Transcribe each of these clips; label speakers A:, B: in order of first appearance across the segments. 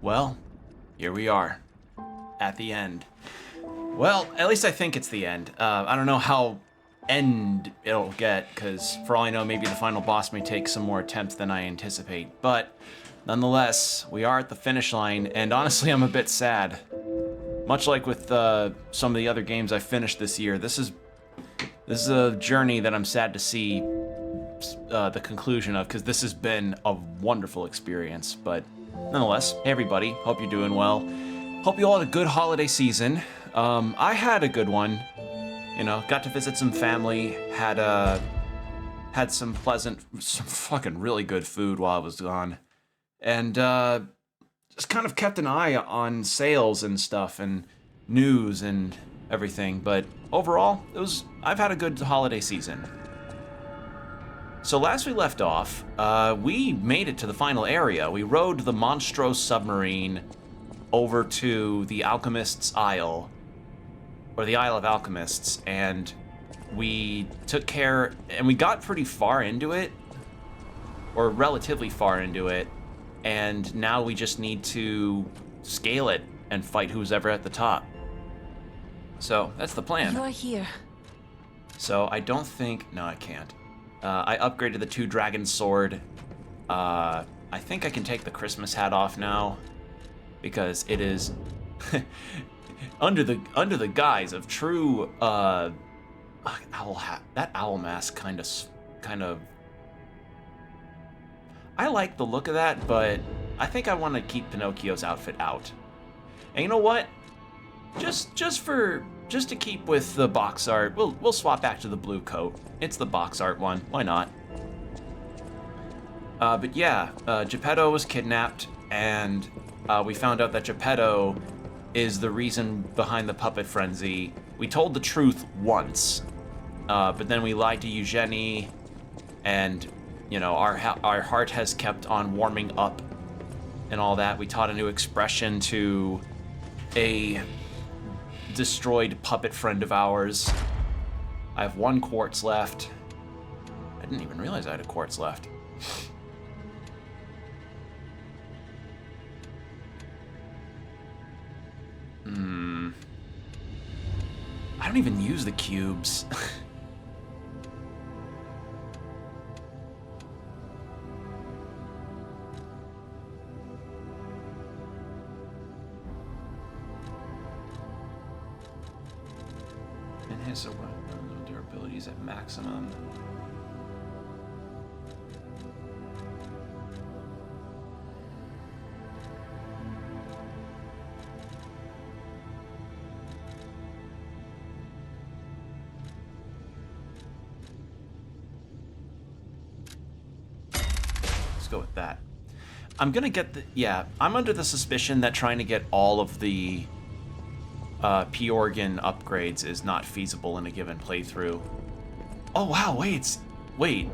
A: Well, here we are, at the end. Well, at least I think it's the end. I don't know how end it'll get, because for all I know, maybe the final boss may take some more attempts than I anticipate. But nonetheless, we are at the finish line, and honestly, I'm a bit sad. Much like with some of the other games I finished this year, this is a journey that I'm sad to see the conclusion of, because this has been a wonderful experience. But nonetheless, hey everybody, hope you're doing well. Hope you all had a good holiday season. I had a good one. You know, got to visit some family, had some fucking really good food while I was gone, and just kind of kept an eye on sales and stuff and news and everything. But overall, I've had a good holiday season. So last we left off, we made it to the final area. We rode the Monstrose submarine over to the Alchemist's Isle, or the Isle of Alchemists, and we took care, and we got pretty far into it, or relatively far into it, and now we just need to scale it and fight who's ever at the top. So that's the plan.
B: You're here.
A: So I don't think, no I can't. I upgraded the 2 dragon sword. I think I can take the Christmas hat off now, because it is under the guise of true owl hat. That owl mask kind of I like the look of that, but I think I want to keep Pinocchio's outfit out. And you know what? Just to keep with the box art, we'll swap back to the blue coat. It's the box art one. Why not? But yeah, Geppetto was kidnapped, and we found out that Geppetto is the reason behind the puppet frenzy. We told the truth once, but then we lied to Eugenie, and you know, our heart has kept on warming up and all that. We taught a new expression to a destroyed puppet friend of ours. I have 1 quartz left. I didn't even realize I had a quartz left. I don't even use the cubes. And his durability is at maximum. Go with that. I'm gonna get I'm under the suspicion that trying to get all of the P-Organ upgrades is not feasible in a given playthrough. Oh wow, wait.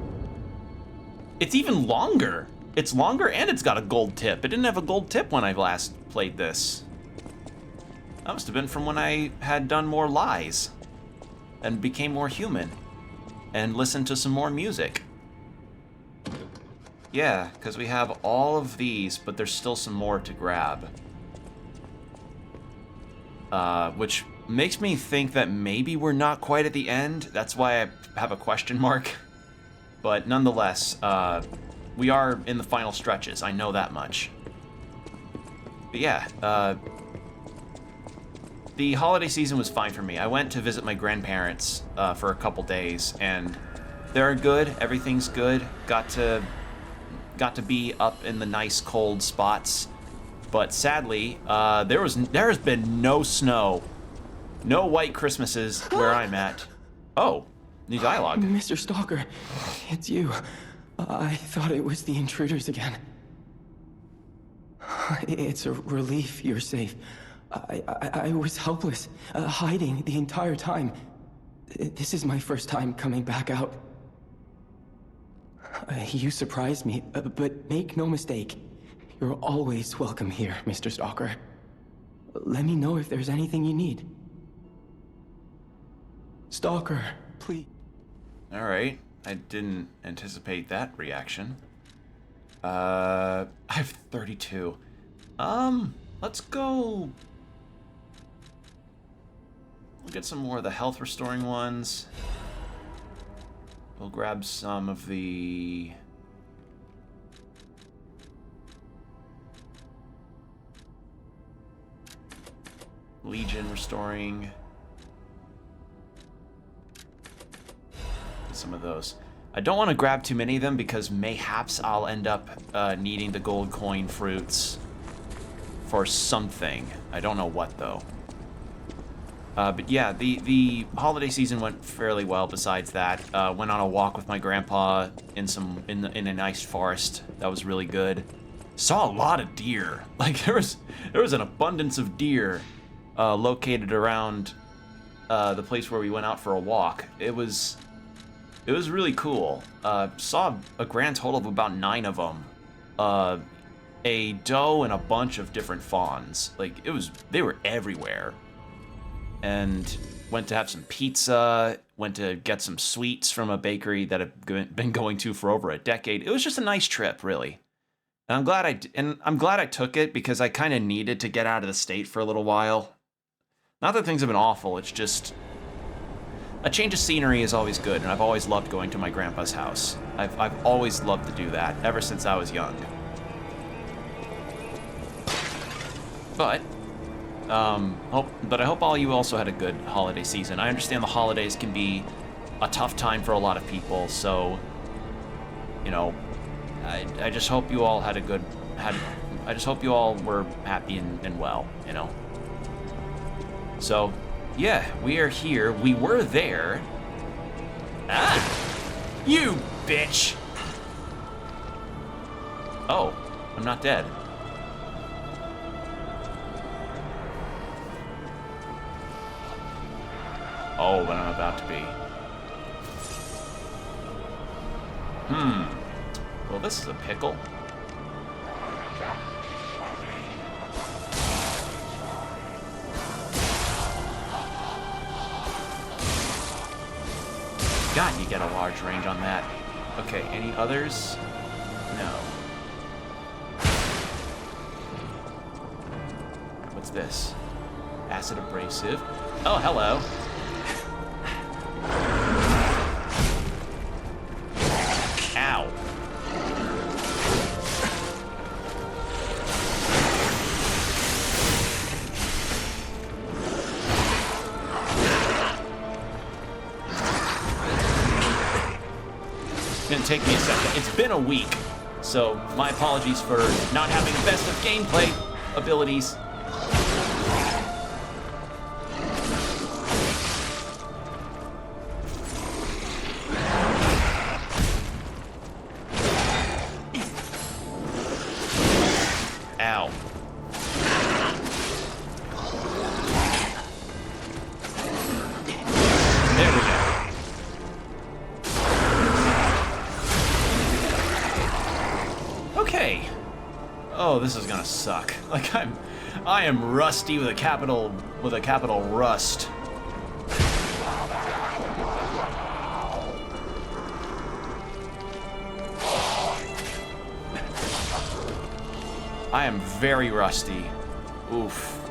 A: It's even longer. It's longer and it's got a gold tip. It didn't have a gold tip when I last played this. That must have been from when I had done more lies and became more human and listened to some more music. Yeah, because we have all of these, but there's still some more to grab. Which makes me think that maybe we're not quite at the end. That's why I have a question mark. But nonetheless, we are in the final stretches. I know that much. But yeah, the holiday season was fine for me. I went to visit my grandparents for a couple days, and they're good. Everything's good. Got to be up in the nice cold spots, but sadly, there has been no snow, no white Christmases where I'm at. Oh, new dialogue.
C: Mr. Stalker, it's you. I thought it was the intruders again. It's a relief you're safe. I was helpless, hiding the entire time. This is my first time coming back out. You surprised me, but make no mistake. You're always welcome here, Mr. Stalker. Let me know if there's anything you need. Stalker, please.
A: Alright, I didn't anticipate that reaction. I have 32. Let's go. We'll get some more of the health restoring ones. We'll grab some of the... Legion restoring. Some of those. I don't want to grab too many of them because mayhaps I'll end up needing the gold coin fruits for something. I don't know what though. But yeah, the holiday season went fairly well. Besides that, went on a walk with my grandpa in a nice forest. That was really good. Saw a lot of deer. Like there was an abundance of deer located around the place where we went out for a walk. It was really cool. Saw a grand total of about 9 of them. A doe and a bunch of different fawns. Like they were everywhere. And went to have some pizza, went to get some sweets from a bakery that I've been going to for over a decade. It was just a nice trip, really. And I'm glad I took it because I kind of needed to get out of the state for a little while. Not that things have been awful, it's just a change of scenery is always good, and I've always loved going to my grandpa's house. I've always loved to do that ever since I was young. But I hope all you also had a good holiday season. I understand the holidays can be a tough time for a lot of people, so you know, I just hope you all had I just hope you all were happy and well, you know. So, yeah, we are here. We were there. Ah! You bitch! Oh, I'm not dead. Oh, but I'm about to be. Well, this is a pickle. God, you get a large range on that. Okay, any others? No. What's this? Acid abrasive. Oh, hello. Ow. It's gonna take me a second. It's been a week, so my apologies for not having the best of gameplay abilities. Ow. There we go. Okay. Oh, this is gonna suck. Like I am rusty with a capital rust. I am very rusty. Oof.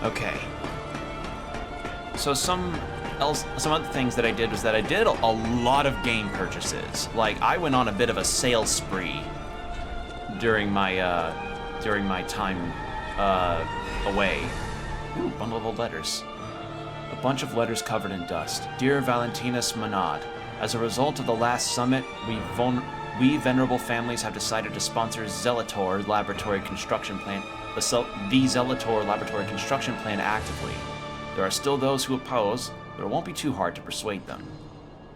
A: Okay. So some other things that I did was that I did a lot of game purchases. Like I went on a bit of a sales spree during my time away. Ooh, bundle of old letters. A bunch of letters covered in dust. Dear Valentinus Monad, as a result of the last summit, we venerable families have decided to sponsor Zelator Laboratory Construction Plan, the Zelator Laboratory Construction Plan actively. There are still those who oppose, but it won't be too hard to persuade them.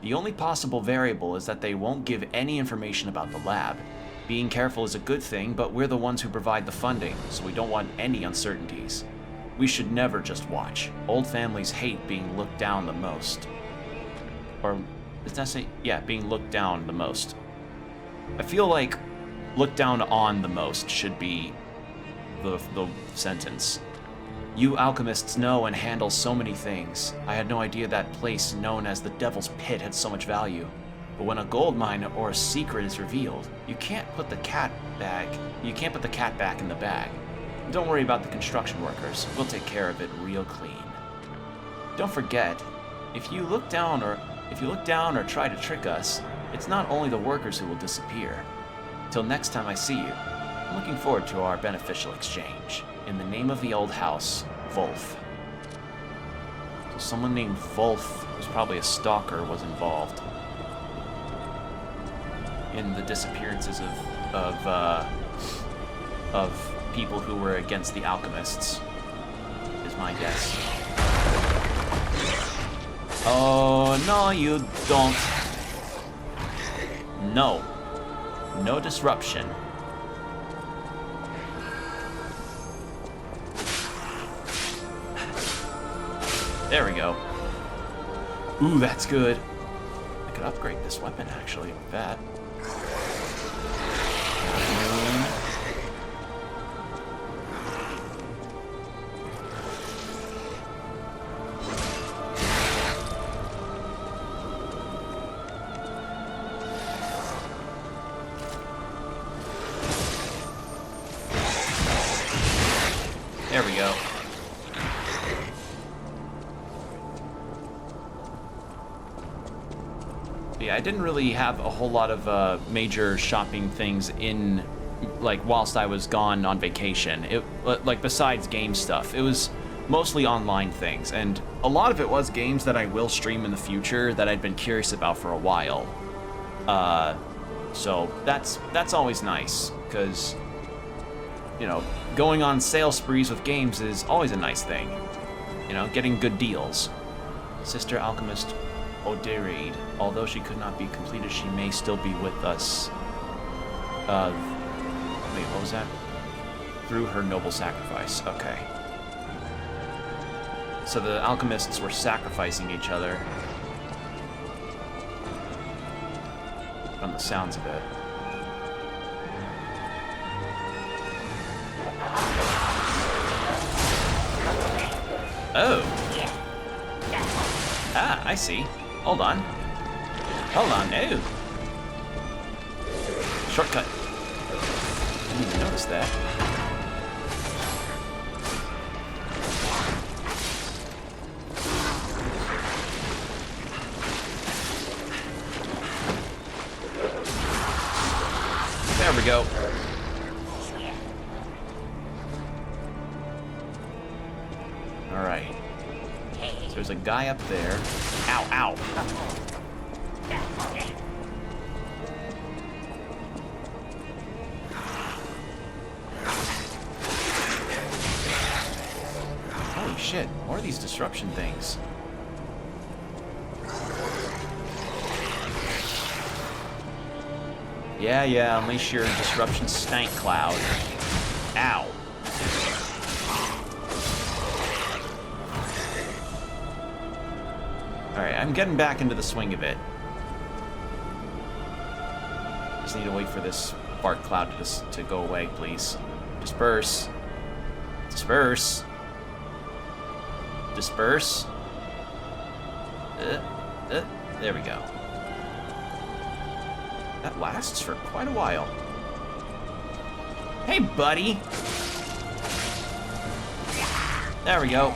A: The only possible variable is that they won't give any information about the lab. Being careful is a good thing, but we're the ones who provide the funding, so we don't want any uncertainties. We should never just watch. Old families hate being looked down the most. Or, does that say? Yeah, being looked down the most. I feel like looked down on the most should be the sentence. You alchemists know and handle so many things. I had no idea that place known as the Devil's Pit had so much value. But when a gold mine or a secret is revealed, you can't put the cat back in the bag. Don't worry about the construction workers. We'll take care of it real clean. Don't forget, if you look down or try to trick us, it's not only the workers who will disappear. Till next time I see you, I'm looking forward to our beneficial exchange. In the name of the old house, Wolf. So someone named Wolf, who's probably a stalker, was involved in the disappearances of people who were against the alchemists, is my guess. Oh, no, you don't. No. No disruption. There we go. Ooh, that's good. I could upgrade this weapon, actually, with that. There we go. Yeah, I didn't really have a whole lot of major shopping things in, like, whilst I was gone on vacation. Like, besides game stuff, it was mostly online things, and a lot of it was games that I will stream in the future that I'd been curious about for a while. So that's always nice, because, you know, going on sales sprees with games is always a nice thing. You know, getting good deals. Sister Alchemist Oderid, although she could not be completed, she may still be with us. Wait, what was that? Through her noble sacrifice. Okay. So the alchemists were sacrificing each other. From the sounds of it. Oh. Ah, I see. Hold on. Hold on, no. Shortcut. Didn't even notice that. There we go. Alright. So there's a guy up there. Ow, ow. Holy shit, more of these disruption things. Yeah, unleash your disruption stank cloud. Ow. Alright, I'm getting back into the swing of it. Just need to wait for this fart cloud to go away, please. Disperse. Disperse. Disperse. There we go. That lasts for quite a while. Hey, buddy! There we go.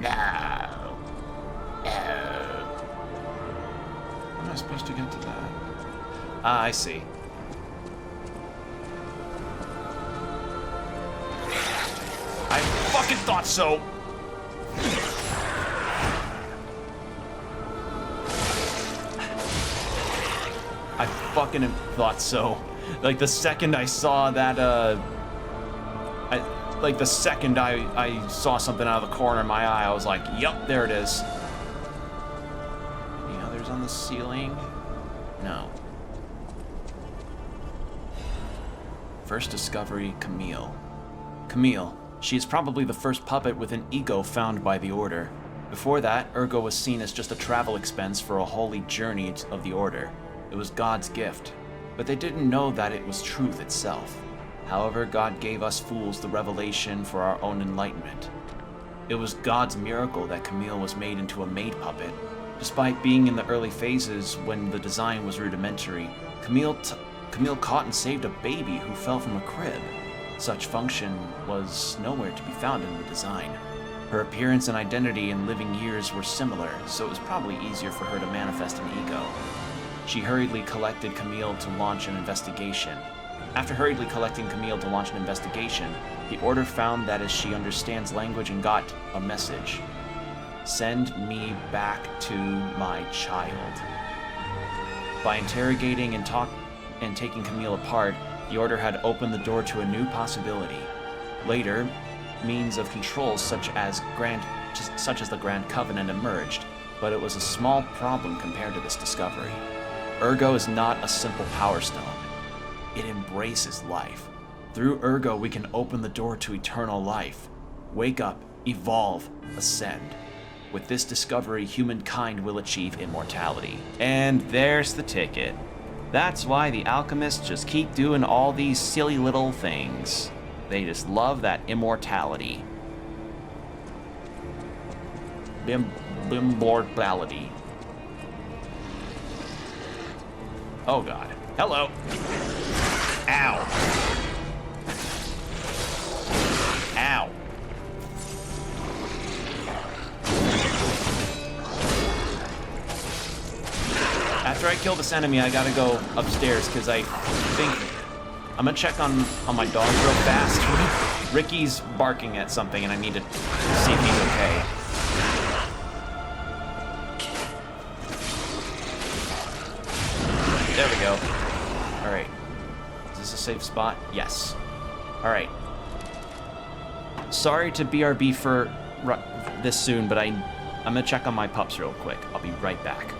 A: No. How am I supposed to get to that? Ah, I see. I fucking thought so! I fucking thought so. Like, the second I saw that, like, the second I saw something out of the corner of my eye, I was like, yup, there it is. Any others on the ceiling? No. First discovery, Camille. Camille. She is probably the first puppet with an ego found by the Order. Before that, Ergo was seen as just a travel expense for a holy journey of the Order. It was God's gift, but they didn't know that it was truth itself. However, God gave us fools the revelation for our own enlightenment. It was God's miracle that Camille was made into a maid puppet. Despite being in the early phases when the design was rudimentary, Camille caught and saved a baby who fell from a crib. Such function was nowhere to be found in the design. Her appearance and identity in living years were similar, so it was probably easier for her to manifest an ego. She hurriedly collected Camille to launch an investigation. After hurriedly collecting Camille to launch an investigation, the Order found that as she understands language and got a message. Send me back to my child. By interrogating and taking Camille apart, the Order had opened the door to a new possibility. Later, means of control such as the Grand Covenant emerged, but it was a small problem compared to this discovery. Ergo is not a simple power stone. It embraces life. Through Ergo, we can open the door to eternal life. Wake up, evolve, ascend. With this discovery, humankind will achieve immortality. And there's the ticket. That's why the alchemists just keep doing all these silly little things. They just love that immortality. Immortality. Oh god. Hello. Ow. Ow. After I kill this enemy, I gotta go upstairs because I think I'm gonna check on my dog real fast. Ricky's barking at something and I need to see if he's okay. There we go. Alright. Is this a safe spot? Yes. Alright. Sorry to BRB for this soon, but I'm gonna check on my pups real quick. I'll be right back.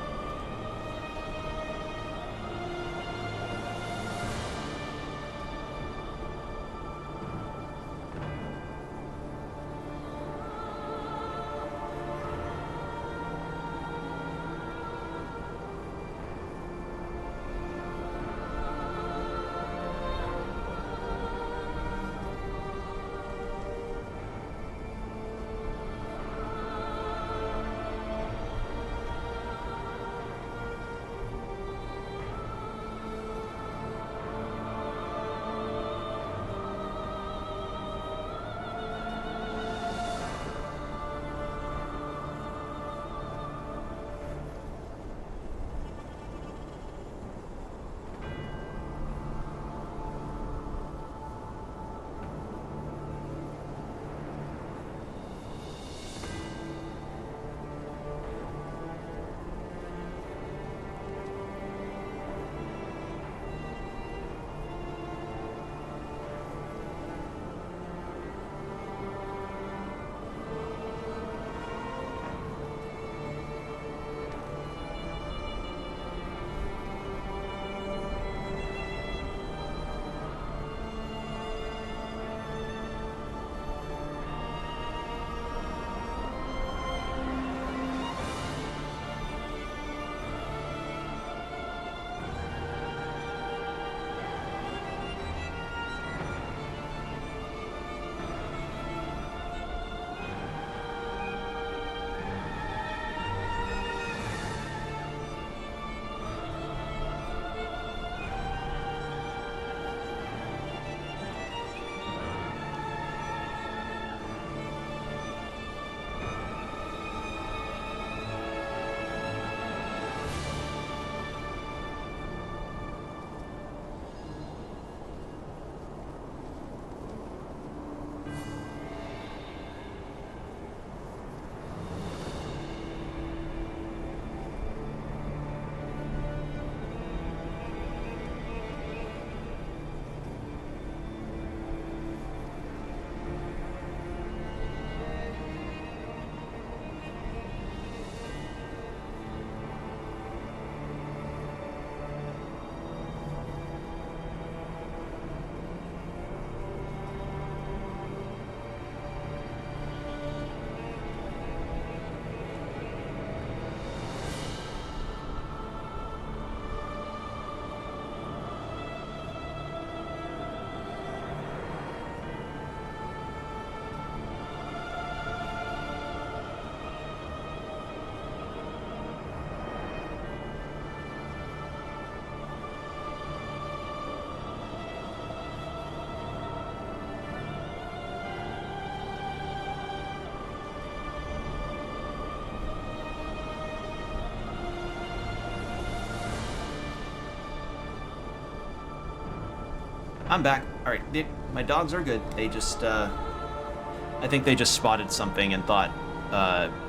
A: I'm back. All right, my dogs are good. They just, I think they just spotted something and thought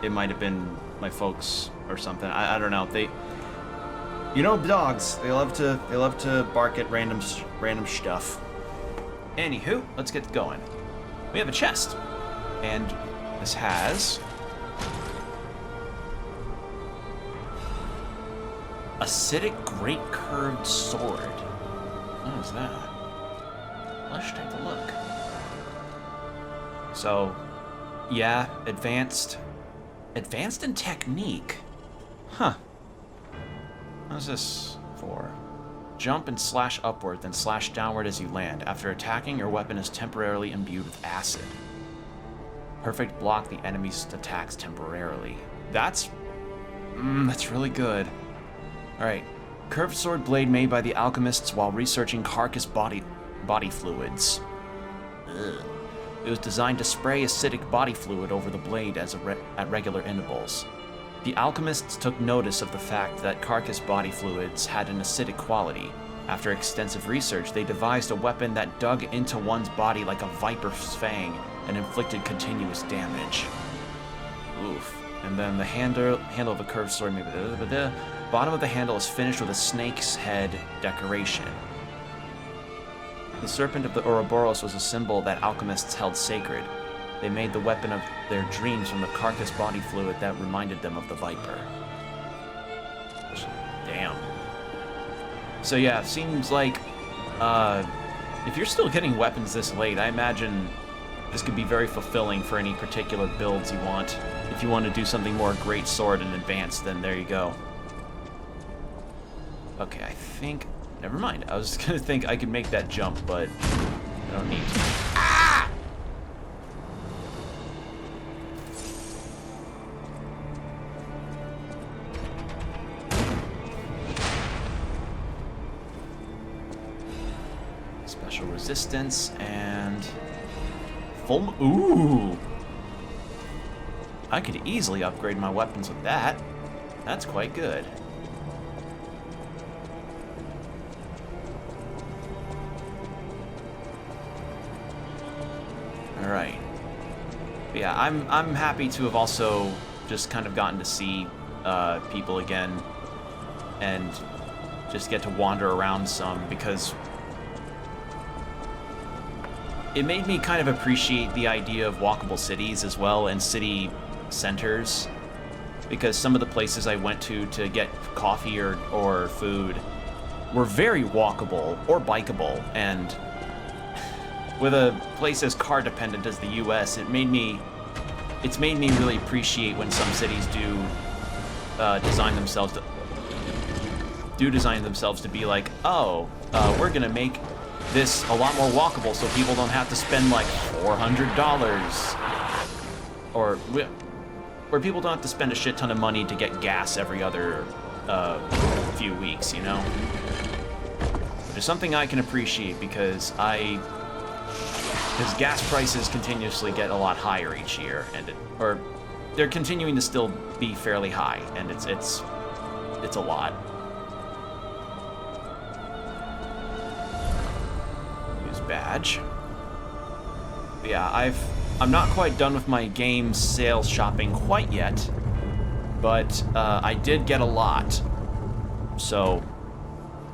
A: it might have been my folks or something. I don't know. You know, dogs. They love to bark at random stuff. Anywho, let's get going. We have a chest, and this has acidic great curved sword. What is that? Let's take a look. So, yeah, advanced in technique. Huh. What's this for? Jump and slash upward, then slash downward as you land. After attacking, your weapon is temporarily imbued with acid. Perfect block the enemy's attacks temporarily. That's really good. All right. Curved sword blade made by the alchemists while researching carcass body fluids. Ugh. It was designed to spray acidic body fluid over the blade at regular intervals. The alchemists took notice of the fact that carcass body fluids had an acidic quality. After extensive research, they devised a weapon that dug into one's body like a viper's fang and inflicted continuous damage. Oof. And then the handle of a curved sword, maybe the bottom of the handle is finished with a snake's head decoration. The serpent of the Ouroboros was a symbol that alchemists held sacred. They made the weapon of their dreams from the carcass body fluid that reminded them of the viper. Damn. So yeah, it seems like if you're still getting weapons this late, I imagine this could be very fulfilling for any particular builds you want. If you want to do something more great sword and advanced, then there you go. Okay, I think... Never mind. I was gonna think I could make that jump, but I don't need to. Ah! Special resistance and full. Ooh! I could easily upgrade my weapons with that. That's quite good. Alright. Yeah, I'm happy to have also just kind of gotten to see people again and just get to wander around some, because it made me kind of appreciate the idea of walkable cities as well, and city centers, because some of the places I went to get coffee or food were very walkable or bikeable, and with a place as car dependent as the US, it's made me really appreciate when some cities do design themselves to be like, oh, we're gonna make this a lot more walkable so people don't have to spend like $400, or where people don't have to spend a shit ton of money to get gas every other few weeks, you know? Which is something I can appreciate, because gas prices continuously get a lot higher each year, and they're continuing to still be fairly high, and it's a lot. Use badge. But yeah, I'm not quite done with my game sales shopping quite yet, but I did get a lot, so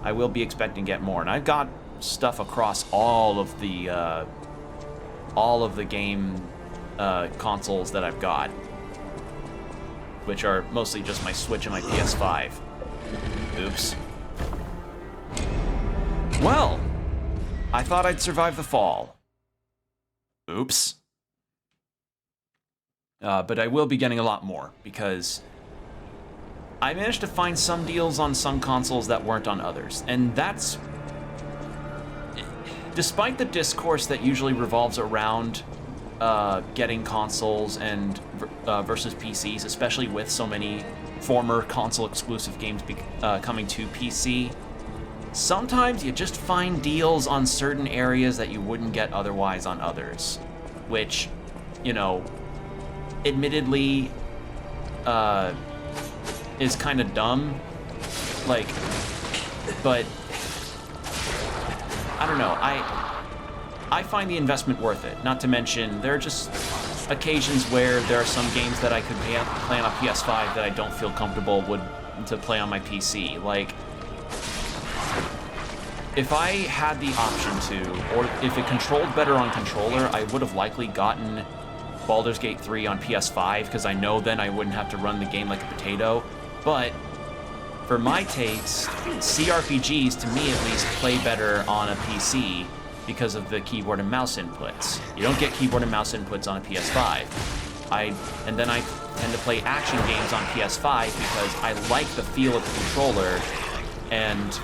A: I will be expecting to get more, and I've got stuff across all of the game consoles that I've got, which are mostly just my Switch and my PS5. Oops. Well, I thought I'd survive the fall. Oops. But I will be getting a lot more, because I managed to find some deals on some consoles that weren't on others, and that's... Despite the discourse that usually revolves around getting consoles and versus PCs, especially with so many former console-exclusive games coming to PC, sometimes you just find deals on certain areas that you wouldn't get otherwise on others, which, you know, admittedly is kind of dumb, like, but I don't know. I find the investment worth it. Not to mention, there are just occasions where there are some games that I could play on a PS5 that I don't feel comfortable to play on my PC. Like, if I had the option to, or if it controlled better on controller, I would have likely gotten Baldur's Gate 3 on PS5, because I know then I wouldn't have to run the game like a potato. But for my taste, CRPGs, to me at least, play better on a PC because of the keyboard and mouse inputs. You don't get keyboard and mouse inputs on a PS5. And then I tend to play action games on PS5 because I like the feel of the controller, and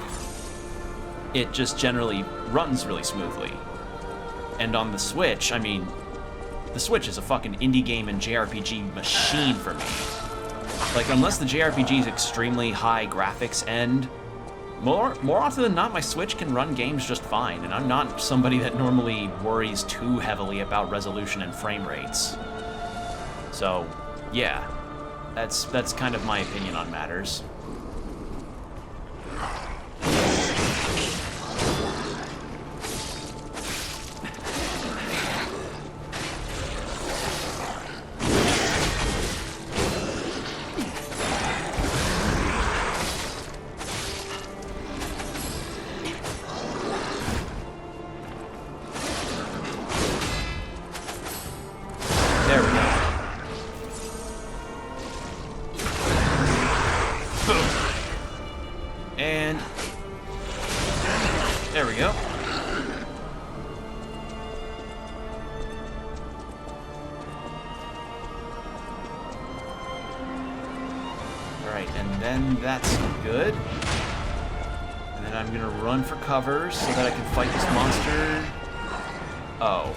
A: it just generally runs really smoothly. And on the Switch, I mean, the Switch is a fucking indie game and JRPG machine for me. Like, unless the JRPG is extremely high graphics end, more often than not, my Switch can run games just fine, and I'm not somebody that normally worries too heavily about resolution and frame rates. So, yeah, that's kind of my opinion on matters. There we go. Alright, and then that's good. And then I'm gonna run for cover so that I can fight this monster. Oh.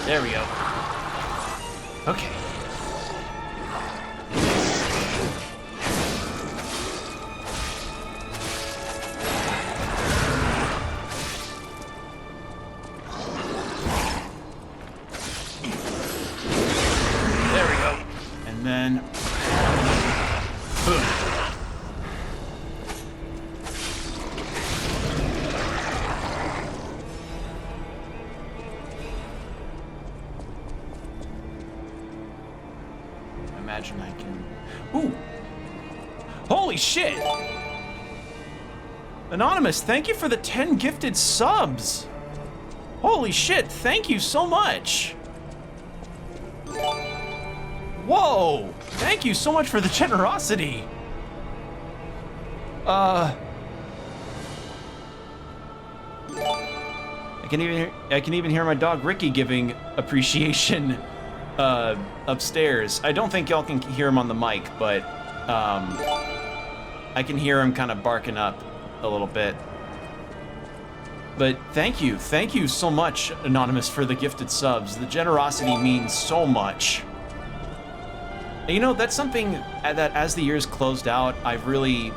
A: There we go. Okay. There we go. And then... boom. Imagine I can... Ooh! Holy shit! Anonymous, thank you for the 10 gifted subs! Holy shit, thank you so much! Whoa! Thank you so much for the generosity! I can even hear my dog Ricky giving appreciation upstairs. I don't think y'all can hear him on the mic, but I can hear him kind of barking up a little bit. But thank you so much, Anonymous, for the gifted subs. The generosity means so much. And you know, that's something that as the years closed out, I've really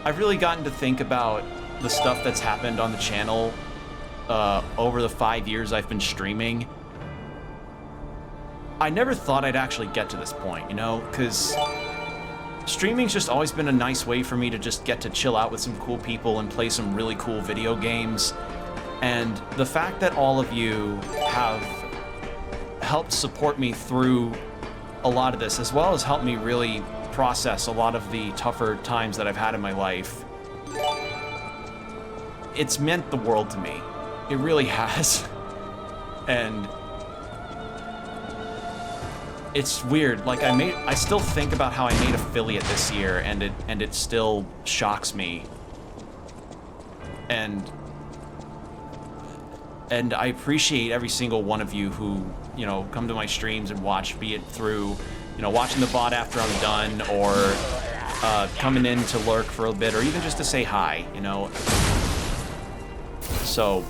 A: gotten to think about the stuff that's happened on the channel over the 5 years I've been streaming. I never thought I'd actually get to this point, you know, because streaming's just always been a nice way for me to just get to chill out with some cool people and play some really cool video games. And the fact that all of you have helped support me through a lot of this, as well as helped me really process a lot of the tougher times that I've had in my life, it's meant the world to me. It really has. And it's weird, like I still think about how I made affiliate this year, and it still shocks me. And I appreciate every single one of you who, you know, come to my streams and watch, be it through, you know, watching the VOD after I'm done, or coming in to lurk for a bit, or even just to say hi, you know. So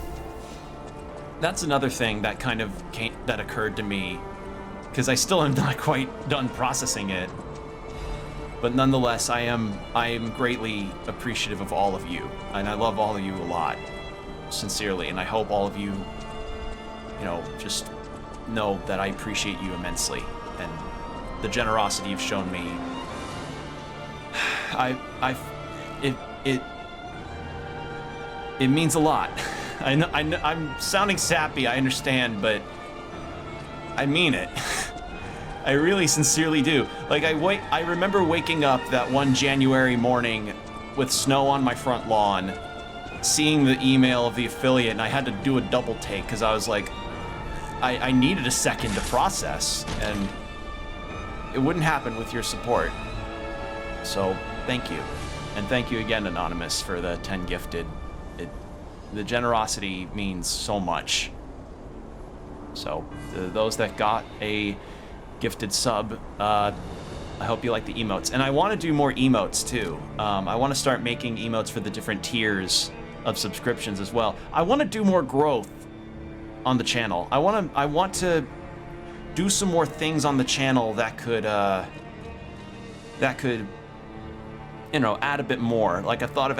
A: that's another thing that kind of that occurred to me, because I still am not quite done processing it. But nonetheless, I am greatly appreciative of all of you, and I love all of you a lot, sincerely, and I hope all of you you know, just know that I appreciate you immensely, and the generosity you've shown me. It means a lot. I know, I'm sounding sappy, I understand, but I mean it. I really sincerely do. Like, I remember waking up that one January morning with snow on my front lawn, seeing the email of the affiliate, and I had to do a double take because I was like, I needed a second to process, and it wouldn't happen with your support. So, thank you. And thank you again, Anonymous, for the 10 gifted. The generosity means so much. So, those that got a gifted sub, I hope you like the emotes. And I want to do more emotes, too. I want to start making emotes for the different tiers of subscriptions as well. I want to do more growth on the channel. I want to do some more things on the channel that could, you know, add a bit more. Like, I thought of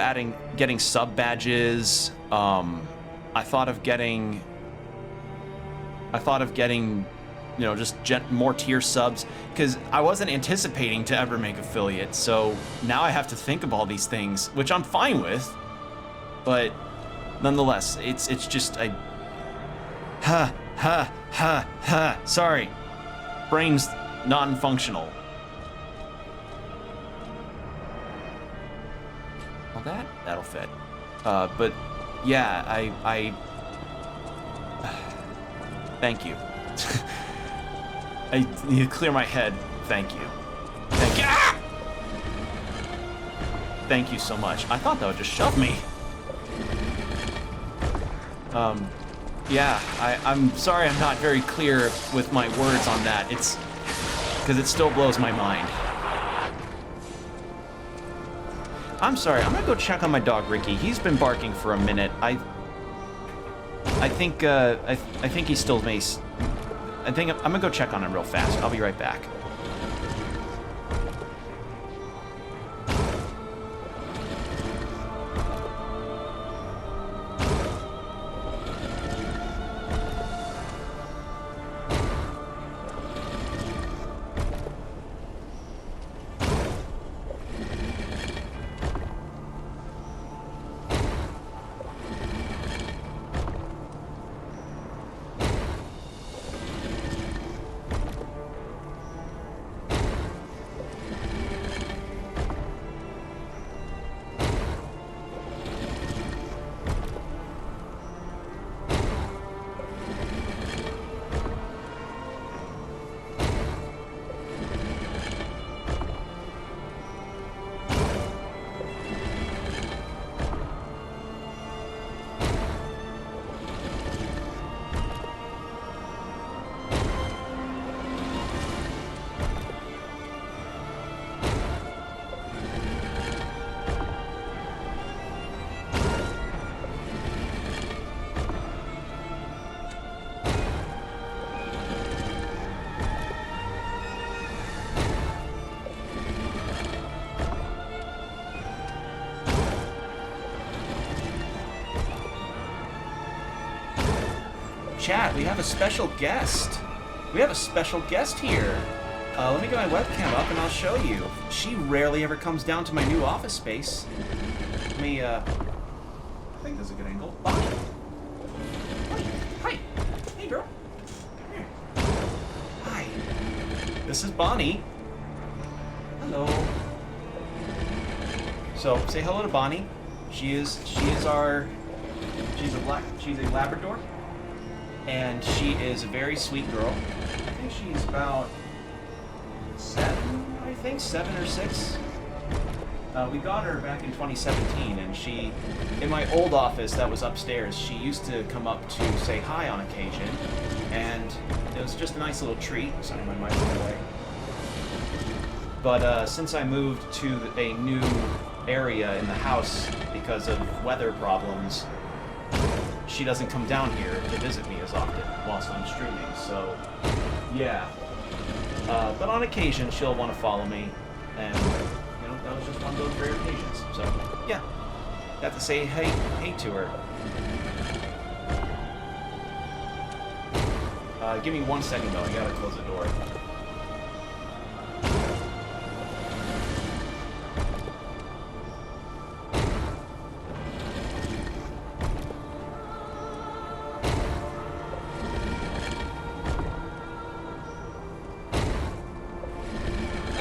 A: getting sub badges. I thought of getting, you know, just more tier subs, because I wasn't anticipating to ever make affiliate. So now I have to think of all these things, which I'm fine with, but nonetheless, it's just sorry, brain's non-functional. Well, that'll fit. But yeah, I thank you. I need to clear my head. Thank you. Thank you. Ah! Thank you so much. I thought that would just shove me. Yeah, I'm sorry I'm not very clear with my words on that. It's because it still blows my mind. I'm sorry, I'm gonna go check on my dog Ricky. He's been barking for a minute. I think he's still mace. I'm gonna go check on him real fast. I'll be right back. Chat, we have a special guest. We have a special guest here. Let me get my webcam up and I'll show you. She rarely ever comes down to my new office space. Let me, I think that's a good angle. Bonnie. Hi. Hey, girl. Here. Hi. This is Bonnie. Hello. So, say hello to Bonnie. She's a Labrador. And she is a very sweet girl. I think she's about 7 or 6. We got her back in 2017, and she, in my old office that was upstairs, she used to come up to say hi on occasion, and it was just a nice little treat. Sorry, my mic's in the way. But since I moved to a new area in the house because of weather problems, she doesn't come down here to visit me as often whilst I'm streaming, so yeah. But on occasion, she'll want to follow me, and you know, that was just one of those rare occasions. So yeah, got to say hey to her. Give me 1 second, though. I gotta close the door.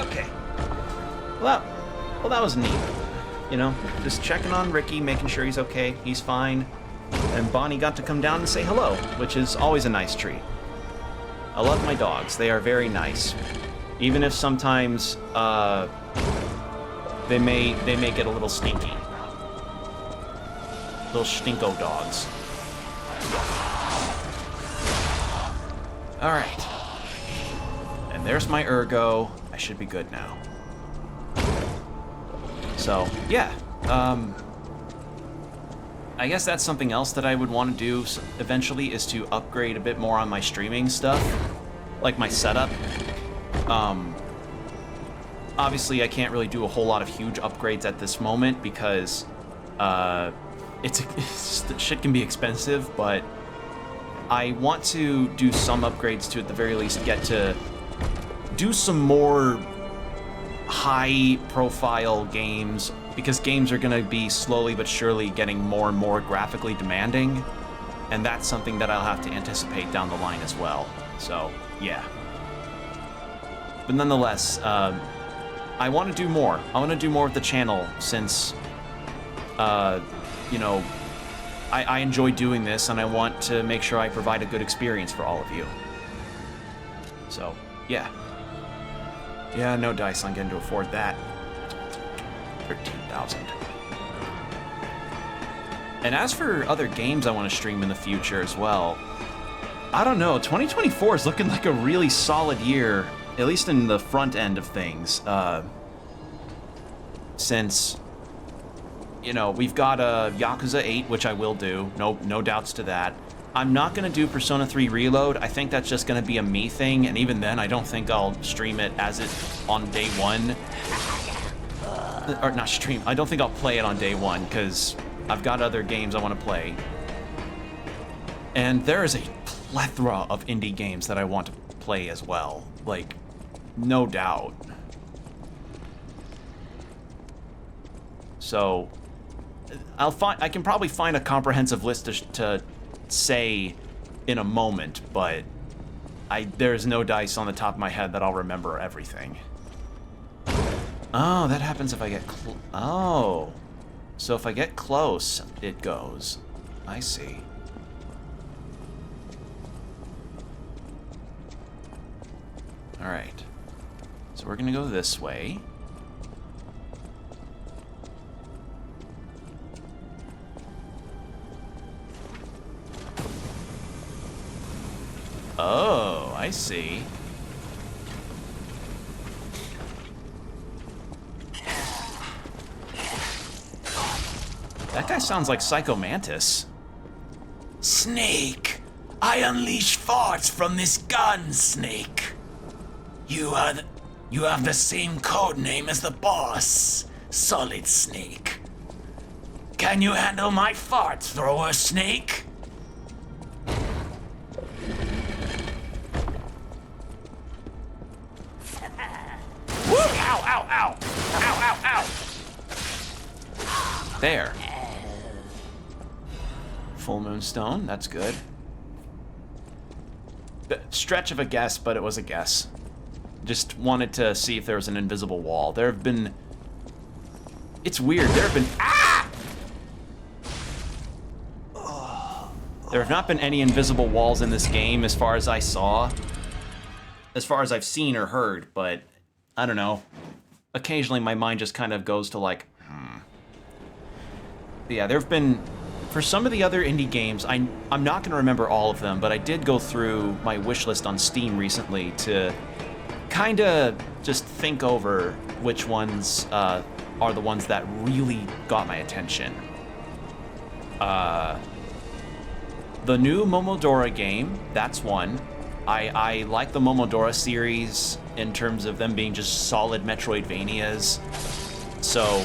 A: Okay. Well, that was neat. You know, just checking on Ricky, making sure he's okay, he's fine. And Bonnie got to come down and say hello, which is always a nice treat. I love my dogs. They are very nice. Even if sometimes they may get a little stinky. Little stinko dogs. All right. And there's my ergo. I should be good now. So, yeah. I guess that's something else that I would want to do eventually, is to upgrade a bit more on my streaming stuff, like my setup. Obviously, I can't really do a whole lot of huge upgrades at this moment because shit can be expensive, but I want to do some upgrades to, at the very least, get to do some more high-profile games, because games are going to be slowly but surely getting more and more graphically demanding, and that's something that I'll have to anticipate down the line as well. So, yeah. But nonetheless, I want to do more. I want to do more with the channel since, you know, I enjoy doing this, and I want to make sure I provide a good experience for all of you. So, yeah. Yeah, no dice on getting to afford that. 13,000. And as for other games I want to stream in the future as well, I don't know, 2024 is looking like a really solid year, at least in the front end of things. Since, you know, we've got Yakuza 8, which I will do, no doubts to that. I'm not going to do Persona 3 Reload. I think that's just going to be a me thing, and even then, I don't think I'll stream it as it on day one. Or not stream, I don't think I'll play it on day one, because I've got other games I want to play. And there is a plethora of indie games that I want to play as well. Like, no doubt. So, I can probably find a comprehensive list to say in a moment, but there's no dice on the top of my head that I'll remember everything. Oh, that happens if I get oh. So if I get close, it goes. I see. Alright. So we're gonna go this way. Oh, I see. That guy sounds like Psycho Mantis.
B: Snake, I unleash farts from this gun, Snake. You have the same code name as the boss, Solid Snake. Can you handle my fart thrower, Snake? Woo! Ow, ow, ow! Ow, ow, ow!
A: There. Full Moonstone, that's good. Stretch of a guess, but it was a guess. Just wanted to see if there was an invisible wall. There have been... It's weird, there have been... Ah! There have not been any invisible walls in this game as far as I saw. As far as I've seen or heard, but... I don't know. Occasionally my mind just kind of goes to like, But yeah, there have been... For some of the other indie games, I'm not going to remember all of them, but I did go through my wish list on Steam recently to kind of just think over which ones are the ones that really got my attention. The new Momodora game, that's one. I like the Momodora series in terms of them being just solid Metroidvanias. So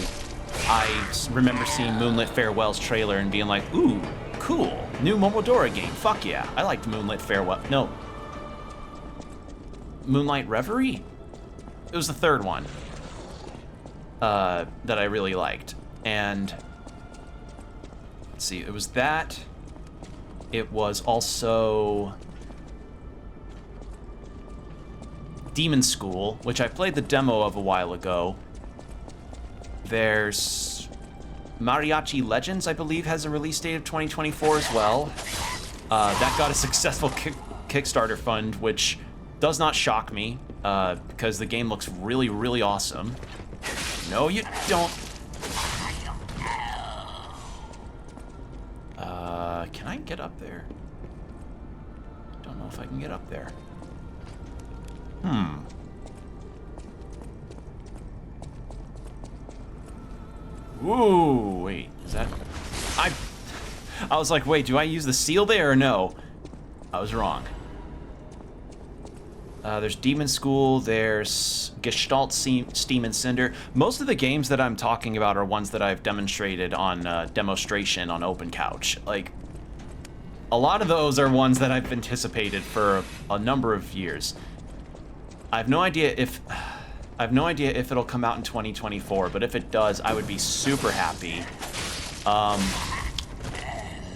A: I remember seeing Moonlit Farewell's trailer and being like, ooh, cool, new Momodora game, fuck yeah. I liked Moonlit Farewell. No, Moonlight Reverie? It was the third one that I really liked. And let's see, it was that. It was also Demon School, which I played the demo of a while ago. There's Mariachi Legends, I believe, has a release date of 2024 as well. That got a successful Kickstarter fund, which does not shock me, because the game looks really, really awesome. No, you don't. Can I get up there? Don't know if I can get up there. Ooh, wait, is that... I was like, wait, do I use the seal there or no? I was wrong. There's Demon School, there's Gestalt, Steam, and Cinder. Most of the games that I'm talking about are ones that I've demonstrated on demonstration on Open Couch. Like, a lot of those are ones that I've anticipated for a number of years. I have no idea if it'll come out in 2024, but if it does, I would be super happy.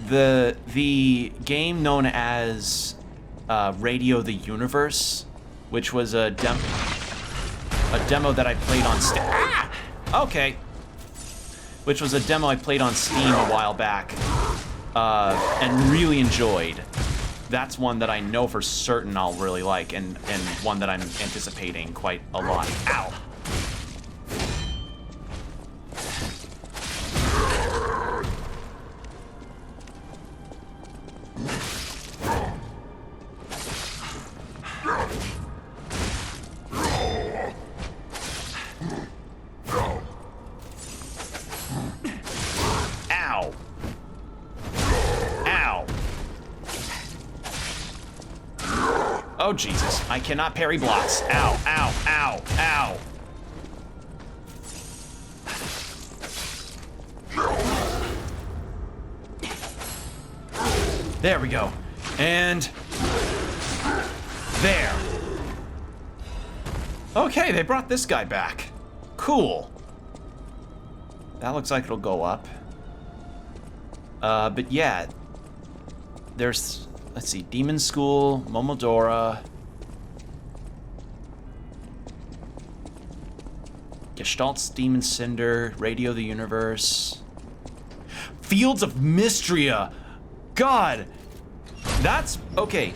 A: The game known as Radio the Universe, which was a demo that I played on Steam. Okay. Which was a demo I played on Steam a while back, and really enjoyed. That's one that I know for certain I'll really like, and one that I'm anticipating quite a lot. Ow. Ow. Ow. Oh, Jesus. I cannot parry blocks. Ow, ow, ow, ow. There we go. And there. Okay, they brought this guy back. Cool. That looks like it'll go up. But yeah. There's, let's see, Demon School, Momodora, Gestalt, Steam, and Cinder, Radio the Universe, Fields of Mystria. God, that's okay.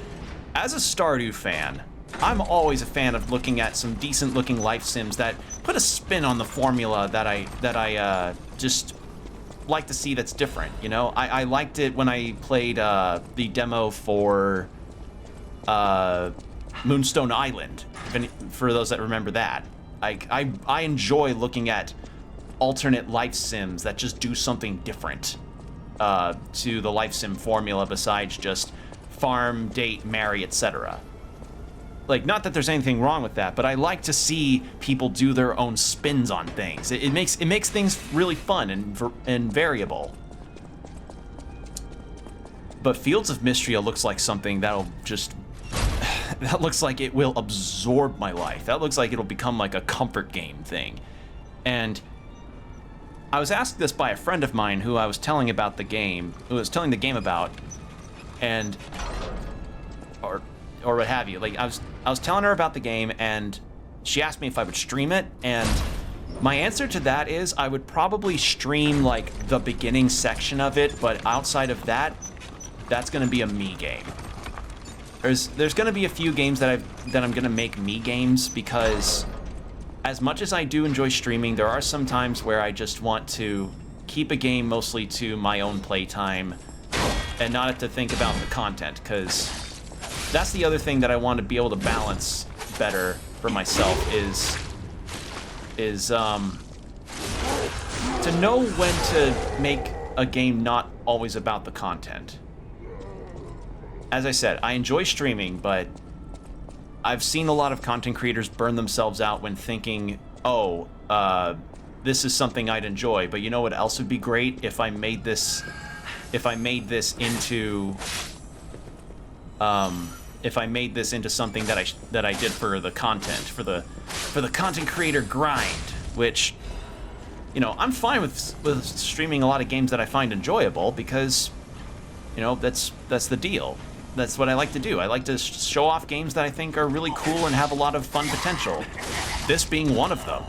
A: As a Stardew fan, I'm always a fan of looking at some decent-looking life sims that put a spin on the formula that I just like to see that's different. You know, I liked it when I played the demo for Moonstone Island. For those that remember that, I enjoy looking at alternate life sims that just do something different to the life sim formula besides just farm, date, marry, etc. Like, not that there's anything wrong with that, but I like to see people do their own spins on things. It makes things really fun and variable. But Fields of Mystria looks like something that'll just... that looks like it will absorb my life. That looks like it'll become like a comfort game thing. And I was asked this by a friend of mine who I was telling about the game, who I was telling the game about, and... or what have you. Like, I was telling her about the game, and she asked me if I would stream it, and my answer to that is I would probably stream like the beginning section of it, but outside of that, that's gonna be a me game. There's gonna be a few games that I'm gonna make me games, because as much as I do enjoy streaming, there are some times where I just want to keep a game mostly to my own playtime and not have to think about the content, because that's the other thing that I want to be able to balance better for myself is to know when to make a game not always about the content. As I said, I enjoy streaming, but I've seen a lot of content creators burn themselves out when thinking, oh, this is something I'd enjoy, but you know what else would be great if I made this into if I made this into something that I did for the content, for the content creator grind, which, you know, I'm fine with streaming a lot of games that I find enjoyable because, you know, that's the deal. That's what I like to do. I like to show off games that I think are really cool and have a lot of fun potential. This being one of them.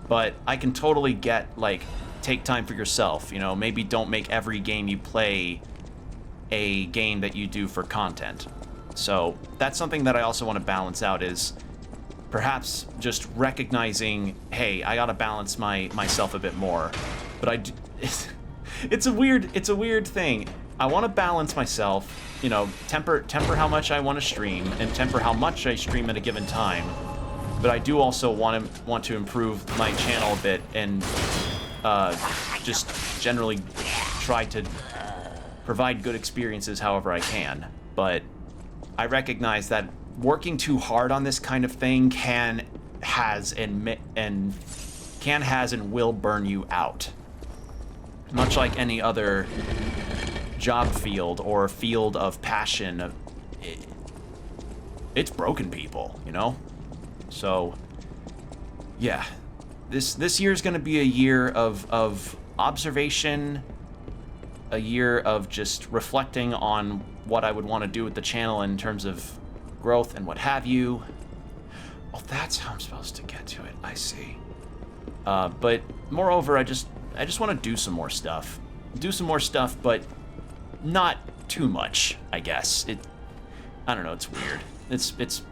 A: But I can totally get, like, take time for yourself, you know, maybe don't make every game you play a game that you do for content. So that's something that I also want to balance out, is perhaps just recognizing, hey, I gotta balance myself a bit more. But it's a weird thing. I want to balance myself, you know, temper how much I want to stream and temper how much I stream at a given time. But I do also want to improve my channel a bit and just generally try to provide good experiences however I can. But I recognize that working too hard on this kind of thing has and will burn you out. Much like any other job field or field of passion, it's broken people, you know? So, yeah, this year is going to be a year of observation, a year of just reflecting on what I would want to do with the channel in terms of growth and what have you. Oh, that's how I'm supposed to get to it. I see. But moreover, I just want to do some more stuff. But not too much, I guess. I don't know, it's weird. It's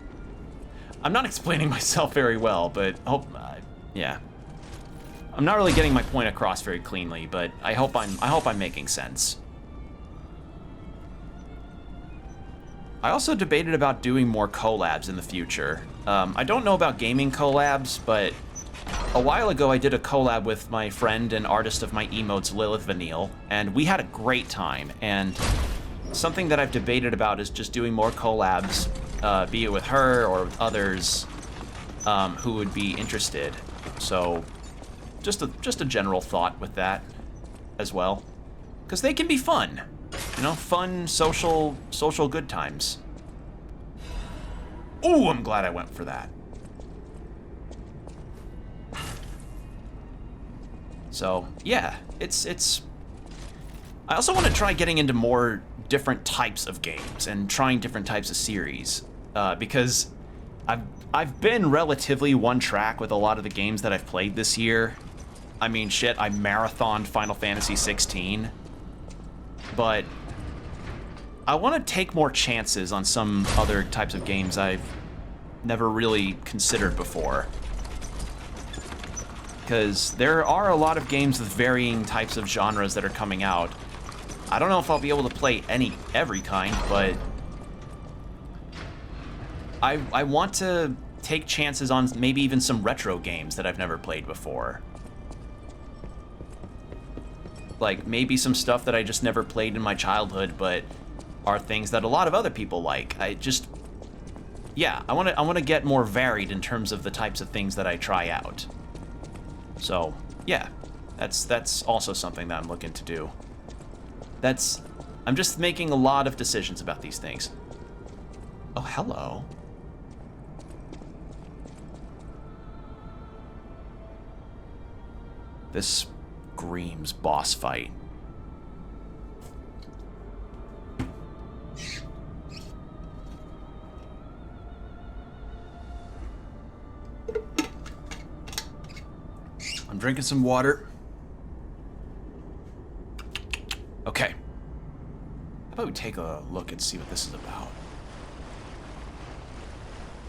A: I'm not explaining myself very well, but yeah. I'm not really getting my point across very cleanly, but I hope I'm making sense. I also debated about doing more collabs in the future. I don't know about gaming collabs, but a while ago I did a collab with my friend and artist of my emotes, WillofGame, and we had a great time. And something that I've debated about is just doing more collabs, be it with her or with others who would be interested. So just a general thought with that as well, because they can be fun, you know, fun social good times. Ooh, I'm glad I went for that. So yeah, it's I also want to try getting into more different types of games and trying different types of series, because I've been relatively one track with a lot of the games that I've played this year. I mean, shit, I marathoned Final Fantasy 16, but I want to take more chances on some other types of games I've never really considered before. Because there are a lot of games with varying types of genres that are coming out. I don't know if I'll be able to play every kind, but I want to take chances on maybe even some retro games that I've never played before. Like maybe some stuff that I just never played in my childhood, but are things that a lot of other people like. Yeah, I want to get more varied in terms of the types of things that I try out. So, yeah, that's also something that I'm looking to do. I'm just making a lot of decisions about these things. Oh, hello. This screams boss fight. I'm drinking some water. Okay. How about we take a look and see what this is about?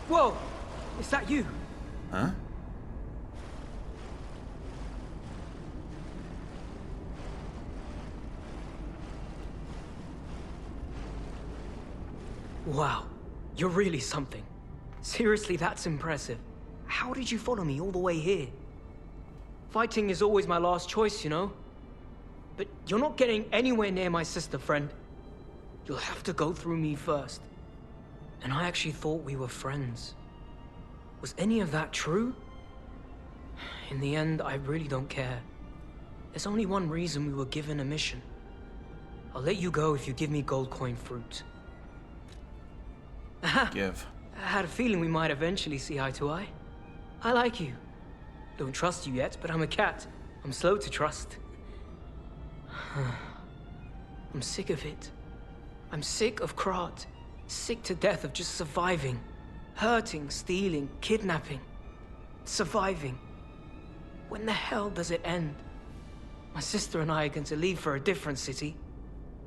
C: Whoa! Is that you?
A: Huh?
D: Wow, you're really something. Seriously, that's impressive. How did you follow me all the way here? Fighting is always my last choice, you know? But you're not getting anywhere near my sister, friend. You'll have to go through me first. And I actually thought we were friends. Was any of that true? In the end, I really don't care. There's only one reason we were given a mission. I'll let you go if you give me gold coin fruit.
A: give.
D: I had a feeling we might eventually see eye to eye. I like you. Don't trust you yet, but I'm a cat. I'm slow to trust. I'm sick of it. I'm sick of Krat. Sick to death of just surviving. Hurting, stealing, kidnapping. Surviving. When the hell does it end? My sister and I are going to leave for a different city.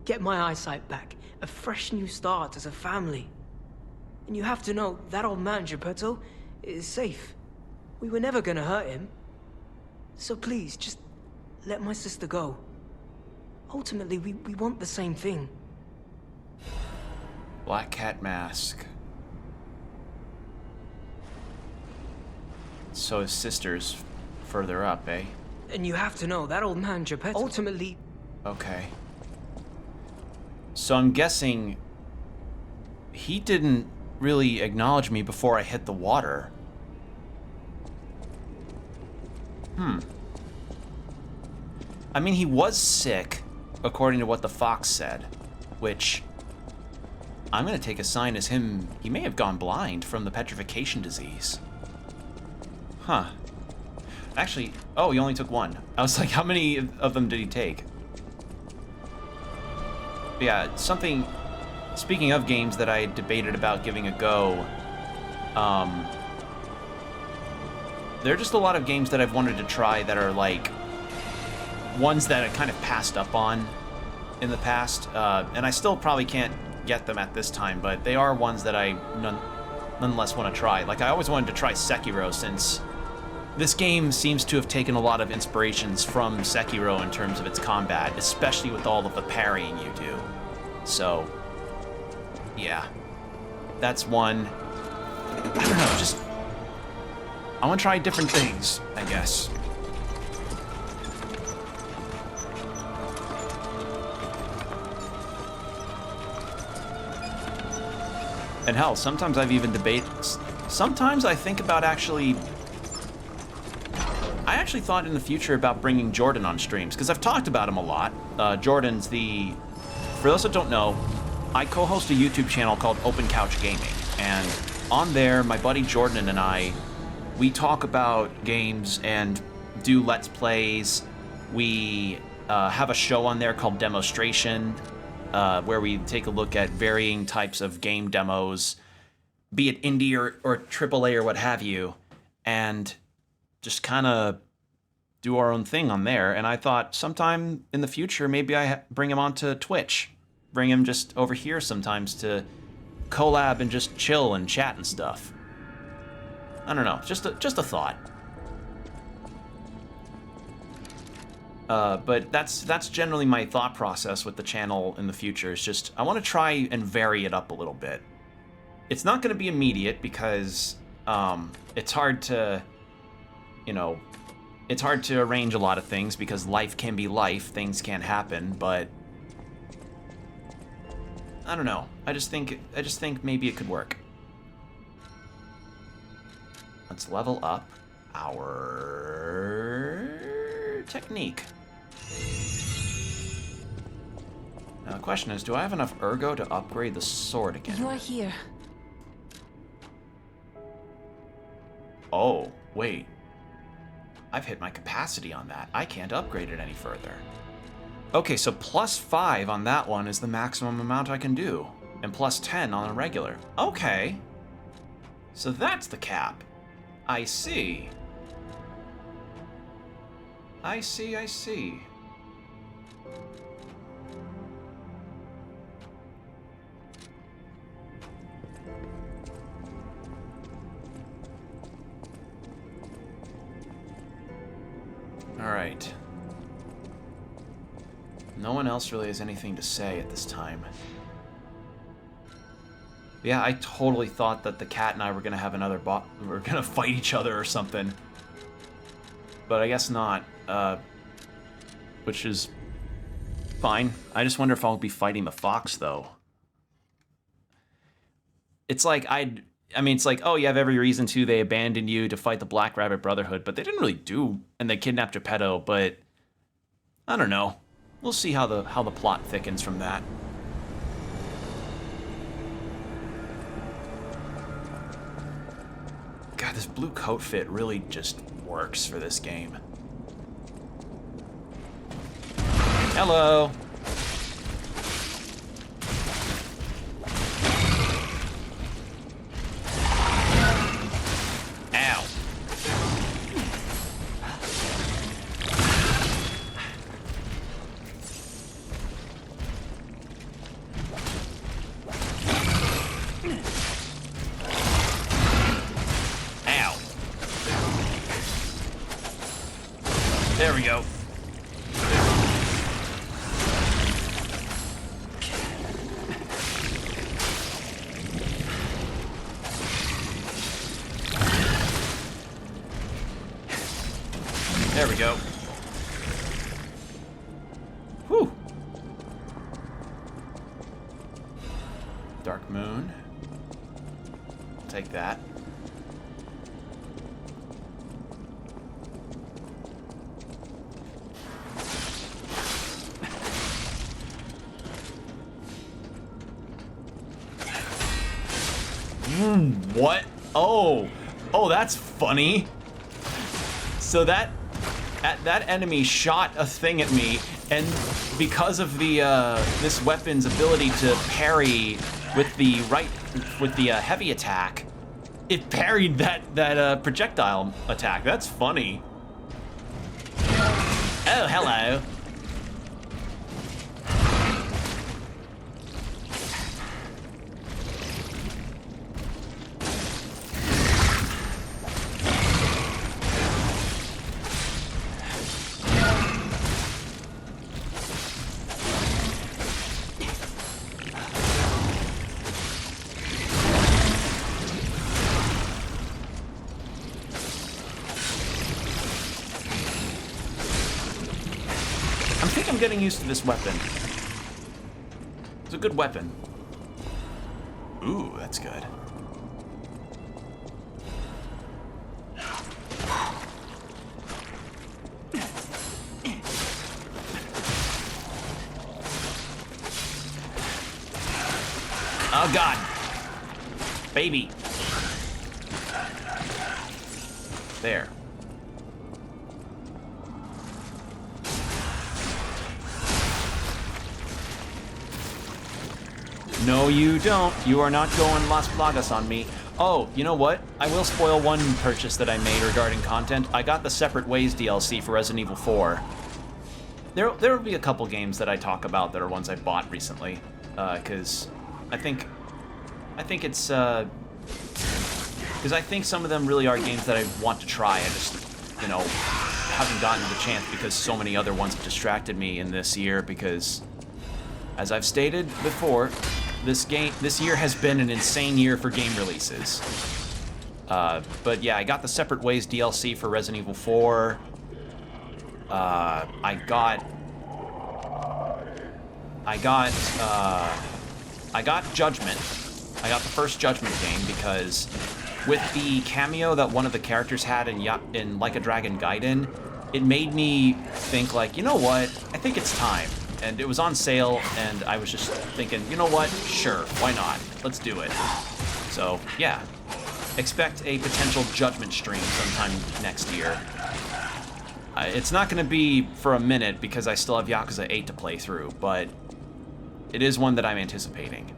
D: Get my eyesight back. A fresh new start as a family. And you have to know, that old man, Geppetto, is safe. We were never gonna hurt him. So please, just let my sister go. Ultimately, we want the same thing.
A: Black cat mask. So his sister's further up, eh?
D: And you have to know, that old man, Geppetto, ultimately...
A: Okay. So I'm guessing he didn't really acknowledge me before I hit the water. I mean, he was sick, according to what the fox said, which I'm gonna take a sign as him. He may have gone blind from the petrification disease. Huh. Actually, oh, he only took one. I was like, how many of them did he take? But yeah, something, speaking of games that I debated about giving a go, there are just a lot of games that I've wanted to try that are like ones that I kind of passed up on in the past, and I still probably can't get them at this time, but they are ones that I nonetheless want to try. Like, I always wanted to try Sekiro, since this game seems to have taken a lot of inspirations from Sekiro in terms of its combat, especially with all of the parrying you do. So, yeah. That's one. I don't know, just... I want to try different things, I guess. And hell, sometimes I've even sometimes I think about actually... I actually thought in the future about bringing Jordan on streams, because I've talked about him a lot. Jordan's the... For those that don't know, I co-host a YouTube channel called Open Couch Gaming, and on there, my buddy Jordan and I, we talk about games and do Let's Plays. We have a show on there called Demonstration, where we take a look at varying types of game demos, be it indie or AAA or what have you, and just kind of do our own thing on there. And I thought sometime in the future, maybe I bring him onto Twitch, bring him just over here sometimes to collab and just chill and chat and stuff. I don't know, just a thought. But that's generally my thought process with the channel in the future. It's just, I want to try and vary it up a little bit. It's not going to be immediate because it's hard to, you know, it's hard to arrange a lot of things because life can be life, things can happen, but I don't know. I just think maybe it could work. Let's level up our technique. Now the question is, do I have enough ergo to upgrade the sword again?
E: You are here.
A: Oh, wait. I've hit my capacity on that. I can't upgrade it any further. Okay, so +5 on that one is the maximum amount I can do. And +10 on a regular. Okay. So that's the cap. I see. I see. All right. No one else really has anything to say at this time. Yeah, I totally thought that the cat and I were gonna have another we were gonna fight each other or something. But I guess not, which is fine. I just wonder if I'll be fighting the fox, though. It's like, it's like, oh, you have every reason to. They abandoned you to fight the Black Rabbit Brotherhood, but they didn't really do, and they kidnapped Geppetto, but I don't know. We'll see how the plot thickens from that. this blue coat fit really just works for this game. Hello. Ow. Ow. There we go. There we go. Whew. Dark Moon. I'll take that. What? Oh. Oh, that's funny. So that enemy shot a thing at me, and because of the this weapon's ability to parry with the heavy attack, it parried that projectile attack. That's funny. Oh, hello. I think I'm getting used to this weapon. It's a good weapon. Ooh, that's good. Oh God. Baby. There. No, you don't. You are not going Las Plagas on me. Oh, you know what? I will spoil one purchase that I made regarding content. I got the Separate Ways DLC for Resident Evil 4. There will be a couple games that I talk about that are ones I bought recently, because I think it's because I think some of them really are games that I want to try. I just, you know, haven't gotten the chance because so many other ones have distracted me in this year. Because, as I've stated before, this year has been an insane year for game releases. But yeah, I got the Separate Ways DLC for Resident Evil 4. I got Judgment. I got the first Judgment game because with the cameo that one of the characters had in Like a Dragon Gaiden, it made me think like, you know what? I think it's time. And it was on sale, and I was just thinking, you know what? Sure, why not? Let's do it. So, yeah. Expect a potential Judgment stream sometime next year. It's not going to be for a minute because I still have Yakuza 8 to play through, but it is one that I'm anticipating.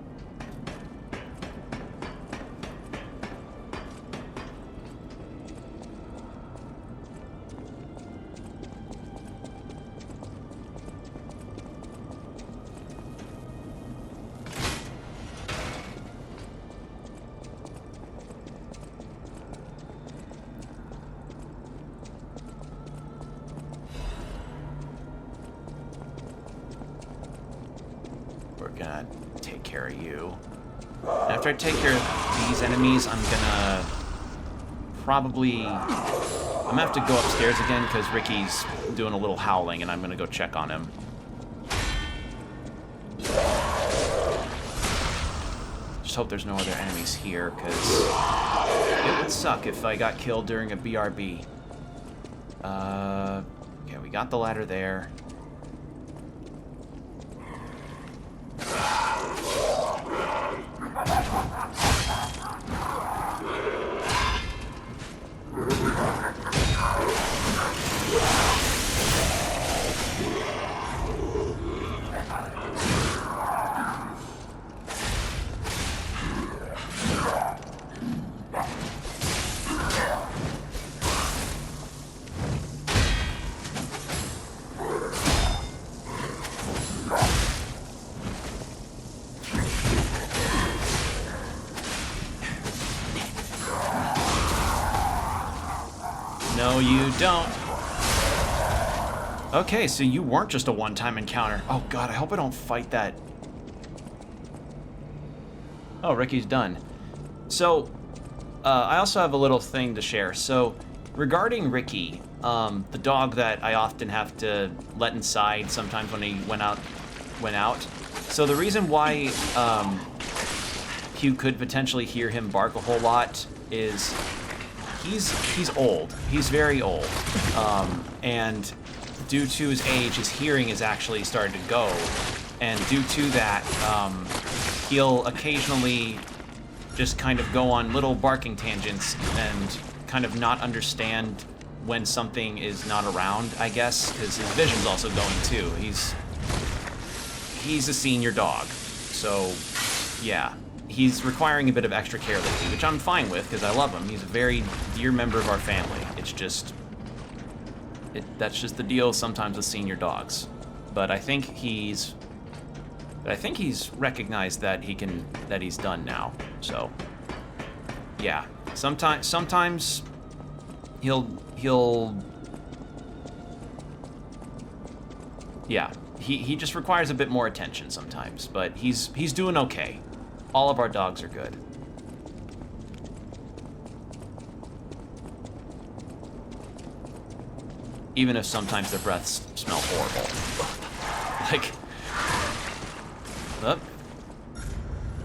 A: Gonna take care of you. And after I take care of these enemies, I'm gonna have to go upstairs again because Ricky's doing a little howling, and I'm gonna go check on him. Just hope there's no other enemies here, because it would suck if I got killed during a BRB. Okay, we got the ladder there. No, you don't. Okay, so you weren't just a one-time encounter. Oh god, I hope I don't fight that. Oh, Ricky's done. So, I also have a little thing to share. So, regarding Ricky, the dog that I often have to let inside sometimes when he went out. So the reason why you could potentially hear him bark a whole lot is he's old. He's very old, and due to his age, his hearing is actually starting to go, and due to that, he'll occasionally just kind of go on little barking tangents and kind of not understand when something is not around, I guess, because his vision's also going too. He's a senior dog, so yeah. He's requiring a bit of extra care lately, which I'm fine with because I love him. He's a very dear member of our family. It's just, that's just the deal sometimes with senior dogs. But I think he's recognized that he's done now. So yeah, sometimes he'll yeah, he just requires a bit more attention sometimes, but he's doing okay. All of our dogs are good. Even if sometimes their breaths smell horrible. Like,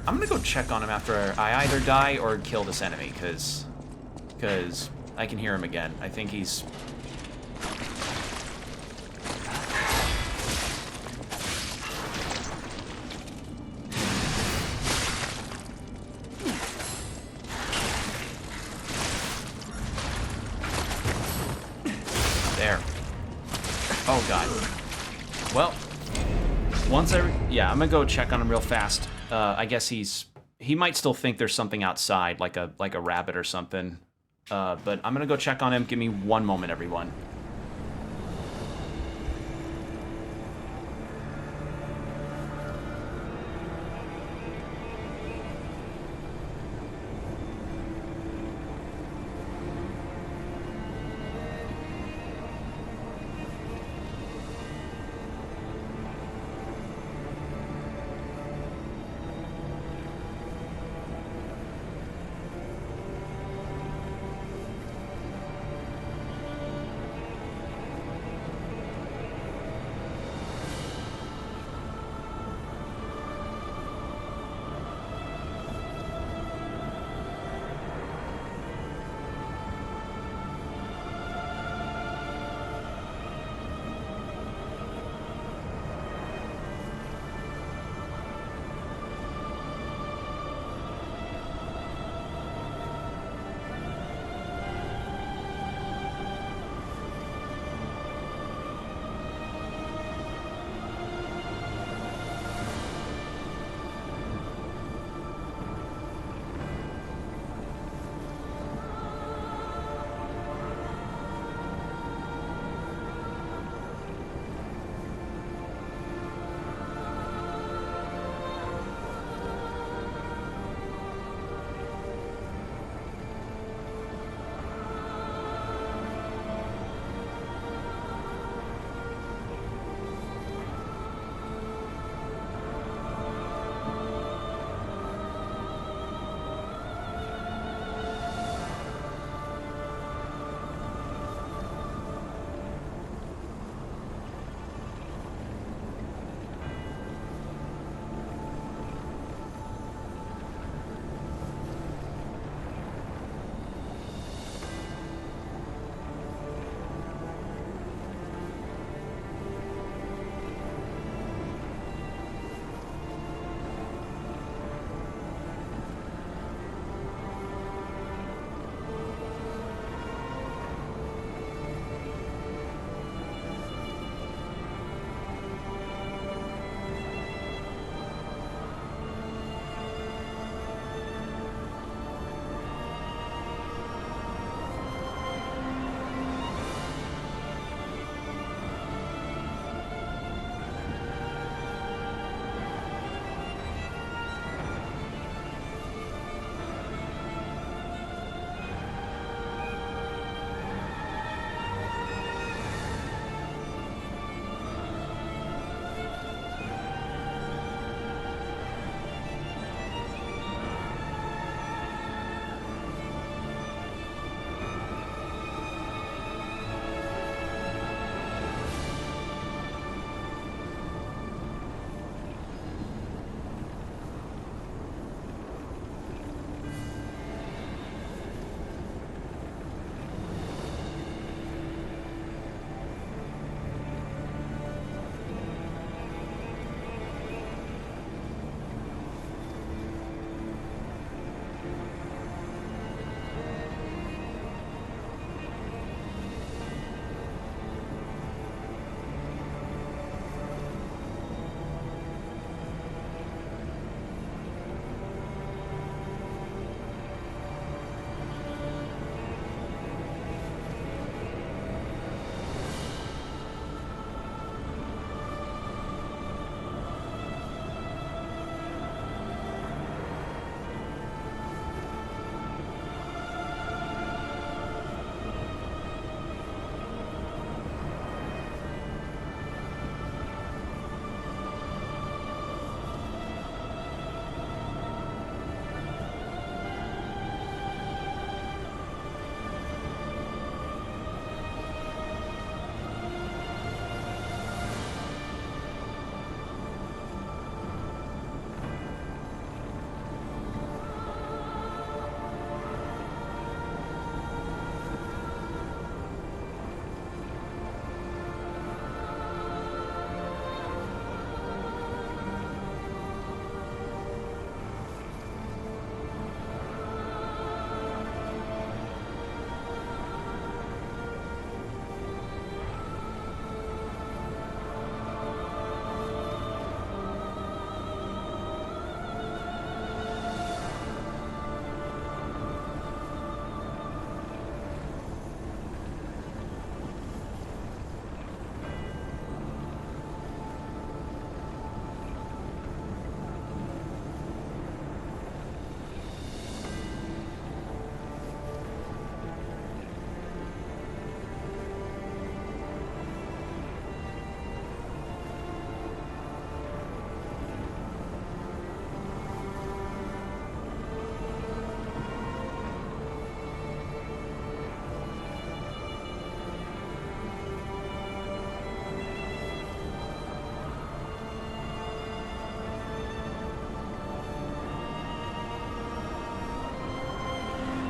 A: I'm gonna go check on him after I either die or kill this enemy, because I can hear him again. I think he's... There. Oh god. Well, I'm gonna go check on him real fast. I guess he might still think there's something outside, like a rabbit or something. But I'm gonna go check on him. Give me one moment, everyone.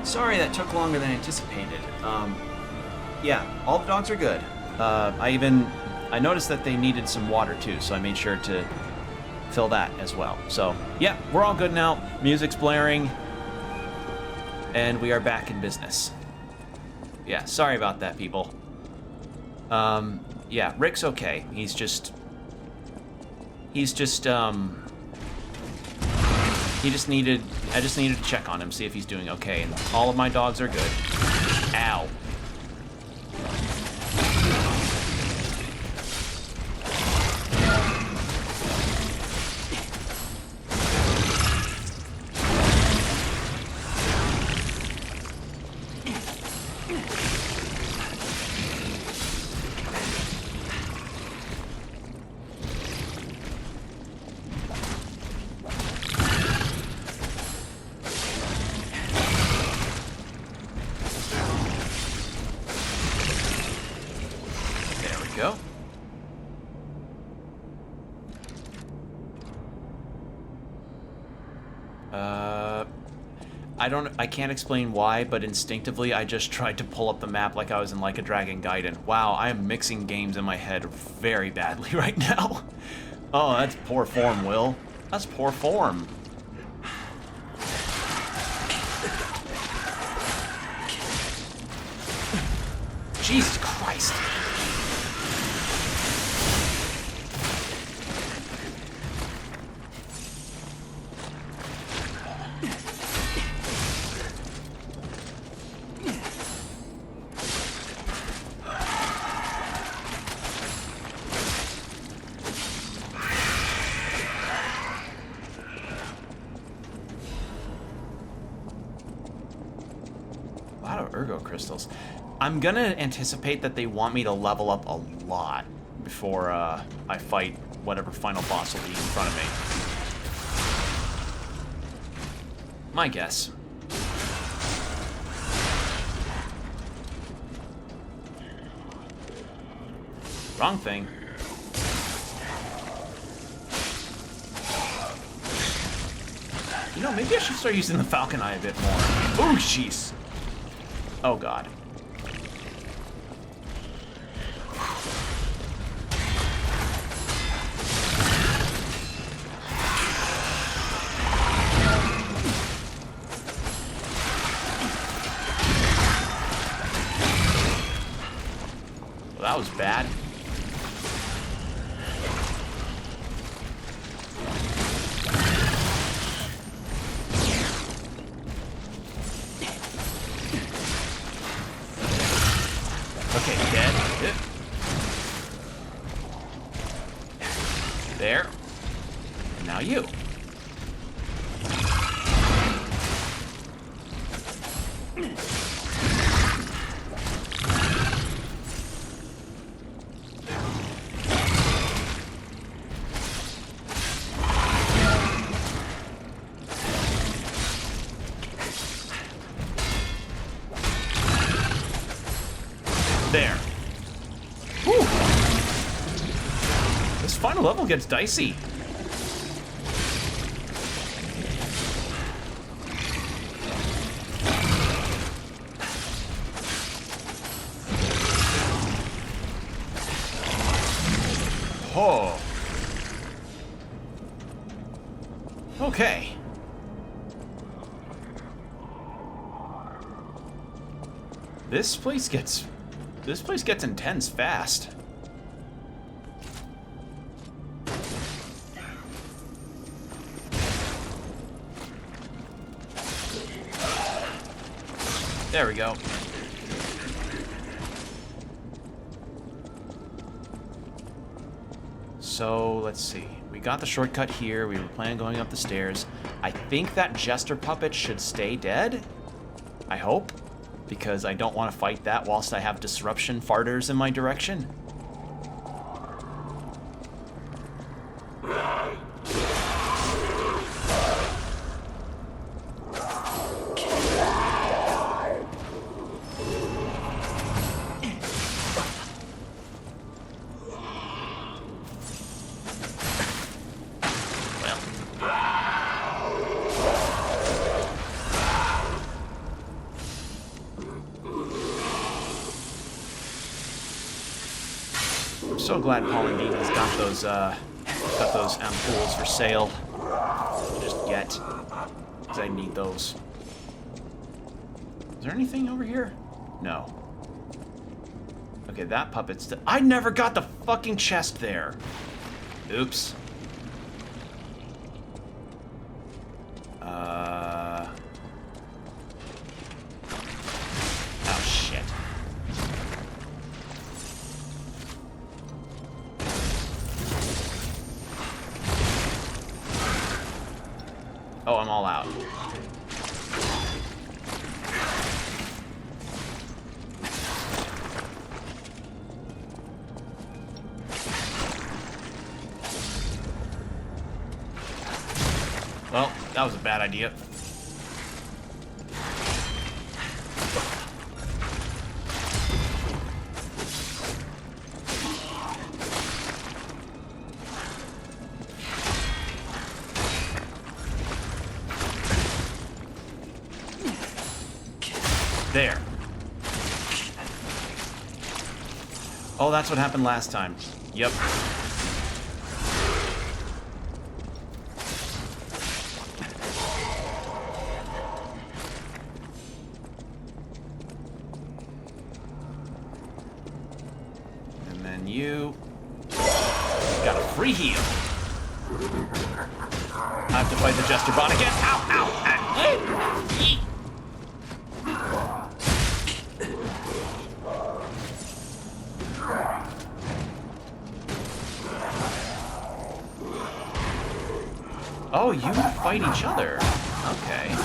A: Sorry that took longer than anticipated. Yeah, all the dogs are good. I noticed that they needed some water too, so I made sure to fill that as well. So, yeah, we're all good now. Music's blaring, and we are back in business. Yeah, sorry about that, people. Yeah, Rick's okay. I just needed to check on him, see if he's doing okay, and all of my dogs are good. Ow. Go. I can't explain why, but instinctively I just tried to pull up the map like I was in Like a Dragon Gaiden. Wow, I am mixing games in my head very badly right now. Oh, that's poor form, Will. That's poor form. Jesus Christ. Ergo crystals. I'm gonna anticipate that they want me to level up a lot before I fight whatever final boss will be in front of me. My guess. Wrong thing. You know, maybe I should start using the Falcon Eye a bit more. Oh, jeez. Oh, God. Well, that was bad. Okay, dead. There. And now you. There. Whew. This final level gets dicey. Oh. Okay. This place gets intense fast. There we go. So, let's see. We got the shortcut here. We were planning on going up the stairs. I think that jester puppet should stay dead. I hope. Because I don't want to fight that whilst I have disruption farters in my direction. Well. so glad Paulandina's got those ampoules for sale. Just get, because I need those. Is there anything over here? No. Okay, that puppet's... I never got the fucking chest there. Oops. Oh, shit. Oh, I'm all out. Well, that was a bad idea. There. Oh, that's what happened last time. Yep. And then you got a free heal. I have to fight the Jester bot again. Ow, ow, ow. Yeet. Oh, you fight each other. Okay.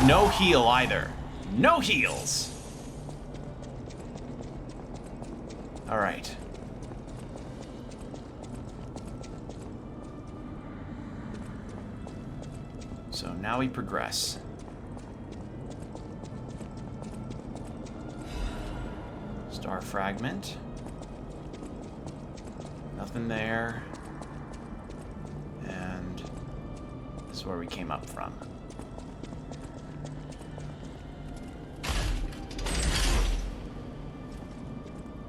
A: No heal either. No heals. All right. So now we progress. Star fragment. Nothing there. And this is where we came up from.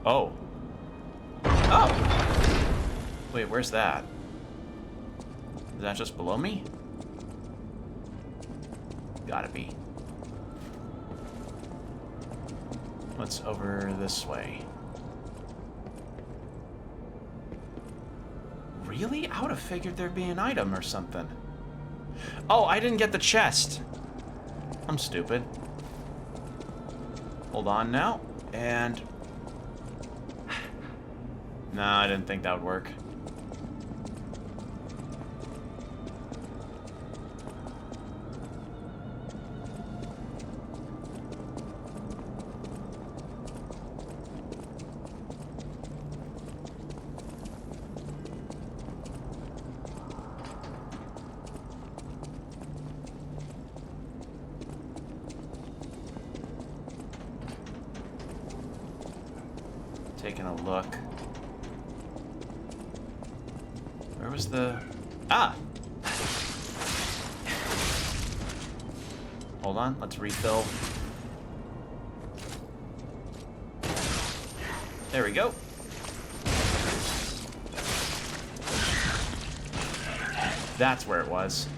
A: Oh. Oh! Wait, where's that? Is that just below me? Gotta be. What's over this way? Really? I would have figured there'd be an item or something. Oh, I didn't get the chest. I'm stupid. Hold on now. And... no, I didn't think that would work. Taking a look. Where was the... ah! Hold on, let's refill. There we go. That's where it was.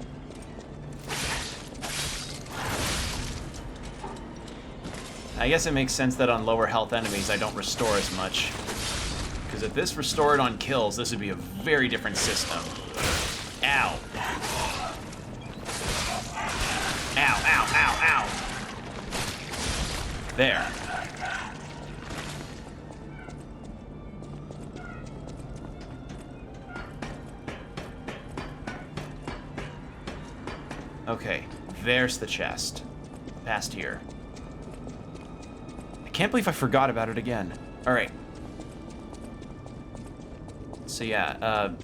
A: I guess it makes sense that on lower health enemies I don't restore as much. Because if this restored on kills, this would be a very different system. Ow. Ow, ow, ow, ow. There. Okay, there's the chest. Past here. I can't believe I forgot about it again. All right. So yeah,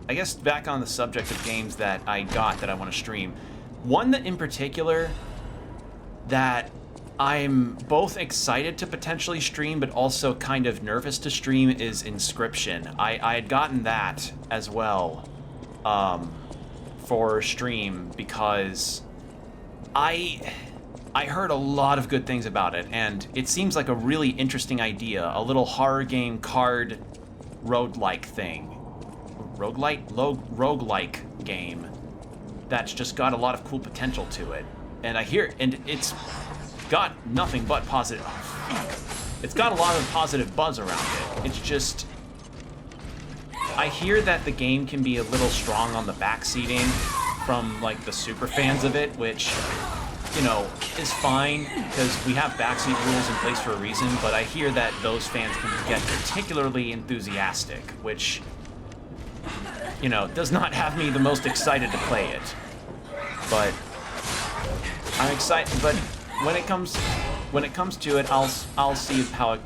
A: I guess back on the subject of games that I got that I want to stream. One that in particular that I'm both excited to potentially stream, but also kind of nervous to stream is Inscription. I had gotten that as well for stream because I heard a lot of good things about it, and it seems like a really interesting idea. A little horror game card roguelike thing. Roguelike game that's just got a lot of cool potential to it. And it's got nothing but positive. It's got a lot of positive buzz around it. It's just, I hear that the game can be a little strong on the backseating from like the super fans of it, which, you know, is fine because we have backseat rules in place for a reason, but I hear that those fans can get particularly enthusiastic, which, you know, does not have me the most excited to play it. But I'm excited, but when it comes to it, I'll see how it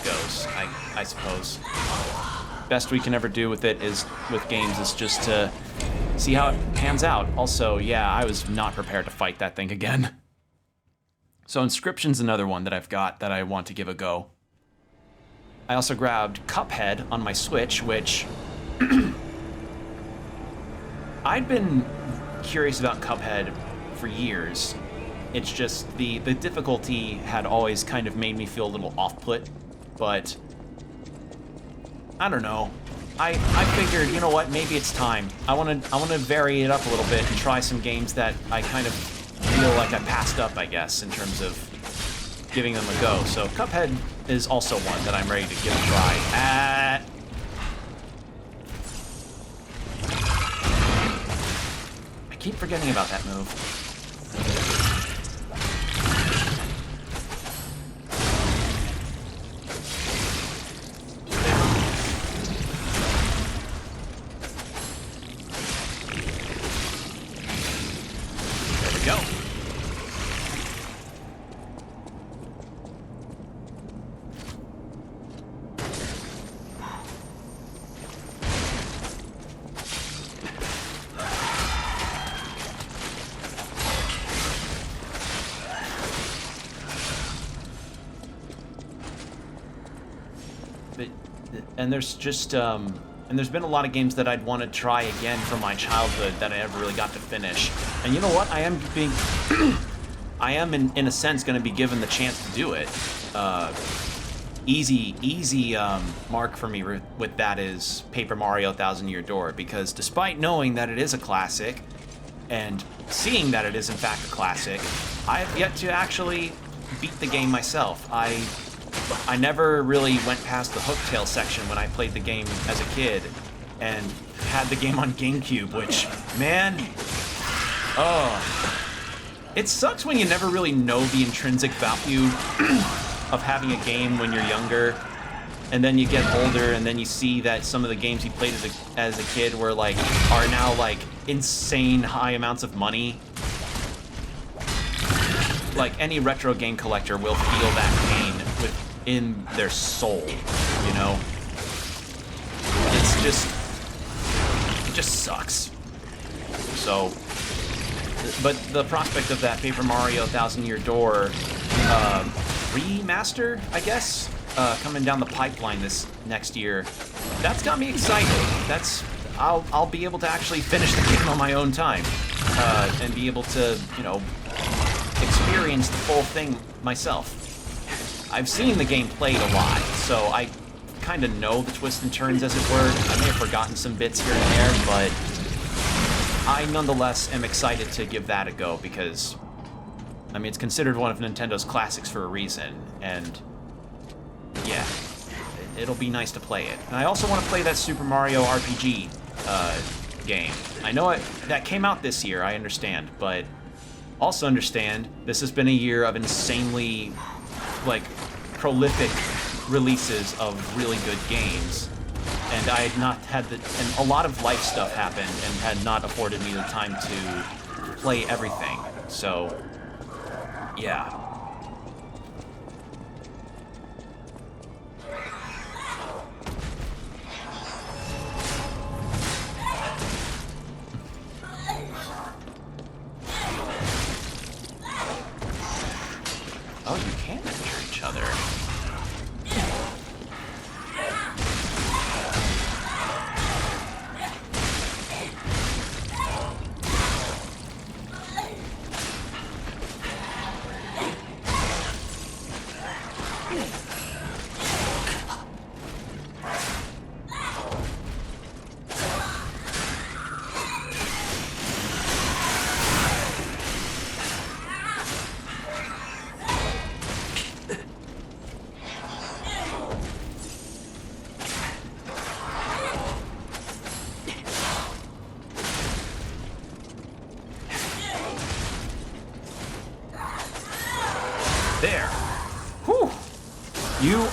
A: goes, I suppose. Best we can ever do with it is with games is just to see how it pans out. Also, yeah, I was not prepared to fight that thing again. So Inscription's another one that I've got that I want to give a go. I also grabbed Cuphead on my Switch, which I'd been curious about Cuphead for years. It's just the difficulty had always kind of made me feel a little off-put, but I don't know. I figured, you know what, maybe it's time. I want to vary it up a little bit and try some games that I kind of feel like I passed up, I guess, in terms of giving them a go. So Cuphead is also one that I'm ready to give a try. I keep forgetting about that move. There we go. And there's just, and there's been a lot of games that I'd want to try again from my childhood that I never really got to finish. And you know what? I am in a sense going to be given the chance to do it. Easy mark for me with that is Paper Mario Thousand Year Door, because despite knowing that it is a classic and seeing that it is in fact a classic, I have yet to actually beat the game myself. I never really went past the hooktail section when I played the game as a kid and had the game on GameCube, which, man, it sucks when you never really know the intrinsic value of having a game when you're younger, and then you get older and then you see that some of the games you played as a kid were like, are now like insane high amounts of money. Like any retro game collector will feel that pain within their soul, you know? It just sucks. So, but the prospect of that Paper Mario Thousand Year Door remaster, I guess, coming down the pipeline this next year, that's got me excited. I'll be able to actually finish the game on my own time, and be able to, you know, experience the full thing myself. I've seen the game played a lot, so I kind of know the twists and turns, as it were. I may have forgotten some bits here and there, but I nonetheless am excited to give that a go because, I mean, it's considered one of Nintendo's classics for a reason, and yeah, it'll be nice to play it. And I also want to play that Super Mario RPG game. I know that came out this year, I understand, but also understand this has been a year of insanely, like, prolific releases of really good games, and I had not had and a lot of life stuff happened and had not afforded me the time to play everything. So, yeah.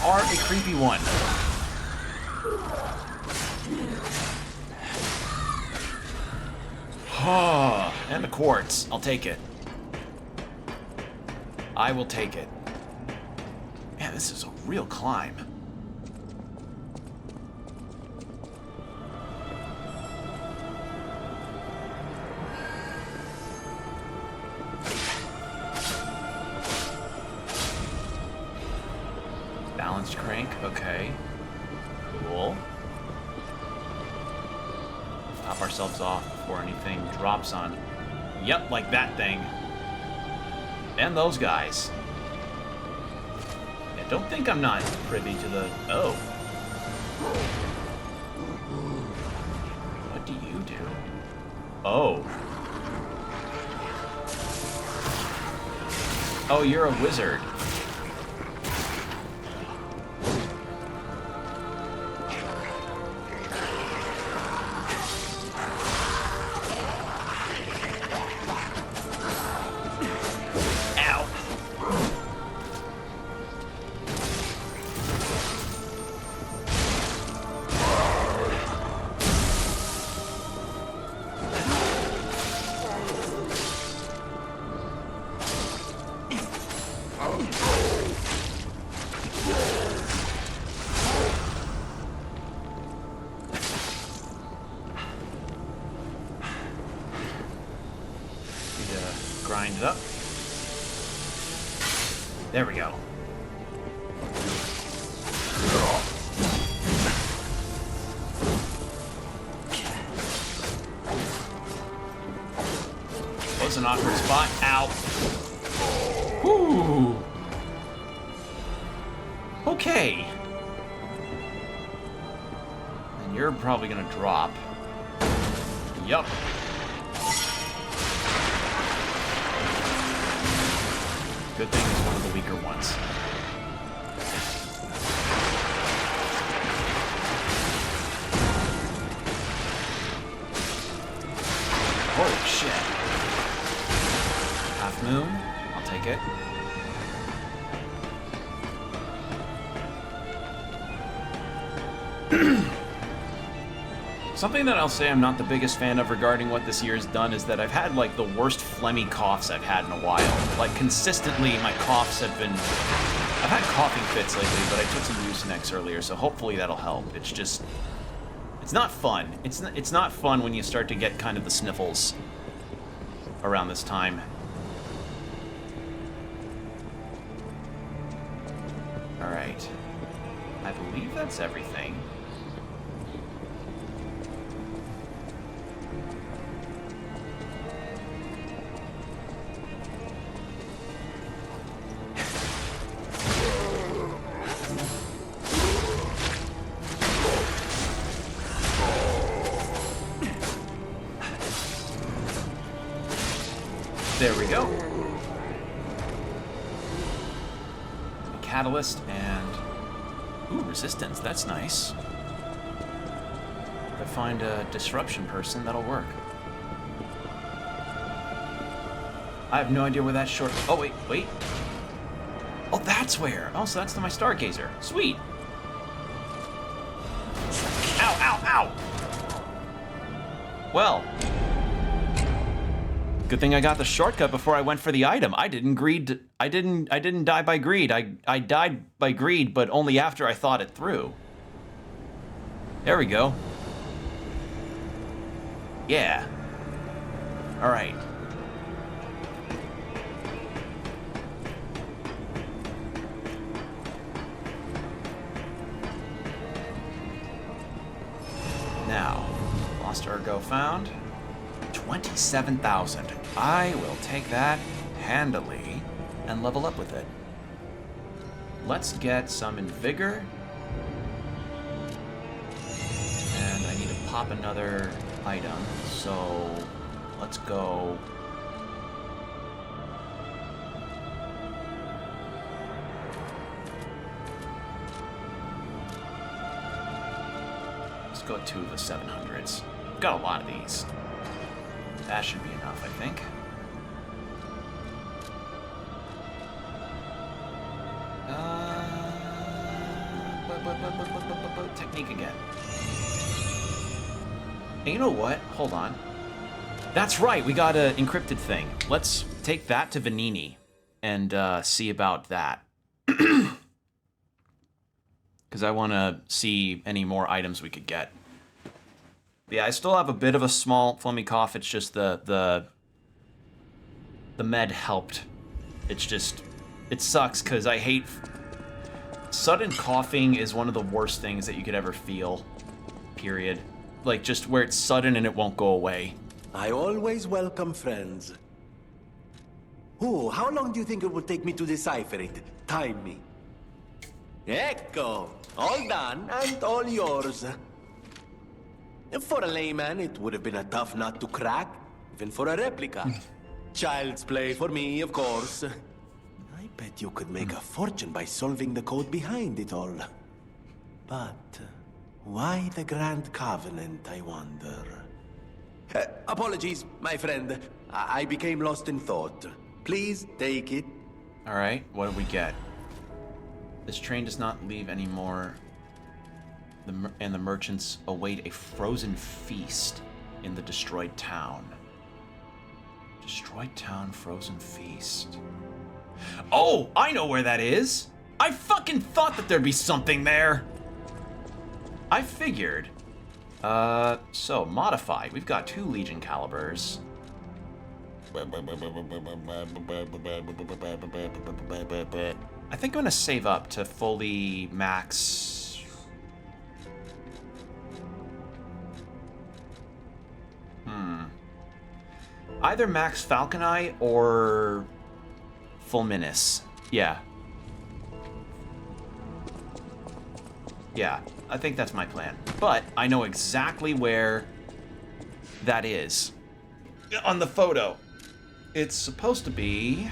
A: are a creepy one. Oh, and a quartz. I'll take it. I will take it. Man, this is a real climb. Balanced crank, okay. Cool. Top ourselves off before anything drops on. Yep, like that thing. And those guys. Yeah, don't think I'm not privy to the... Oh. What do you do? Oh. Oh, you're a wizard. Grind it up. There we go. Was an awkward spot. Ow. Whoo. Okay. And you're probably gonna drop. Yup. Good thing it's one of the weaker ones. Holy shit. Half moon. I'll take it. Something that I'll say I'm not the biggest fan of regarding what this year's done is that I've had, like, the worst phlegmy coughs I've had in a while. Like, consistently, my coughs have been... I've had coughing fits lately, but I took some Mucinex earlier, so hopefully that'll help. It's just... It's not fun. It's not fun when you start to get kind of the sniffles around this time. Alright. I believe that's everything. There we go. A catalyst and... Ooh, resistance. That's nice. If I find a disruption person, that'll work. I have no idea where that short... Oh, wait. Oh, that's where. Oh, so that's my Stargazer. Sweet. Ow. Well... Good thing I got the shortcut before I went for the item. I didn't die by greed. I died by greed, but only after I thought it through. There we go. Yeah. All right. Now, lost ergo found. 27,000. I will take that handily and level up with it. Let's get some Invigor. And I need to pop another item, so let's go. Let's go 2 of the 700s. Got a lot of these. That should be enough, I think. Technique again. And you know what? Hold on. That's right, we got an encrypted thing. Let's take that to Vanini and see about that. Because I want to see any more items we could get. Yeah, I still have a bit of a small phlegmy cough. It's just the med helped. It's just, it sucks because I hate... Sudden coughing is one of the worst things that you could ever feel. Period. Like, just where it's sudden and it won't go away.
E: I always welcome friends. Oh, how long do you think it would take me to decipher it? Time me. Ecco! All done and all yours. For a layman, it would have been a tough nut to crack, even for a replica. Child's play for me, of course. I bet you could make a fortune by solving the code behind it all. But why the Grand Covenant, I wonder? Apologies, my friend. I became lost in thought. Please take it.
A: All right, what do we get? This train does not leave anymore. And the merchants await a frozen feast in the destroyed town. Destroyed town, frozen feast. Oh, I know where that is. I fucking thought that there'd be something there. I figured. So modified. We've got 2 Legion calibers. I think I'm gonna save up to fully max. Either max Falcon Eye or Fulminus. Yeah. Yeah, I think that's my plan. But I know exactly where that is. On the photo. It's supposed to be...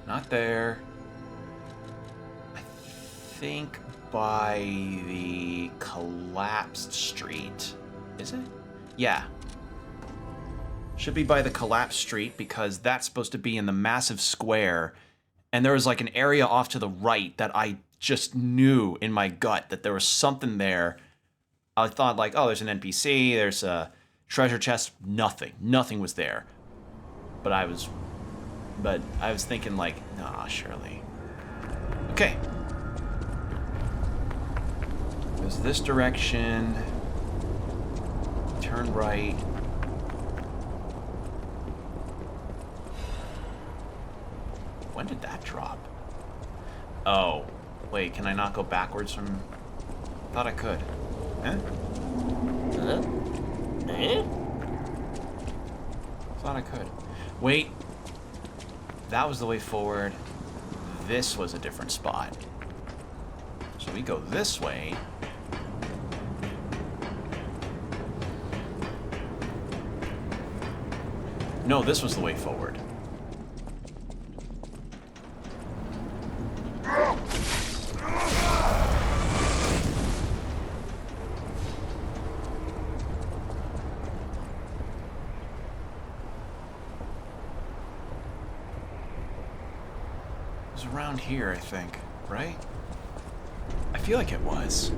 A: Not there. I think by the collapsed street. Is it? Yeah. Should be by the collapsed street because that's supposed to be in the massive square. And there was like an area off to the right that I just knew in my gut that there was something there. I thought like, oh, there's an NPC, there's a treasure chest. Nothing was there. But I was thinking like, nah, surely. Okay. Goes this direction. Turn right. When did that drop? Oh, wait, can I not go backwards from... Thought I could. Huh? Thought I could. Wait. That was the way forward. This was a different spot. So we go this way. No, this was the way forward. Around here, I think, right? I feel like it was.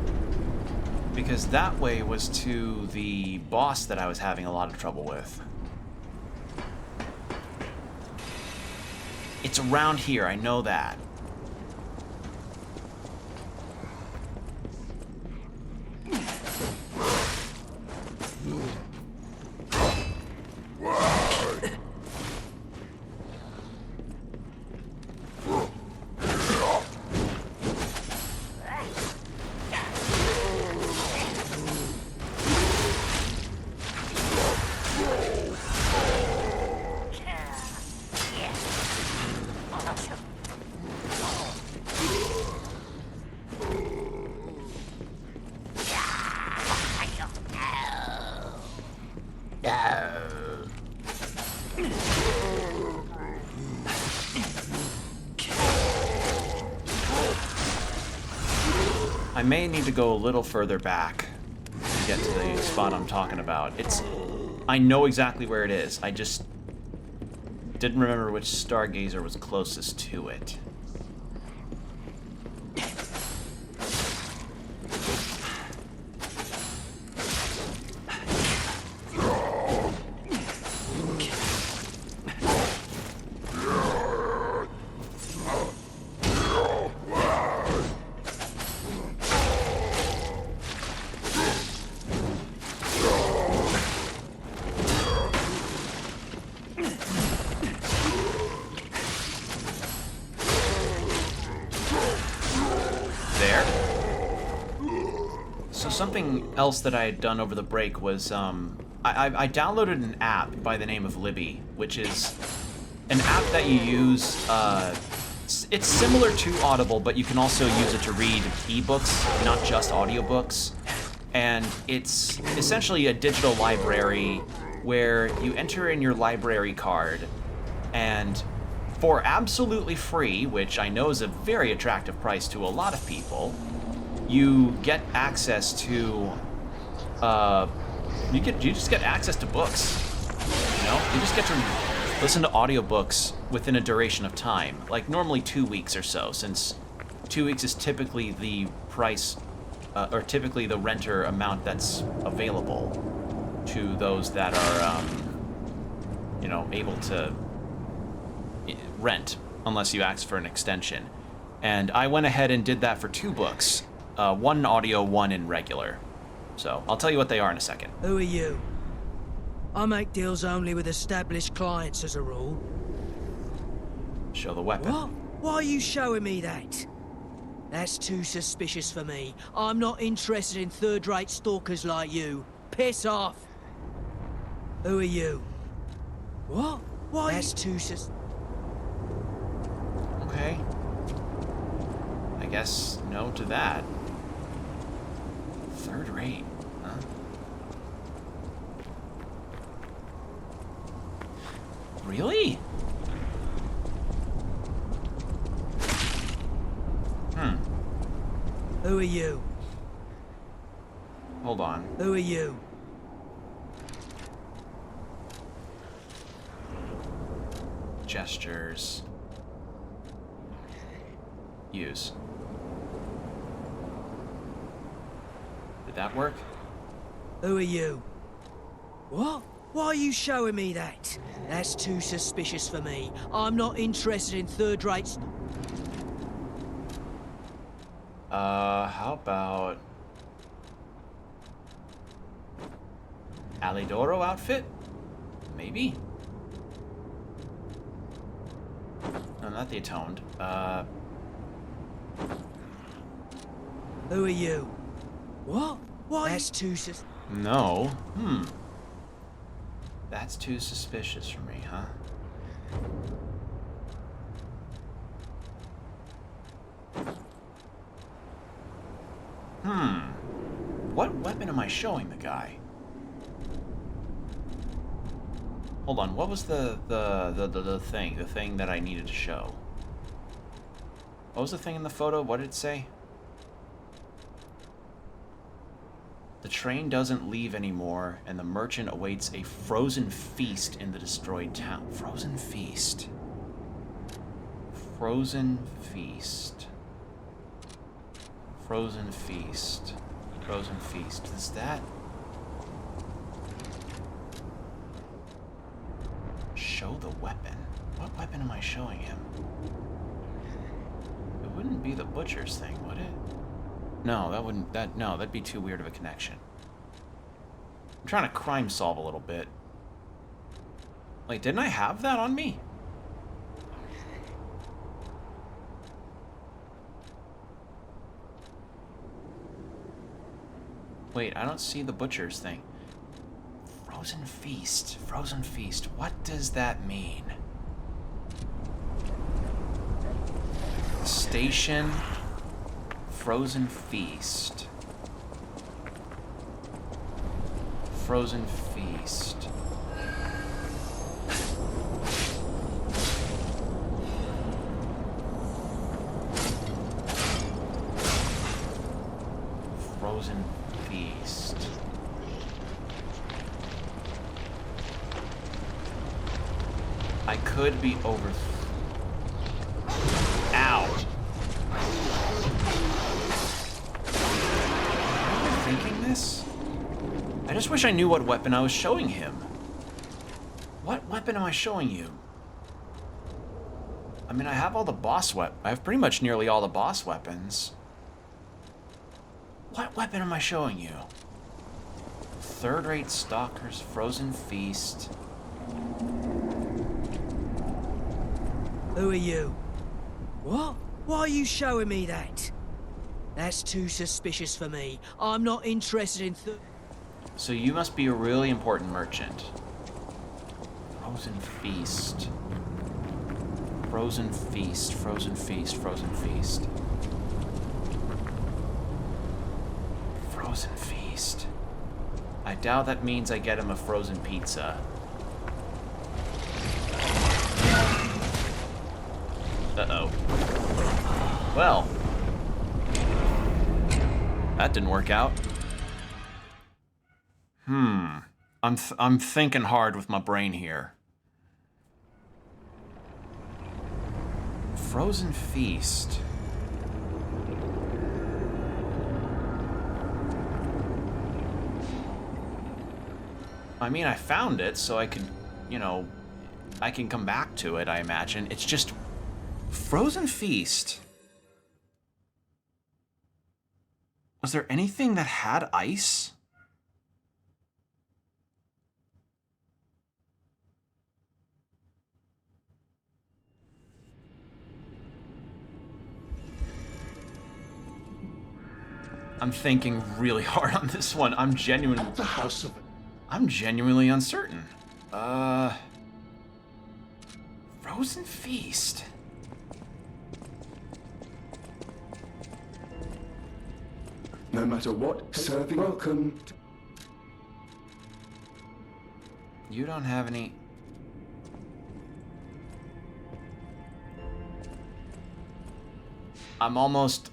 A: Because that way was to the boss that I was having a lot of trouble with. It's around here, I know that. I may need to go a little further back to get to the spot I'm talking about. I know exactly where it is. I just didn't remember which stargazer was closest to it. So something else that I had done over the break was I downloaded an app by the name of Libby, which is an app that you use. It's similar to Audible, but you can also use it to read ebooks, not just audiobooks. And it's essentially a digital library where you enter in your library card, and for absolutely free, which I know is a very attractive price to a lot of people, you get access to you just get access to books. You know, you just get to listen to audiobooks within a duration of time, like normally 2 weeks or so, since 2 weeks is typically the price or typically the renter amount that's available to those that are you know, able to rent unless you ask for an extension. And I went ahead and did that for 2 books, one in audio, one in regular. So I'll tell you what they are in a second.
F: Who are you? I make deals only with established clients as a rule.
A: Show the weapon.
F: What? Why are you showing me that? That's too suspicious for me. I'm not interested in third-rate stalkers like you. Piss off! Who are you? What? Why? That's too
A: Okay. I guess no to that. Third rate, huh? Really?
F: Who are you?
A: Hold on.
F: Who are you?
A: Gestures. Use. Did that work?
F: Who are you? What? Why are you showing me that? That's too suspicious for me. I'm not interested in third-rate...
A: How about... Alidoro outfit? Maybe? No, not the Atoned.
F: Who are you? What? Why? That's too
A: No. That's too suspicious for me, huh? What weapon am I showing the guy? Hold on, what was the thing that I needed to show? What was the thing in the photo? What did it say? The train doesn't leave anymore, and the merchant awaits a frozen feast in the destroyed town. Frozen feast. Frozen feast. Frozen feast. Frozen feast. Is that... Show the weapon. What weapon am I showing him? It wouldn't be the butcher's thing, would it? No, that wouldn't... No, that'd be too weird of a connection. I'm trying to crime solve a little bit. Wait, didn't I have that on me? Wait, I don't see the butcher's thing. Frozen feast. Frozen feast. What does that mean? Station. Frozen feast. Frozen feast. Frozen feast. I could be over... Ow! Thinking this? I just wish I knew what weapon I was showing him. What weapon am I showing you? I mean, I have all the boss I have pretty much nearly all the boss weapons. What weapon am I showing you? Third-rate stalkers, frozen feast.
F: Who are you? What? Why are you showing me that? That's too suspicious for me. I'm not interested in
A: So you must be a really important merchant. Frozen feast. Frozen feast, frozen feast, frozen feast. Frozen feast. I doubt that means I get him a frozen pizza. Uh-oh. Well. That didn't work out. I'm thinking hard with my brain here. Frozen feast. I mean, I found it, so I could, you know, I can come back to it, I imagine. It's just frozen feast. Was there anything that had ice? I'm thinking really hard on this one. I'm genuinely uncertain. Frozen feast.
C: No matter what, serving welcome.
A: You don't have any. I'm almost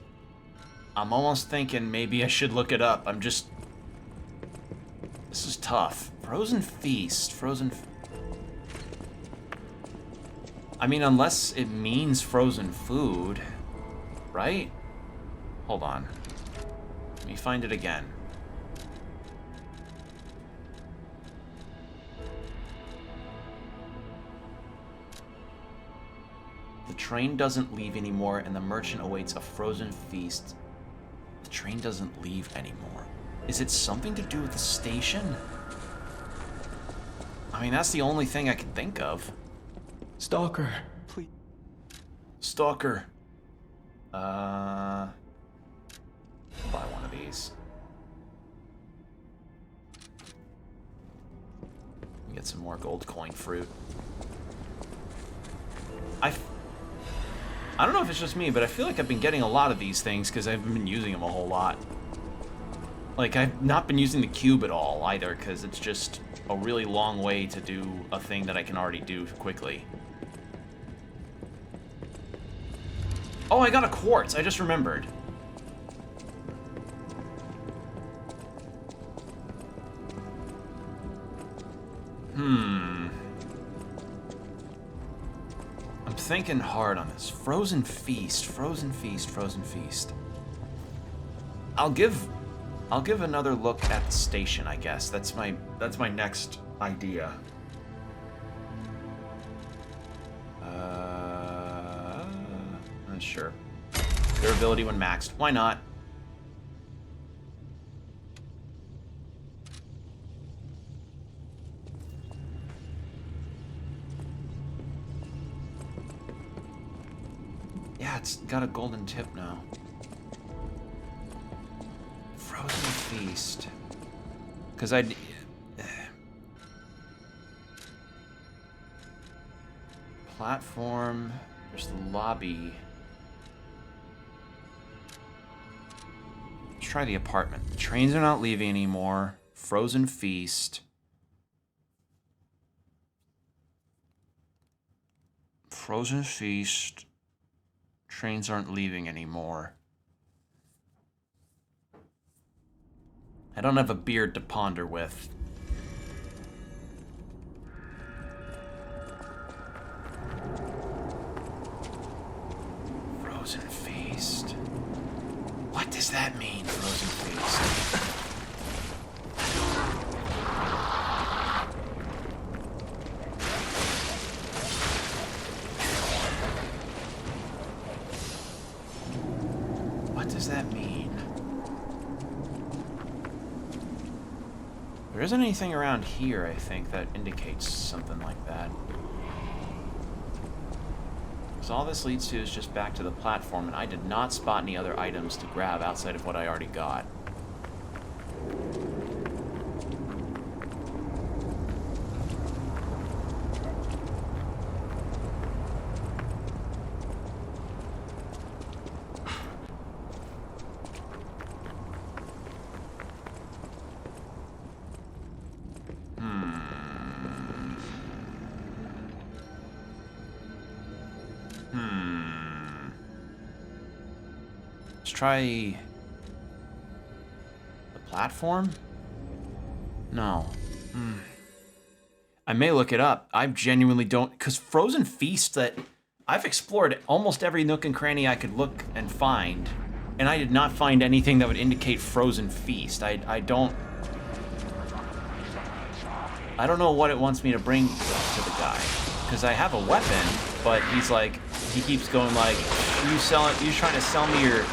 A: thinking maybe I should look it up. This is tough. Frozen feast. I mean, unless it means frozen food, right? Hold on. Let me find it again. The train doesn't leave anymore, and the merchant awaits a frozen feast. The train doesn't leave anymore. Is it something to do with the station? I mean, that's the only thing I can think of.
C: Stalker, please.
A: Stalker. Buy one of these. Get some more gold coin fruit. I don't know if it's just me, but I feel like I've been getting a lot of these things because I've been using them a whole lot. Like, I've not been using the cube at all either, because it's just a really long way to do a thing that I can already do quickly. Oh, I got a quartz. I just remembered. I'm thinking hard on this. Frozen feast, frozen feast, frozen feast. I'll give another look at the station, I guess. That's my next idea. Sure. Durability when maxed. Why not? Yeah, it's got a golden tip now. Frozen feast. Because I'd... Platform. There's the lobby. Let's try the apartment. The trains are not leaving anymore. Frozen feast. Frozen feast. Trains aren't leaving anymore. I don't have a beard to ponder with. Frozen feast. What does that mean, frozen feast? What does that mean? There isn't anything around here, I think, that indicates something like that. Because all this leads to is just back to the platform, and I did not spot any other items to grab outside of what I already got. Let's try the platform? No. I may look it up. I genuinely don't, because Frozen Feast, that I've explored almost every nook and cranny I could look and find, and I did not find anything that would indicate Frozen Feast. I don't know what it wants me to bring to the guy, because I have a weapon, but he's like, he keeps going like, you trying to sell me your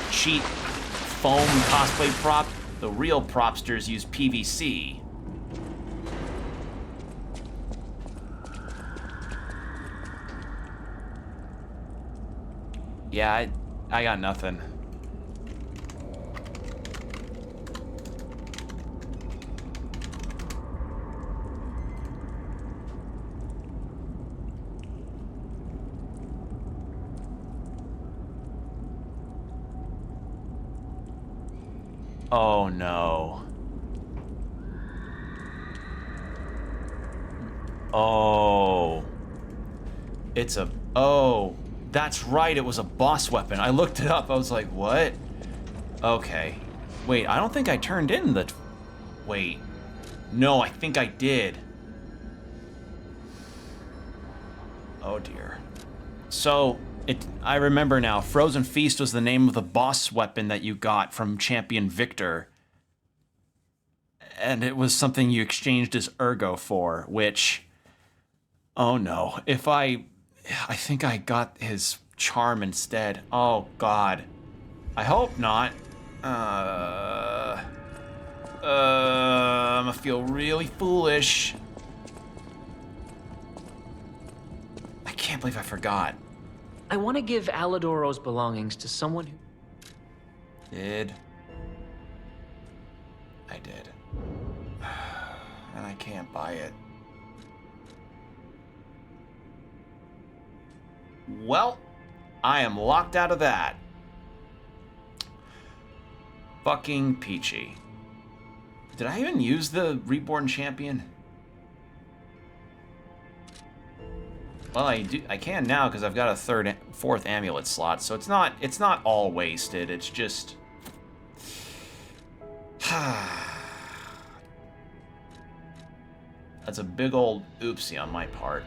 A: cheap foam cosplay prop? The real propsters use PVC. Yeah, I got nothing. Oh no. Oh. Oh. That's right, it was a boss weapon. I looked it up, I was like, what? Okay. Wait, I don't think I turned in the... Wait. No, I think I did. Oh dear. So, I remember now, Frozen Feast was the name of the boss weapon that you got from Champion Victor. And it was something you exchanged his Ergo for, which... Oh no, I think I got his charm instead. Oh god. I hope not. I'm gonna feel really foolish. I can't believe I forgot.
D: I want to give Alidoro's belongings to someone who...
A: Did. I did. And I can't buy it. Well, I am locked out of that. Fucking peachy. Did I even use the Reborn Champion? Well, I can now because I've got a fourth amulet slot, so it's not all wasted. It's just that's a big old oopsie on my part.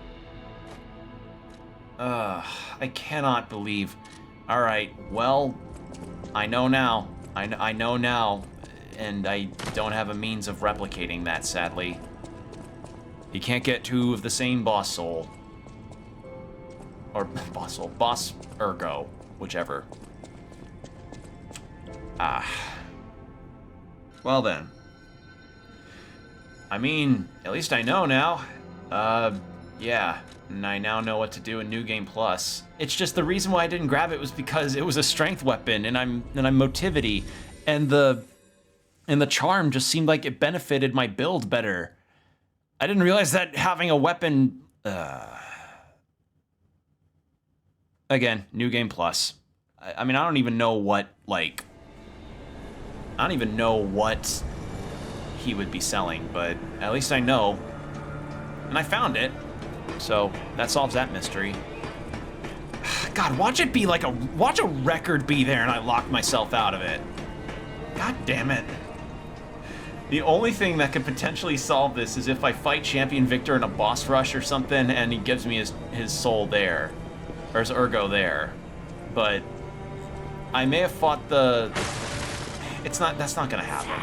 A: I cannot believe. All right, well, I know now. I know now, and I don't have a means of replicating that, sadly. You can't get two of the same boss soul. Or boss soul, boss Ergo, whichever. Well then. I mean, at least I know now. Yeah. And I now know what to do in New Game Plus. It's just the reason why I didn't grab it was because it was a strength weapon, and I'm motivity, and the charm just seemed like it benefited my build better. I didn't realize that having a weapon. Again, New Game Plus. I mean, I don't even know what he would be selling, but at least I know, and I found it. So that solves that mystery. God, watch a record be there and I lock myself out of it. God damn it. The only thing that could potentially solve this is if I fight Champion Victor in a boss rush or something and he gives me his soul there. Or his Ergo there. But I may have fought the... That's not gonna happen.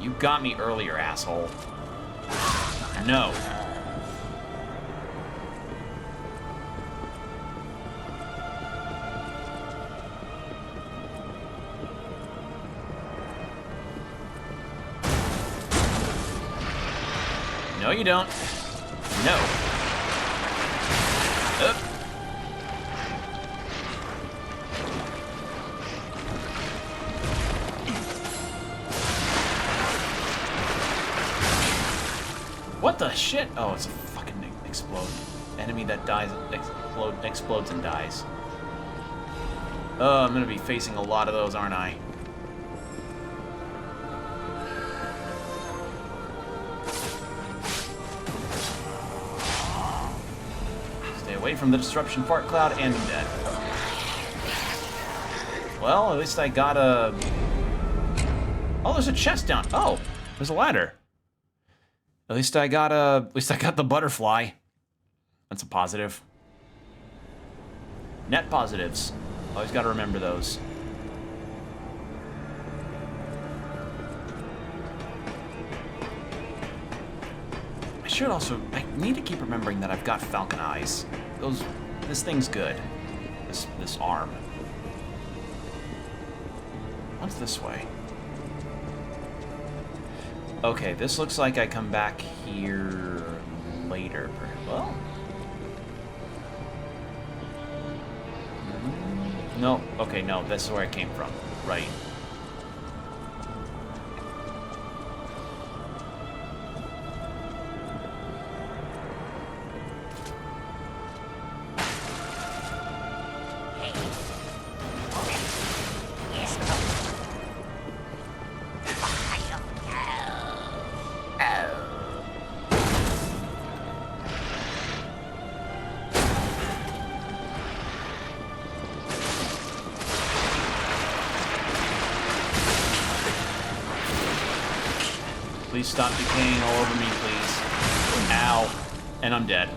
A: You got me earlier, asshole. No. No, you don't. No. Up. What the shit? Oh, it's a fucking explode. Enemy that dies, explodes and dies. Oh, I'm gonna be facing a lot of those, aren't I? Stay away from the disruption fart cloud, and I'm dead. Well, at least I got a... Oh, there's a chest down. Oh, there's a ladder. At least I got the butterfly. That's a positive. Net positives. Always got to remember those. I need to keep remembering that I've got falcon eyes. This thing's good. This arm. What's this way? Okay, this looks like I come back here later. Well, no. Okay, no, this is where I came from. Right. Please stop decaying all over me, please. Ow. And I'm dead.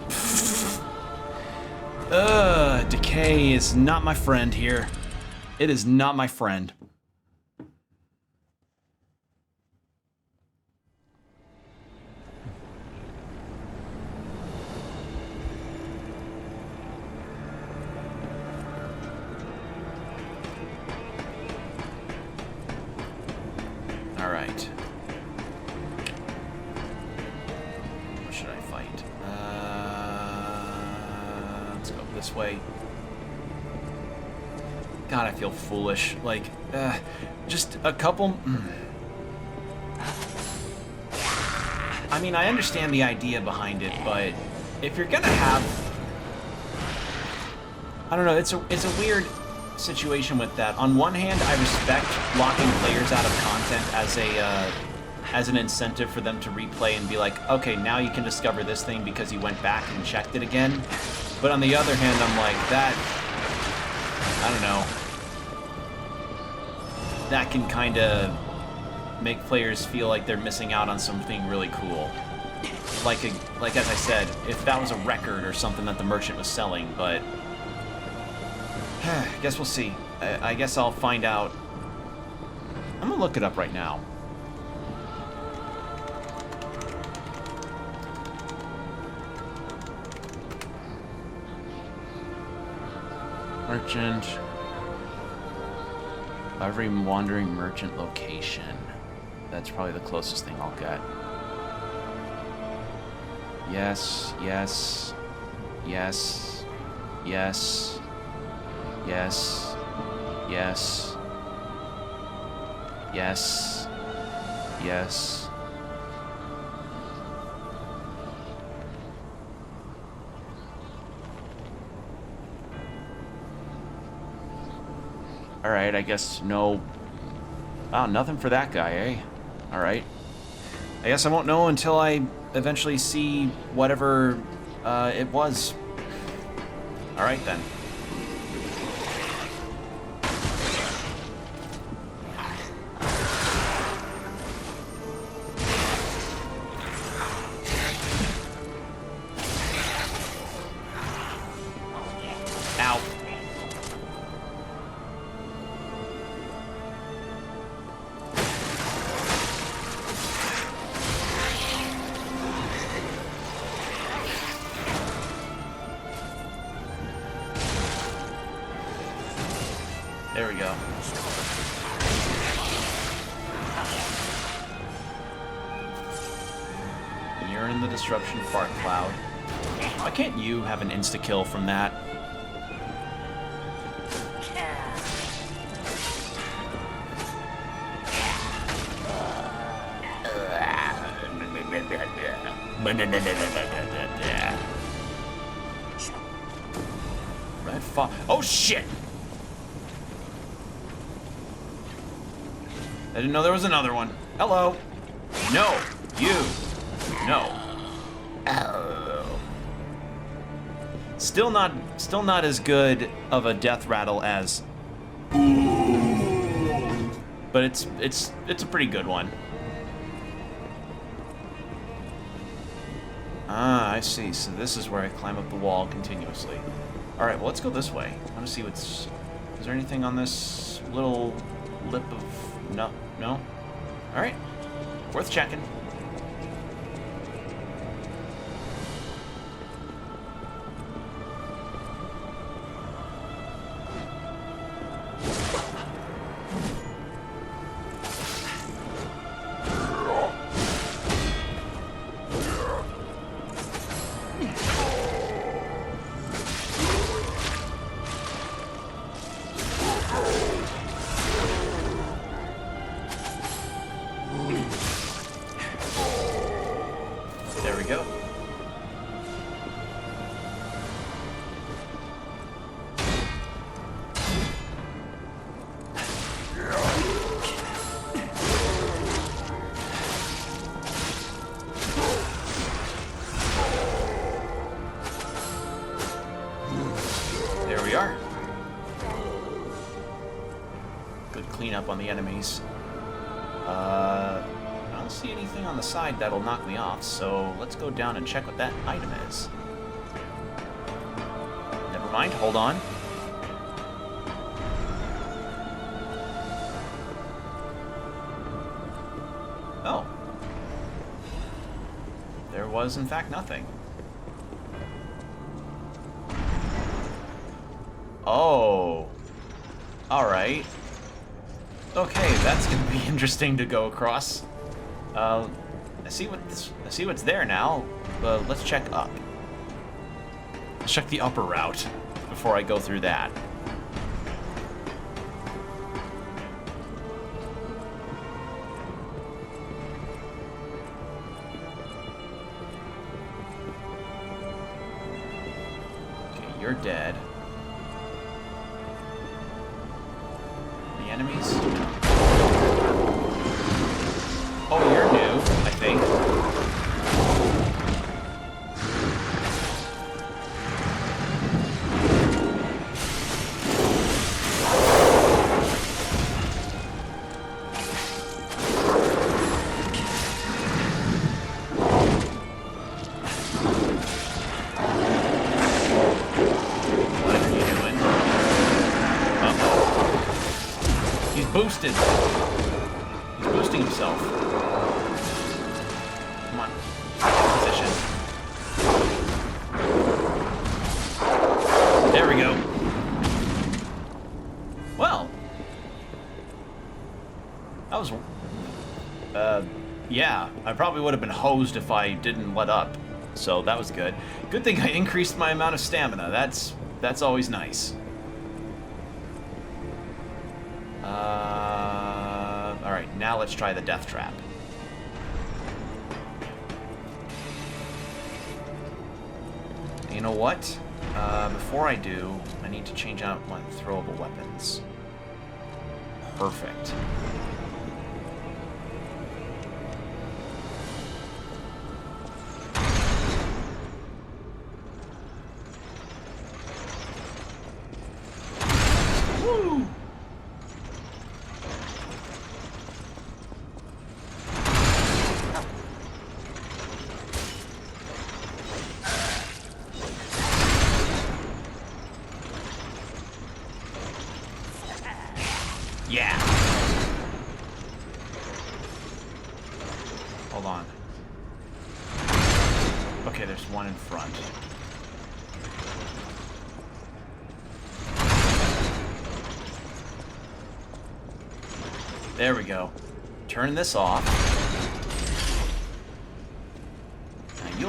A: Decay is not my friend here. It is not my friend. All right. This way. God, I feel foolish. Like, just a couple... I mean, I understand the idea behind it, but if you're gonna have... I don't know, it's a weird situation with that. On one hand, I respect locking players out of content as an incentive for them to replay and be like, okay, now you can discover this thing because you went back and checked it again. But on the other hand, I'm like, that, I don't know, that can kind of make players feel like they're missing out on something really cool. Like as I said, if that was a record or something that the merchant was selling, but I guess we'll see. I guess I'll find out. I'm gonna look it up right now. Merchant. Every wandering merchant location. That's probably the closest thing I'll get. Yes, yes, yes, yes, yes, yes, yes, yes. Alright, I guess no... Oh, nothing for that guy, eh? Alright. I guess I won't know until I eventually see whatever it was. Alright then. Ow. There we go. You're Turn the disruption fart cloud. Why can't you have an insta-kill from that? Red fog. Oh shit! I didn't know there was another one. Hello. No. You. No. Oh. Still not as good of a death rattle as. But it's a pretty good one. Ah, I see. So this is where I climb up the wall continuously. All right, well, let's go this way. I want to see what's. Is there anything on this little lip of? No. No. All right. Worth checking. There we go. There we are. Good cleanup on the enemies. I don't see anything on the side that'll knock me off, so let's go down and check what that item is. Never mind, hold on. Oh. There was, in fact, nothing. Oh. Alright. Okay, that's gonna be interesting to go across. I see what's there now, but let's check up. Let's check the upper route before I go through that. Okay, you're dead. The enemies? Oh, you're new, I think. What are you doing? Uh-oh. He's boosted. He's boosting himself. Come on. Position. There we go. Well. That was... yeah. I probably would have been hosed if I didn't let up. So that was good. Good thing I increased my amount of stamina. That's always nice. Alright, now let's try the death trap. You know what? Before I do, I need to change out my throwable weapons. Perfect. Woo! Yeah. Hold on. Okay, there's one in front. There we go. Turn this off.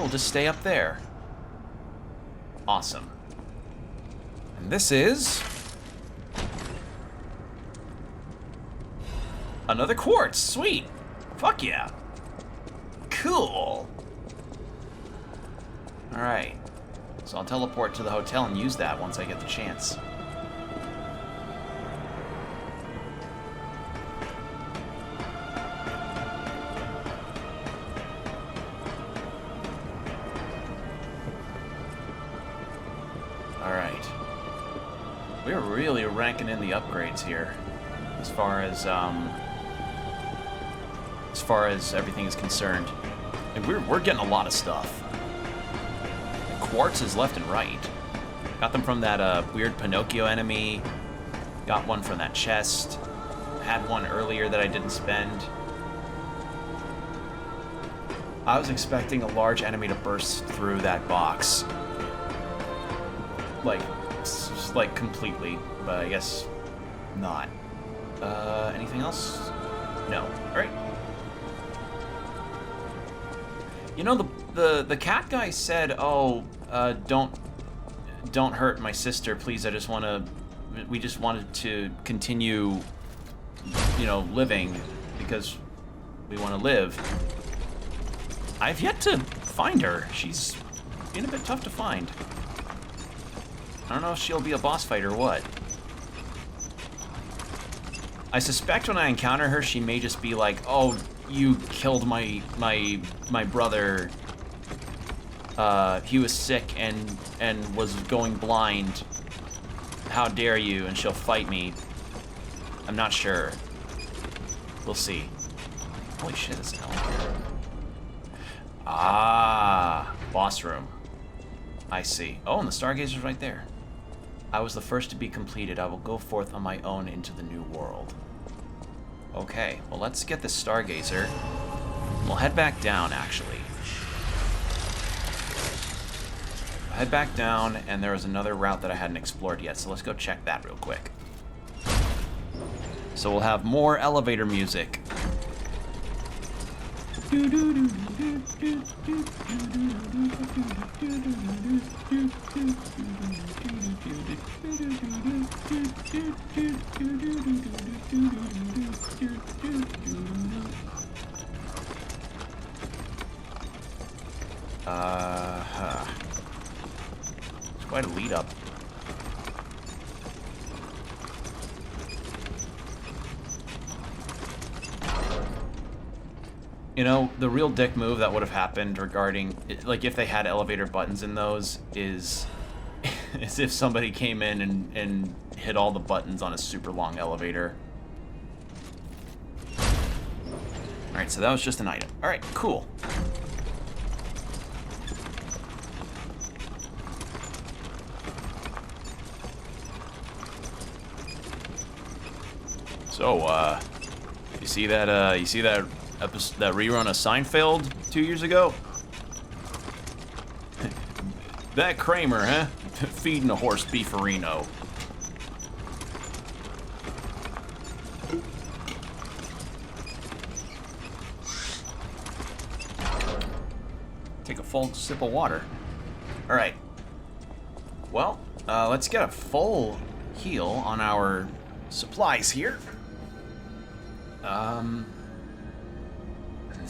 A: we'll just stay up there. Awesome. And this is... another quartz. Sweet. Fuck yeah. Cool. Alright. So I'll teleport to the hotel and use that once I get the chance. Alright. We're really ranking in the upgrades here. As far as everything is concerned. And we're getting a lot of stuff. Quartzes left and right. Got them from that weird Pinocchio enemy. Got one from that chest. Had one earlier that I didn't spend. I was expecting a large enemy to burst through that box. Like completely, but I guess not. Anything else? No. Alright. You know, the cat guy said, "Oh, don't hurt my sister, please. We just wanted to continue, you know, living because we want to live." I've yet to find her. She's being a bit tough to find. I don't know if she'll be a boss fight or what. I suspect when I encounter her, she may just be like, "Oh, you killed my brother. He was sick and was going blind. How dare you?" And she'll fight me. I'm not sure. We'll see. Holy shit, it's an elevator. Ah, boss room. I see. Oh, and the Stargazer's right there. I was the first to be completed. I will go forth on my own into the new world. Okay, well, let's get the Stargazer. We'll head back down, actually. Head back down, and there was another route that I hadn't explored yet, so let's go check that real quick. So we'll have more elevator music. It's quite a lead up. You know, the real dick move that would have happened regarding, like, if they had elevator buttons in those is if somebody came in and hit all the buttons on a super long elevator. Alright, so that was just an item. Alright, cool. So, you see that that rerun of Seinfeld 2 years ago? That Kramer, huh? Feeding a horse beefarino. Take a full sip of water. All right. Well, let's get a full heal on our supplies here. And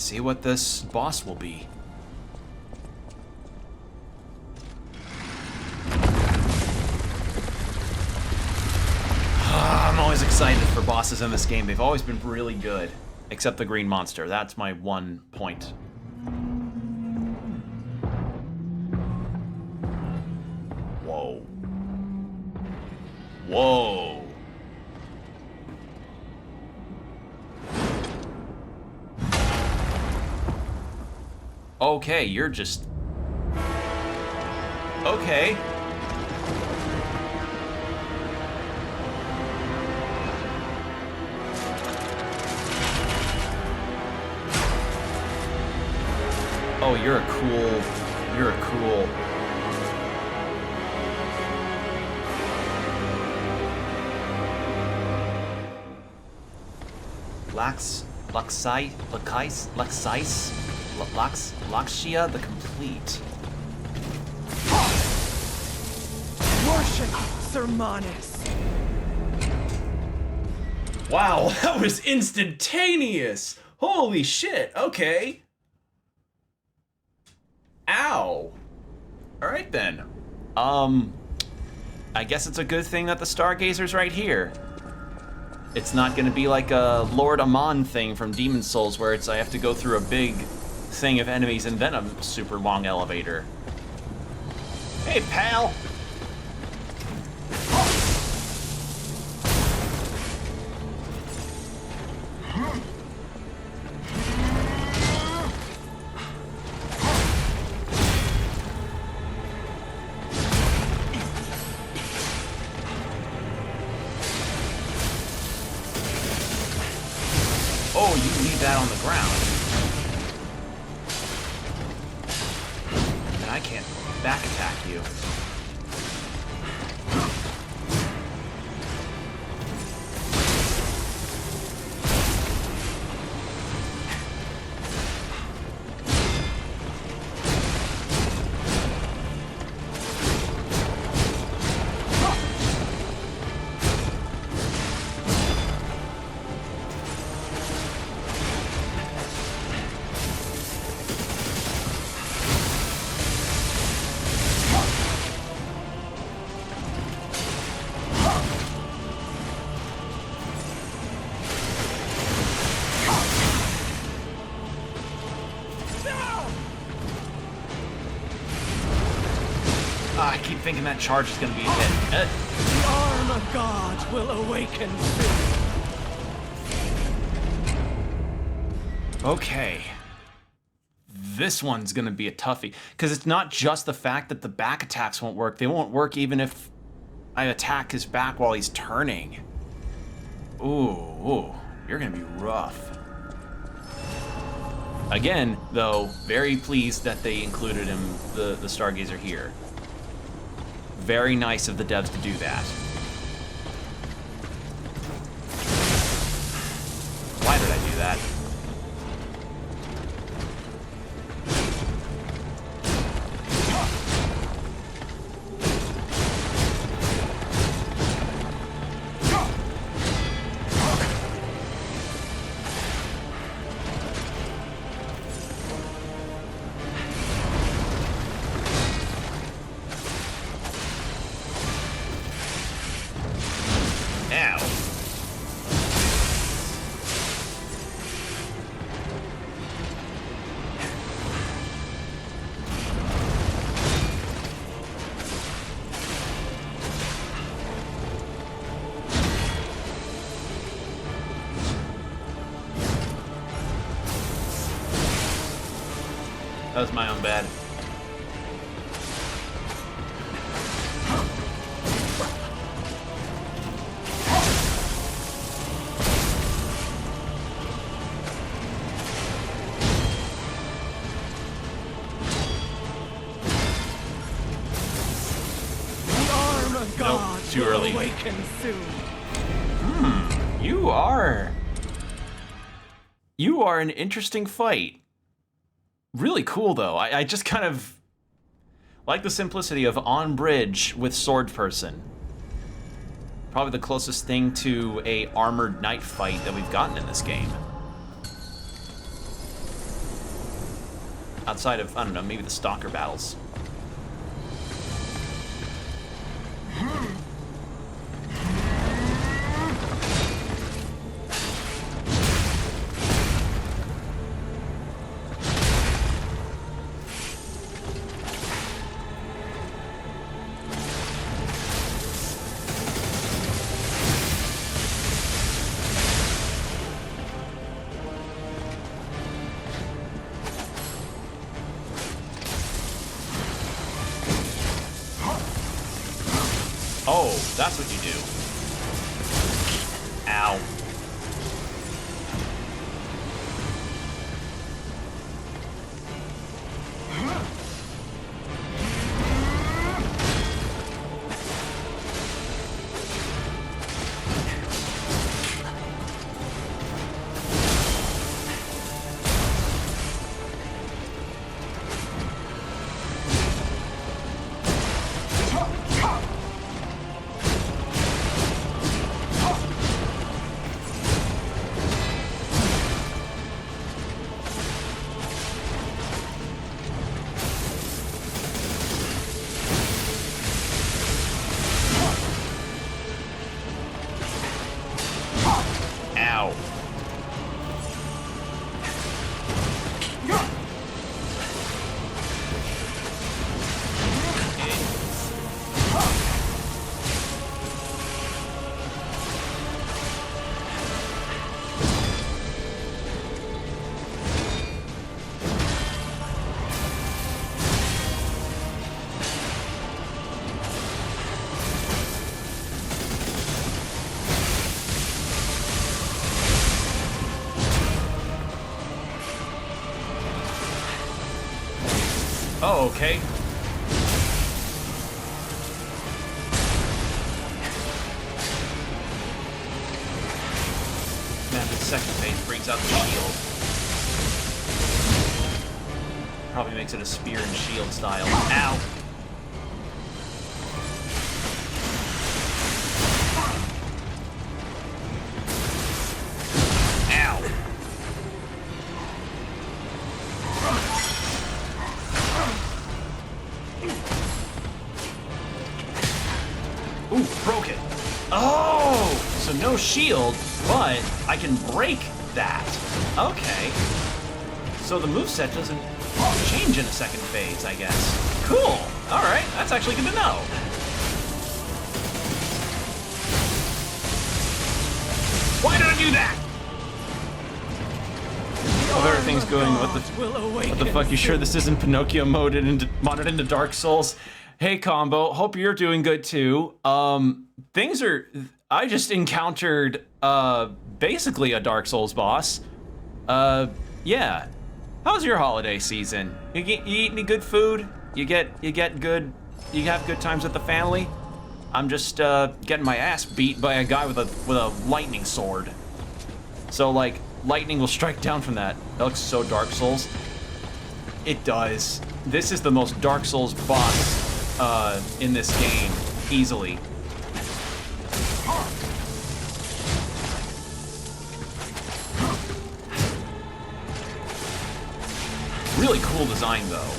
A: see what this boss will be. I'm always excited for bosses in this game. They've always been really good. Except the green monster. That's my one point. Whoa. Whoa. Okay, you're just... Okay. Oh, you're a cool... You're a cool... Laxice? Lakshya the Complete.
F: Worship Sermanis.
A: Wow, that was instantaneous! Holy shit, okay. Ow. Alright then. I guess it's a good thing that the Stargazer's right here. It's not gonna be like a Lord Amon thing from Demon's Souls where I have to go through a big thing of enemies and then a super long elevator. Hey, pal! Oh, you leave that on the ground. And I can't back attack you. I keep thinking that charge is gonna be a hit.
F: The arm of God will awaken soon.
A: Okay. This one's gonna be a toughie. Because it's not just the fact that the back attacks won't work. They won't work even if I attack his back while he's turning. Ooh, you're gonna be rough. Again, though, very pleased that they included him, the Stargazer here. Very nice of the devs to do that. Why did I do that? That was my own bad.
F: The arm of God
A: too
F: will
A: early.
F: awaken soon.
A: You are an interesting fight. Really cool, though. I just kind of like the simplicity of on bridge with sword person. Probably the closest thing to a armored knight fight that we've gotten in this game. Outside of, I don't know, maybe the stalker battles. Oh, that's what you do. Ow. Ow. Oh, okay. Man, the second phase brings out the shield. Probably makes it a spear and shield style. Ow! Ow! Ooh, broke it. Oh! So no shield, but I can break that. Okay. So the moveset doesn't change in a second phase, I guess. Cool! Alright, that's actually good to know. Why did I do that? Oh, everything's going, what the fuck, you sure this isn't Pinocchio modded into Dark Souls? Hey, Combo, hope you're doing good too. I just encountered, basically a Dark Souls boss. Yeah. How's your holiday season? You eat any good food? You have good times with the family? I'm just, getting my ass beat by a guy with a lightning sword. So, like, lightning will strike down from that. That looks so Dark Souls. It does. This is the most Dark Souls boss in this game, easily. Really cool design, though.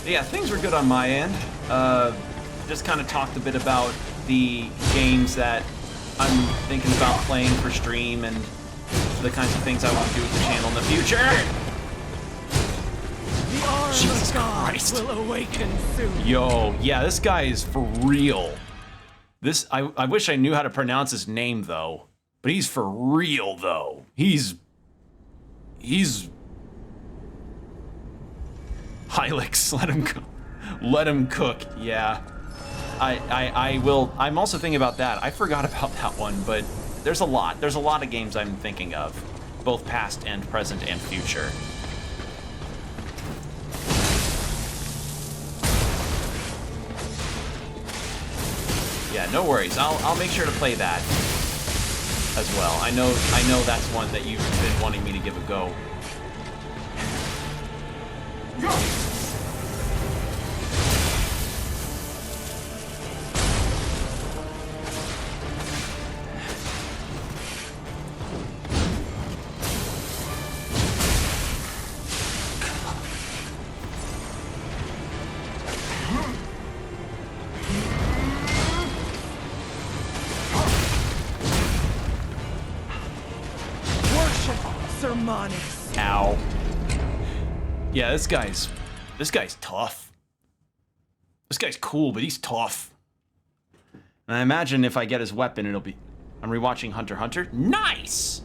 A: Yeah, things were good on my end. Just kind of talked a bit about the games that I'm thinking about playing for stream and the kinds of things I want to do with the channel in the future. Jesus Christ.
F: Will awaken soon.
A: Yo, yeah, this guy is for real. I wish I knew how to pronounce his name, though. But he's for real, though. He's Hylix, let him cook, yeah. I will, I'm also thinking about that. I forgot about that one, but there's a lot of games I'm thinking of, both past and present and future. Yeah, no worries. I'll make sure to play that as well. I know that's one that you've been wanting me to give a go. Ow. Yeah, this guy's tough. This guy's cool, but he's tough. And I imagine if I get his weapon, it'll be... I'm rewatching Hunter x Hunter. Nice!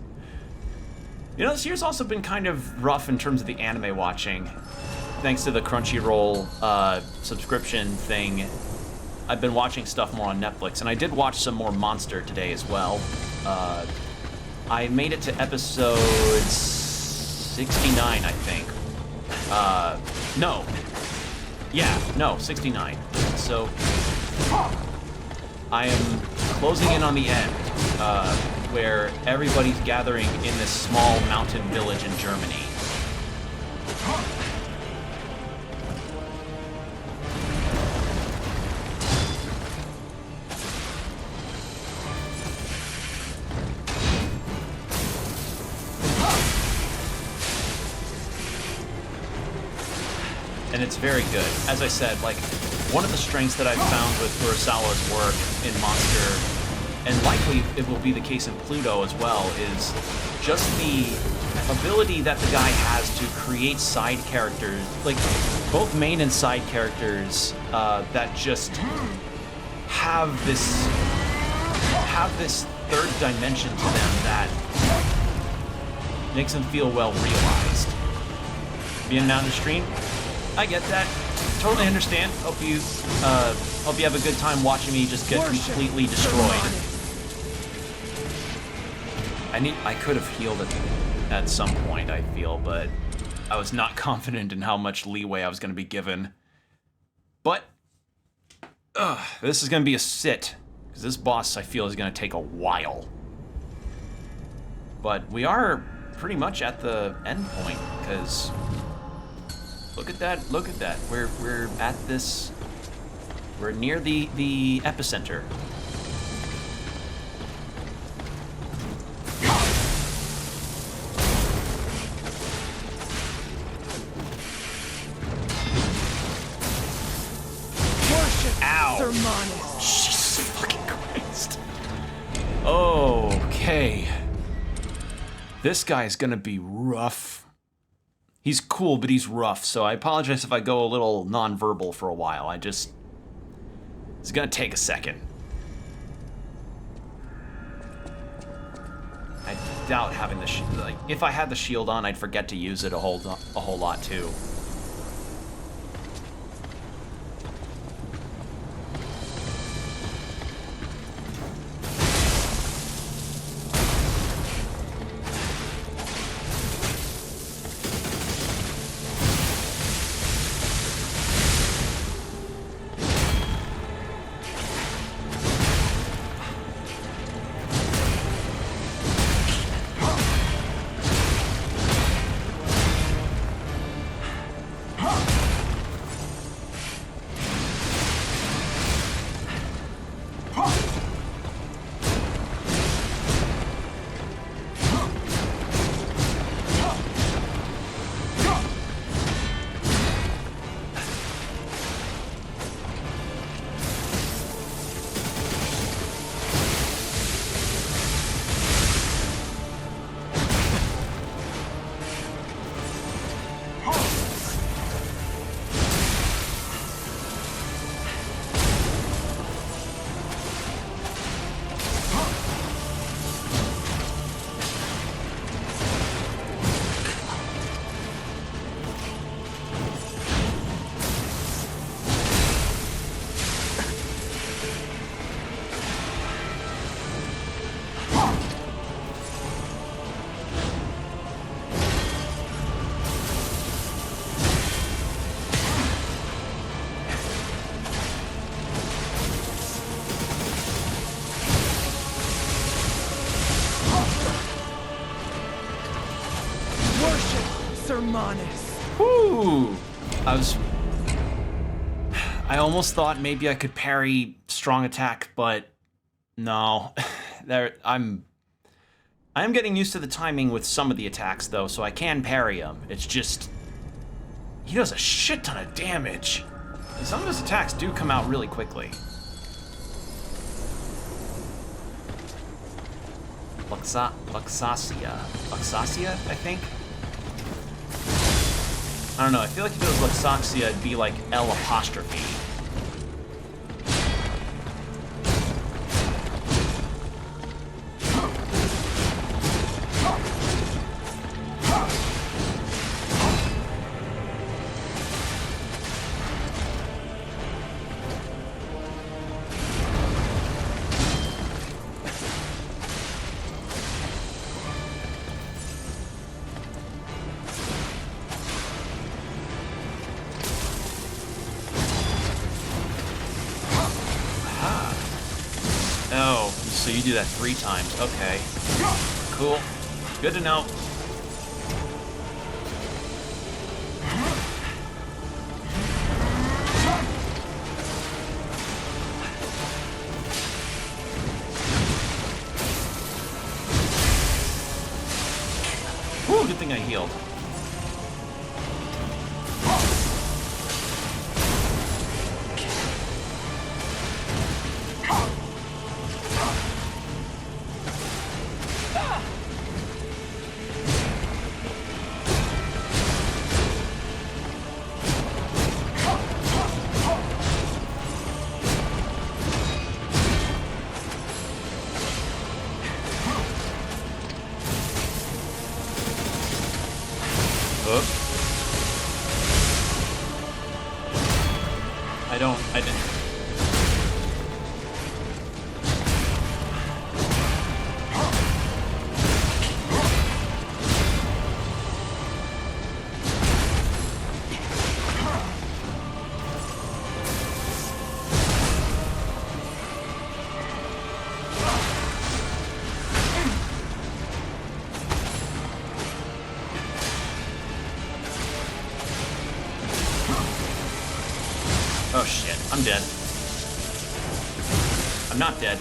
A: You know, this year's also been kind of rough in terms of the anime watching. Thanks to the Crunchyroll subscription thing, I've been watching stuff more on Netflix, and I did watch some more Monster today as well. I made it to episode 69, I think. No. Yeah, no, 69. So, I am closing in on the end, where everybody's gathering in this small mountain village in Germany. And it's very good. As I said, like, one of the strengths that I've found with Kurosawa's work in Monster, and likely it will be the case in Pluto as well, is just the ability that the guy has to create side characters, like both main and side characters, that just have this third dimension to them that makes them feel well realized. Being down the stream, I get that. Totally understand. Hope you have a good time watching me just get completely destroyed. I could have healed it at some point, I feel, but I was not confident in how much leeway I was going to be given. But this is going to be a sit, because this boss, I feel, is going to take a while. But we are pretty much at the end point, because look at that, look at that. We're at this, we're near the epicenter. Ow! Jesus fucking Christ. Okay. This guy's gonna be rough. He's cool, but he's rough, so I apologize if I go a little non-verbal for a while. It's gonna take a second. I doubt having the shield, like, if I had the shield on, I'd forget to use it a whole lot too. Whew! I almost thought maybe I could parry strong attack, but no. I am getting used to the timing with some of the attacks though, so I can parry him. It's just he does a shit ton of damage. And some of his attacks do come out really quickly. Luxasia, I think? I don't know, I feel like if it was Luxasia, it'd be like L apostrophe. So you do that 3 times. Okay. Cool. Good to know. Whew, good thing I healed. I didn't. Oh shit, I'm dead. I'm not dead.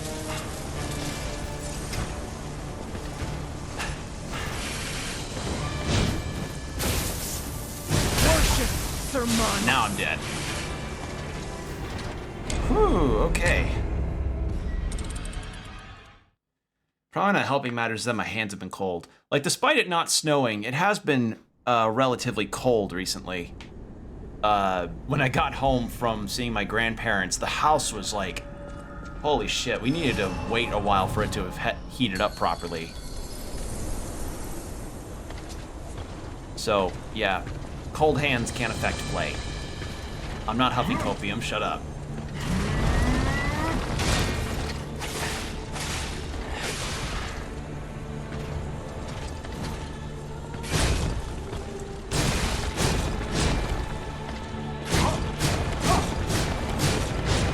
A: Now I'm dead. Whew, okay. Probably not helping matters that my hands have been cold. Like, despite it not snowing, it has been relatively cold recently. When I got home from seeing my grandparents, the house was like, holy shit, we needed to wait a while for it to have heated up properly. So, yeah, cold hands can't affect play. I'm not huffing copium, shut up.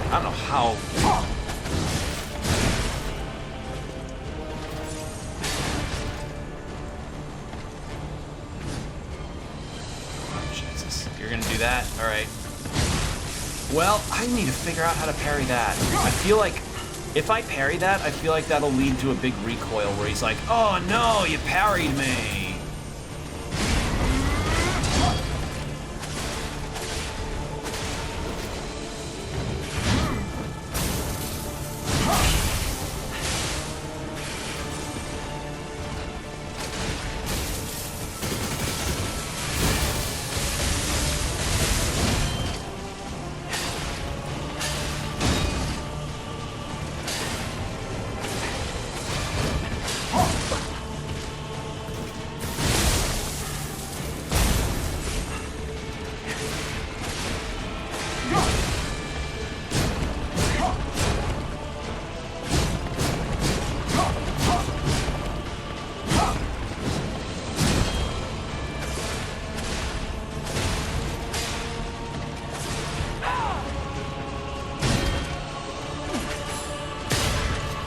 A: I don't know how. Oh, Jesus. You're gonna do that? Alright. Well, I need to figure out how to parry that. I feel like if I parry that, I feel like that'll lead to a big recoil where he's like, oh no, you parried me.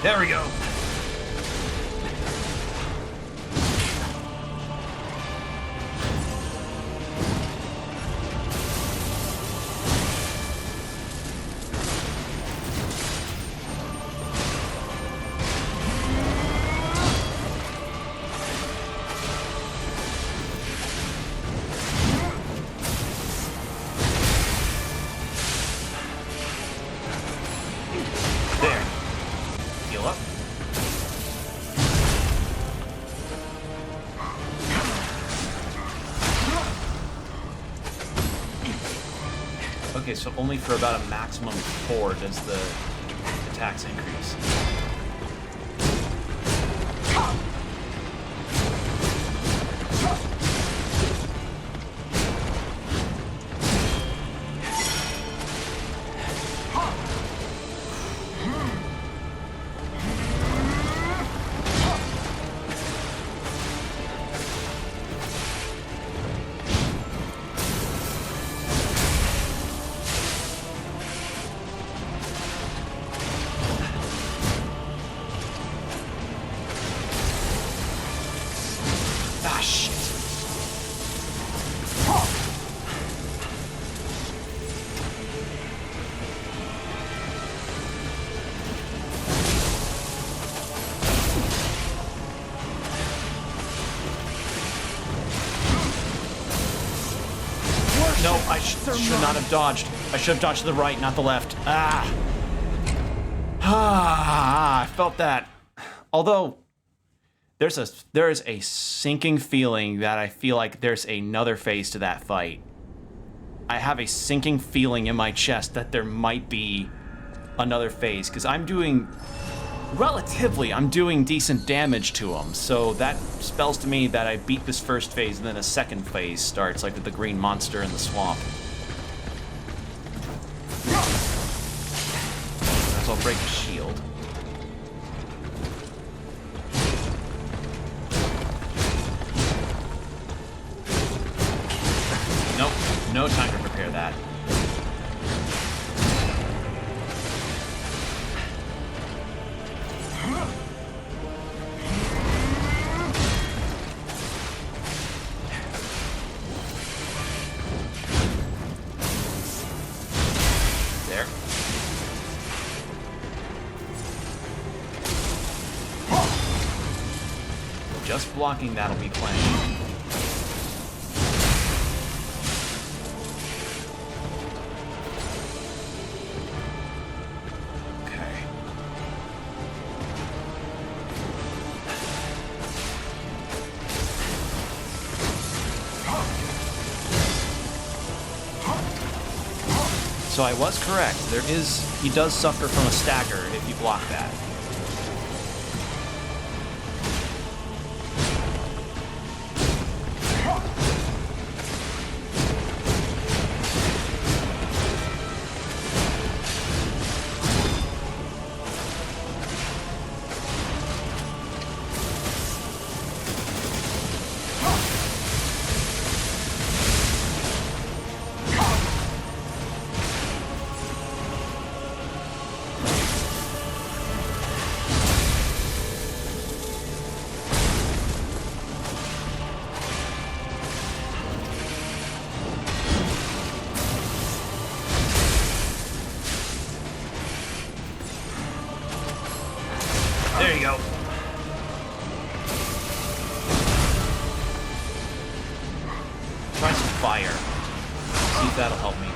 A: There we go. There. Heal up. Okay, so only for about a maximum of 4 does the attacks increase. Ah, shit. No, I should not have dodged. I should have dodged to the right, not the left. Ah. Ah, I felt that. Although there is a sinking feeling that I feel like there's another phase to that fight. I have a sinking feeling in my chest that there might be another phase, because I'm doing decent damage to him, so that spells to me that I beat this first phase and then a second phase starts, like with the green monster in the swamp. break the shield. Nope, no time to prepare that. There. Just blocking that'll be plenty. So I was correct. He does suffer from a stagger if you block that. There you go. Try some fire. See if that'll help me.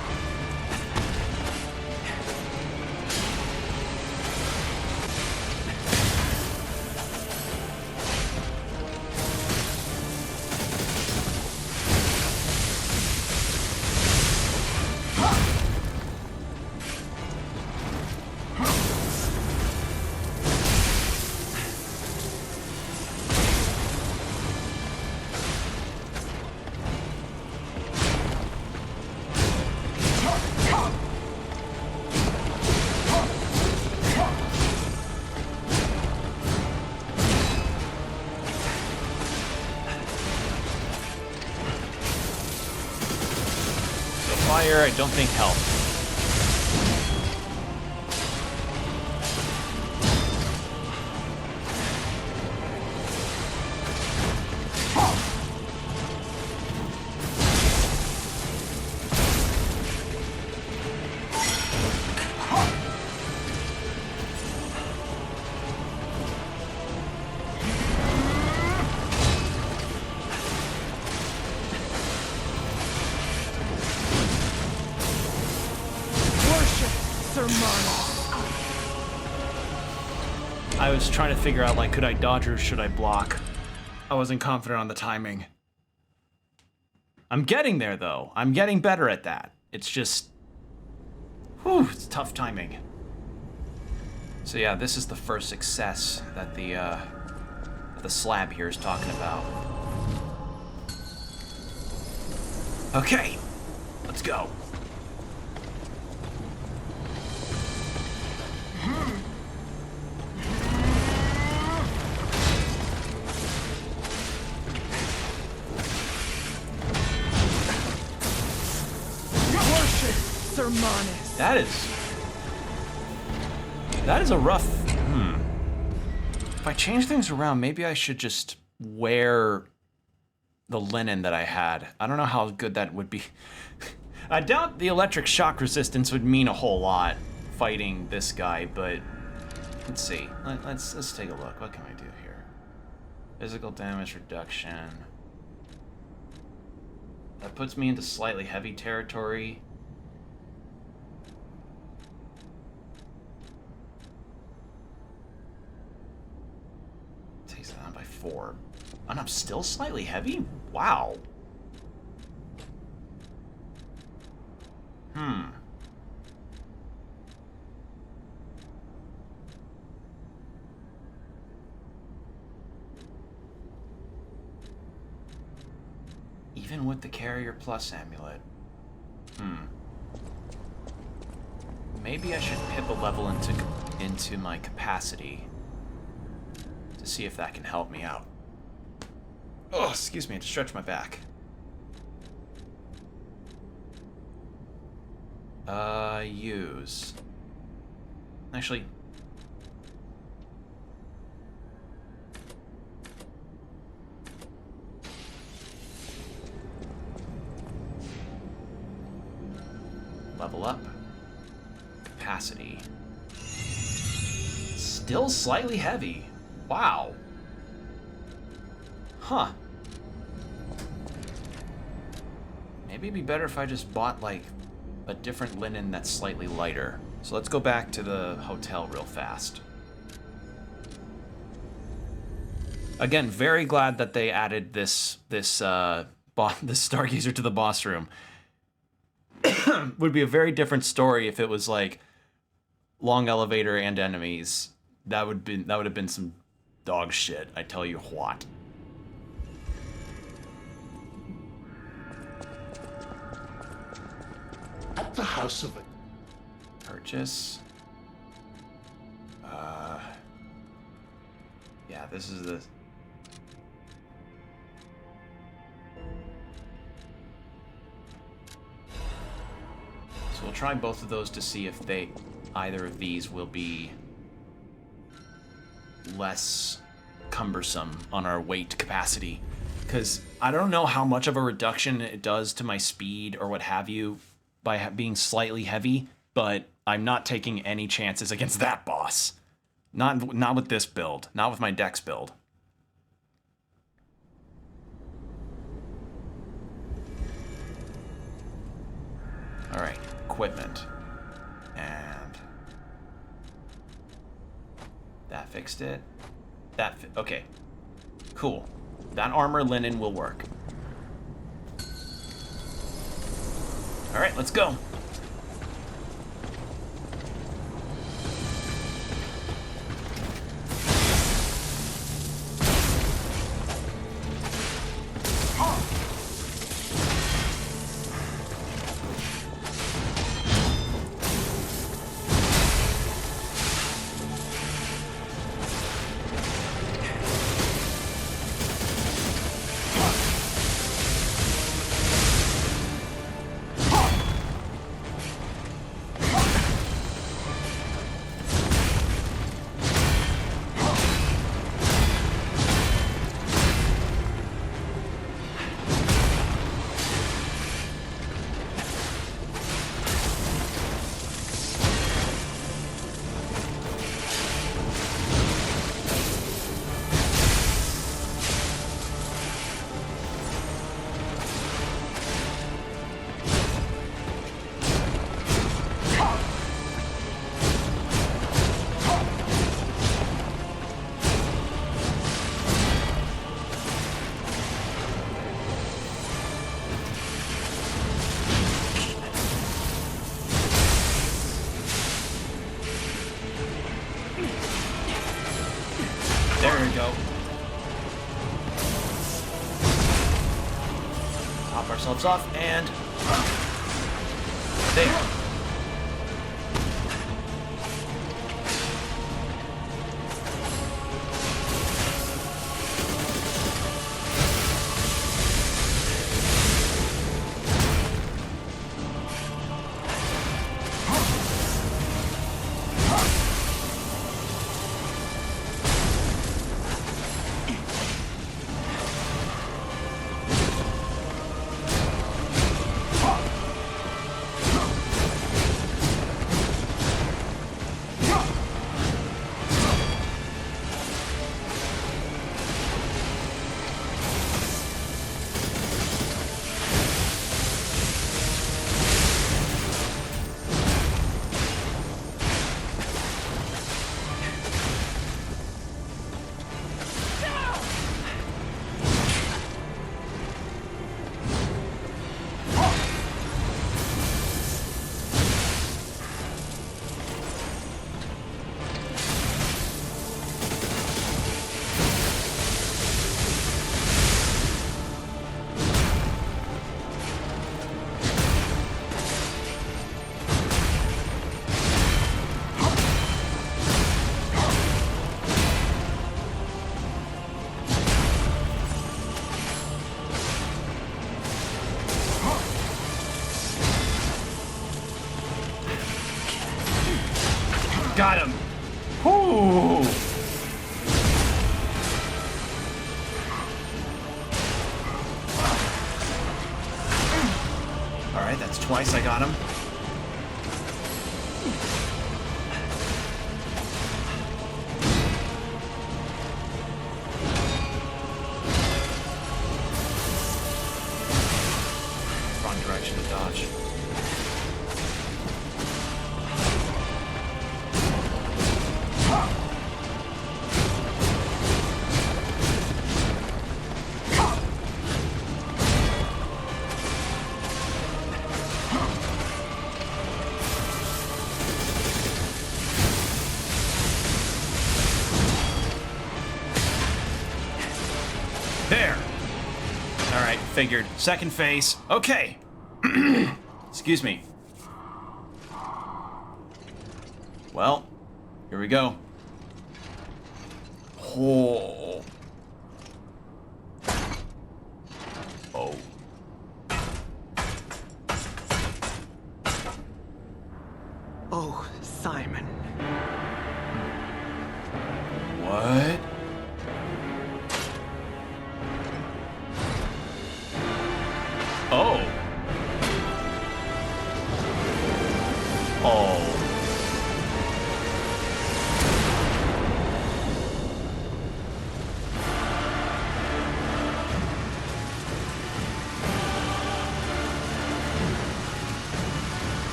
A: Fire, I don't think helped. I was trying to figure out, like, could I dodge or should I block? I wasn't confident on the timing. I'm getting there, though. I'm getting better at that. It's just... whew, it's tough timing. So yeah, this is the first success that the slab here is talking about. Okay, let's go. That is a rough, If I change things around, maybe I should just wear the linen that I had. I don't know how good that would be. I doubt the electric shock resistance would mean a whole lot fighting this guy, but let's see. Let's take a look. What can I do here? Physical damage reduction. That puts me into slightly heavy territory. Takes it down by 4. And I'm still slightly heavy? Wow. Even with the Carrier Plus amulet. Maybe I should pip a level into my capacity to see if that can help me out. Oh, excuse me, I had to stretch my back. Use. Actually, level up. Capacity. Still slightly heavy. Wow. Huh. Maybe it'd be better if I just bought, like, a different linen that's slightly lighter. So let's go back to the hotel real fast. Again, very glad that they added this Stargazer to the boss room. Would be a very different story if it was like long elevator and enemies. That would have been some dog shit, I tell you what.
G: At the house of it.
A: Purchase. Yeah, this is the. So we'll try both of those to see if either of these will be less cumbersome on our weight capacity. Because I don't know how much of a reduction it does to my speed or what have you by being slightly heavy, but I'm not taking any chances against that boss. Not with this build. Not with my Dex build. Alright, equipment. And that fixed it. Okay. Cool. That armor linen will work. Alright, let's go. There we go. Top ourselves off and there. Got him. Whoo. All right, that's twice I got him. Wrong direction to dodge. There. All right, figured. Second phase. Okay. Excuse me. Well, here we go. Oh. Oh.
C: Oh, Simon.
A: What? Oh. Oh.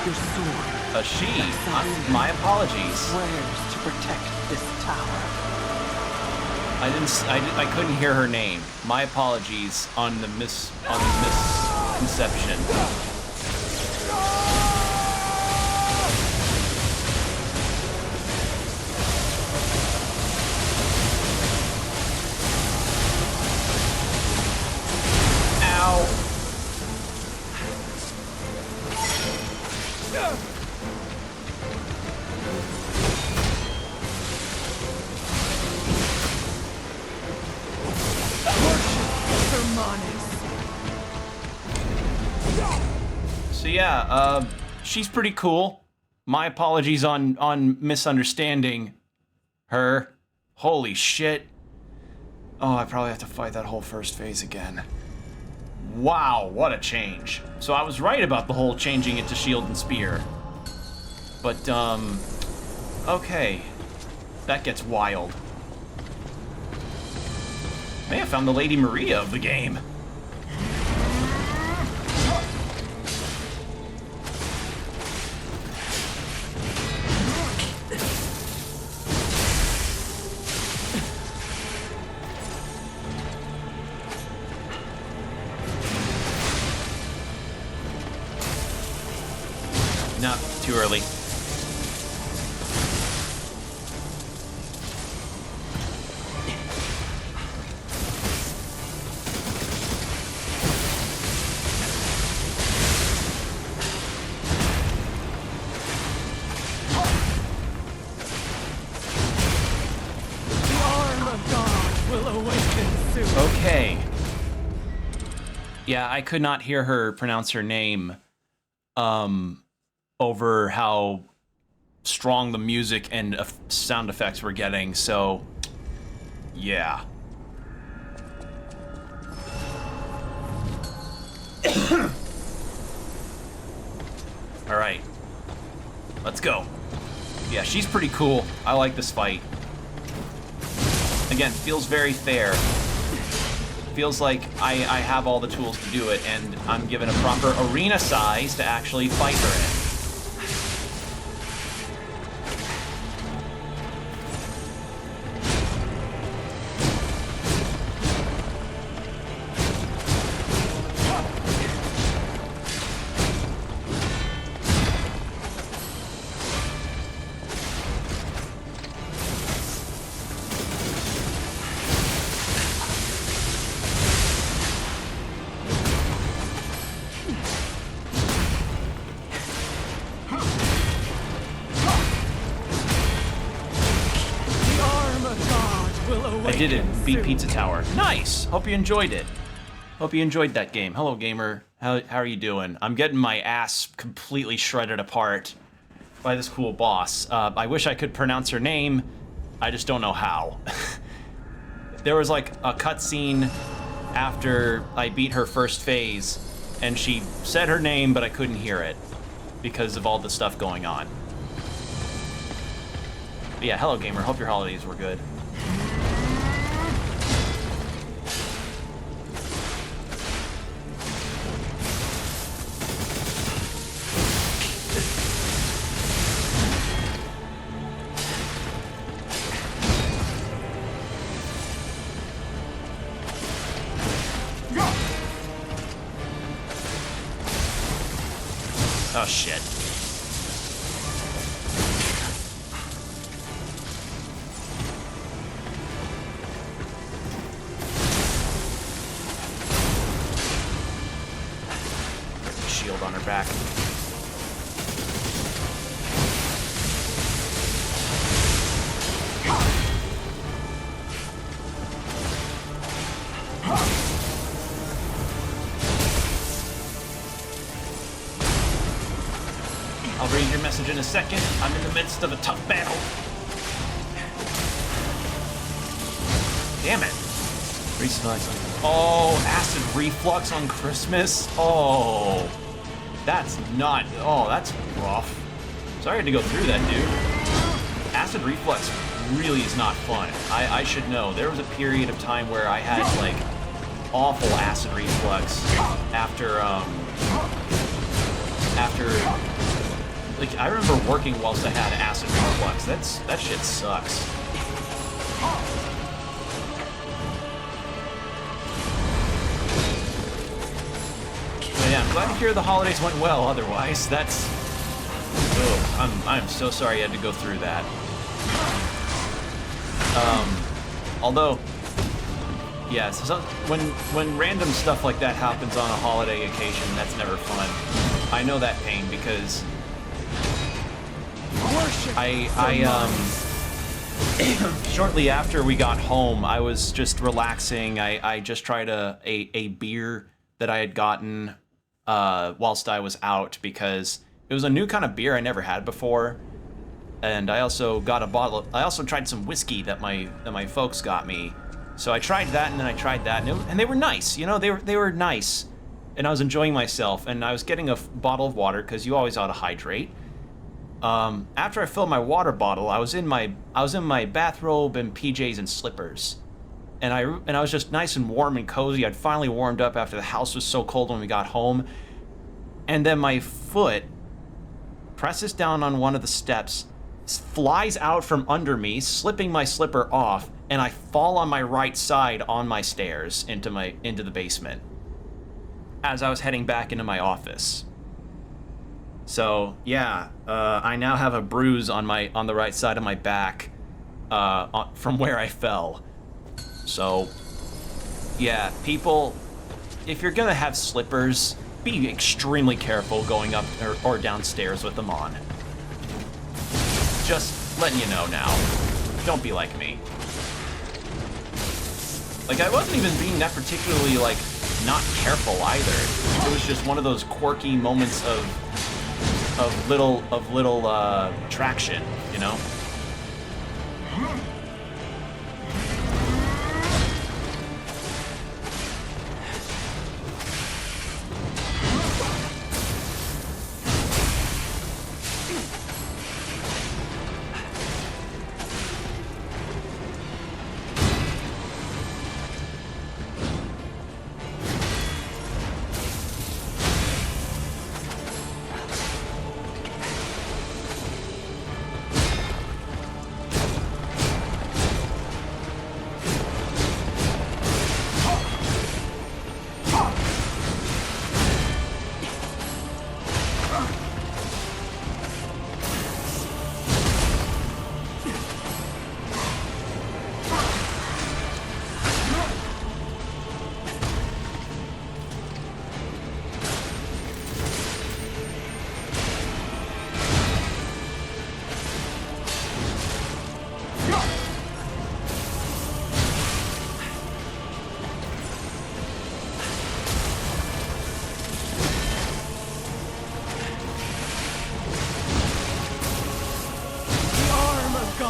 C: Your sword
A: A she. My apologies.
C: swears to protect this tower.
A: I couldn't hear her name. My apologies on the misconception. Ow. So yeah, she's pretty cool. My apologies on misunderstanding her. Holy shit. Oh, I probably have to fight that whole first phase again. Wow, what a change. So I was right about the whole changing it to shield and spear. But, okay. That gets wild. May have found the Lady Maria of the game. No, too early. Okay. Yeah, I could not hear her pronounce her name over how strong the music and sound effects were getting, so yeah. All right. Let's go. Yeah, she's pretty cool. I like this fight. Again, feels very fair. Feels like I have all the tools to do it, and I'm given a proper arena size to actually fight her in. I did it. Beat Pizza Tower. Nice. Hope you enjoyed it. Hope you enjoyed that game. Hello, gamer. How are you doing? I'm getting my ass completely shredded apart by this cool boss. I wish I could pronounce her name. I just don't know how. There was like a cutscene after I beat her first phase, and she said her name, but I couldn't hear it because of all the stuff going on. But yeah, hello gamer. Hope your holidays were good. Oh shit. Shield on her back. I'll read your message in a second. I'm in the midst of a tough battle. Damn it. Oh, acid reflux on Christmas? Oh, that's not, oh, that's rough. Sorry I had to go through that, dude. Acid reflux really is not fun. I should know. There was a period of time where I had, like, awful acid reflux after, like, I remember working whilst I had acid reflux. That shit sucks. But yeah, I'm glad to hear the holidays went well. Otherwise, that's... Oh, I'm so sorry you had to go through that. Although... Yeah, so when random stuff like that happens on a holiday occasion, that's never fun. I know that pain because... shortly after we got home, I was just relaxing. I just tried a beer that I had gotten whilst I was out because it was a new kind of beer I never had before. And I also got a bottle. I also tried some whiskey that my folks got me. So I tried that, and then I tried that, and they were nice. You know, they were nice, and I was enjoying myself. And I was getting a bottle of water because you always ought to hydrate. After I filled my water bottle, I was in my bathrobe and PJs and slippers, and I was just nice and warm and cozy. I'd finally warmed up after the house was so cold when we got home, and then my foot presses down on one of the steps, flies out from under me, slipping my slipper off, and I fall on my right side on my stairs into the basement as I was heading back into my office. So yeah, I now have a bruise on the right side of my back from where I fell. So yeah, people, if you're gonna have slippers, be extremely careful going up or downstairs with them on. Just letting you know now. Don't be like me. Like, I wasn't even being that particularly, like, not careful either. It was just one of those quirky moments of little traction, you know?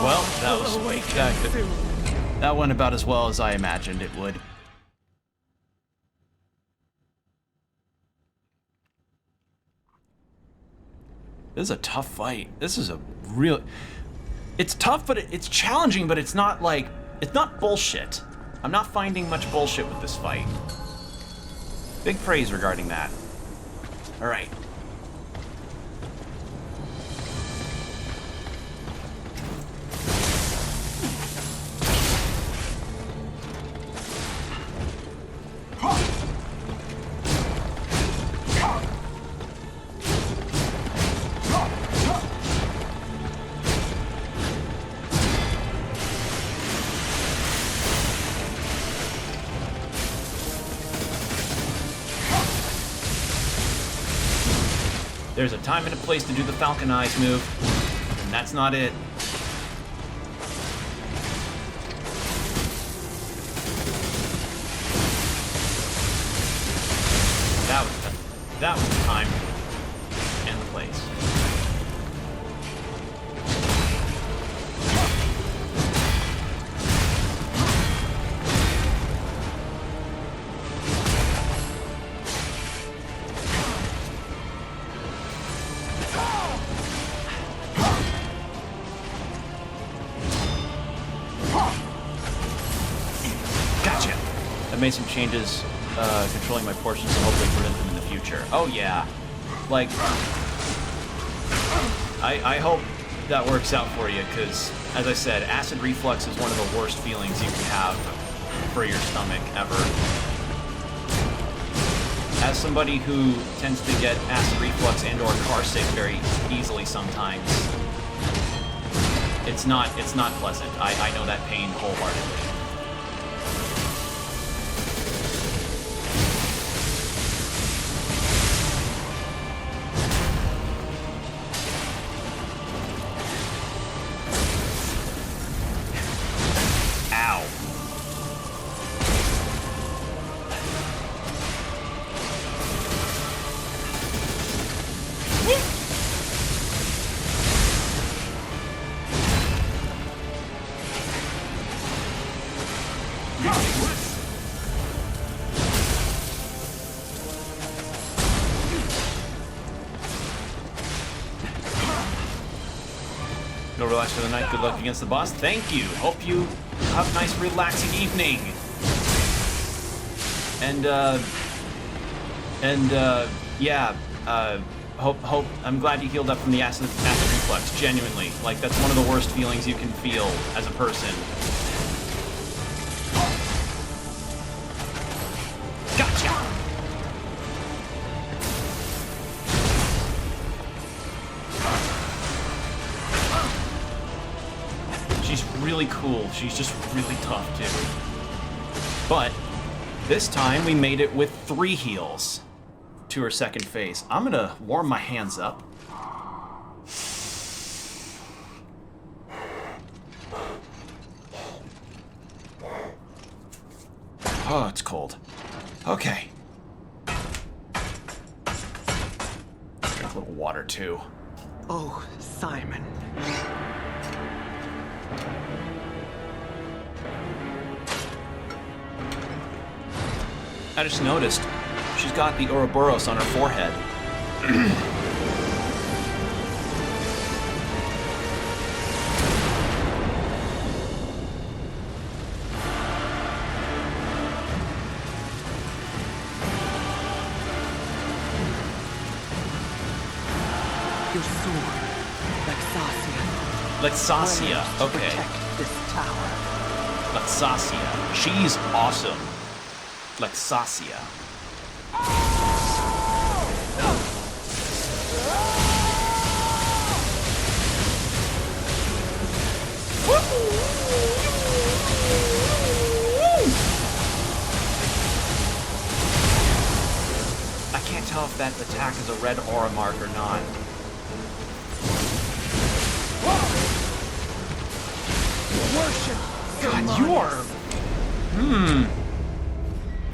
A: Well, that went about as well as I imagined it would. This is a tough fight. This is a real... It's tough, but it's challenging, but it's not like... It's not bullshit. I'm not finding much bullshit with this fight. Big praise regarding that. Alright. There's a time and a place to do the Falcon Eyes move, and that's not it. That was the time and the place. Made some changes controlling my portions to hopefully prevent them in the future. Oh yeah, like I hope that works out for you, because as I said, acid reflux is one of the worst feelings you can have for your stomach ever. As somebody who tends to get acid reflux and or car sick very easily sometimes, it's not pleasant. I know that pain wholeheartedly. Go relax for the night. Good luck against the boss. Thank you. Hope you have a nice, relaxing evening. Hope. I'm glad you healed up from the acid reflux. Genuinely, like that's one of the worst feelings you can feel as a person. Gotcha. She's really cool. She's just really tough, too. But this time we made it with 3 heals to her second phase. I'm gonna warm my hands up. Oh, it's cold. Okay. Drink a little water, too.
C: Oh, Simon.
A: I just noticed she's got the Ouroboros on her forehead.
C: Your sword, Lexasia.
A: Lexasia, okay.
C: Protect this tower.
A: Lexasia. She's awesome. Lexasia. I can't tell if that attack is a red aura mark or not. God, you are...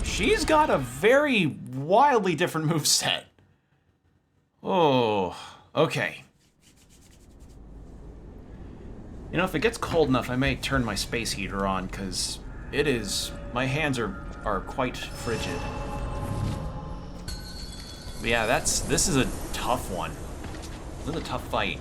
A: She's got a very wildly different moveset. Oh, okay. You know, if it gets cold enough, I may turn my space heater on, because it is... my hands are quite frigid. But yeah, this is a tough one. This is a tough fight.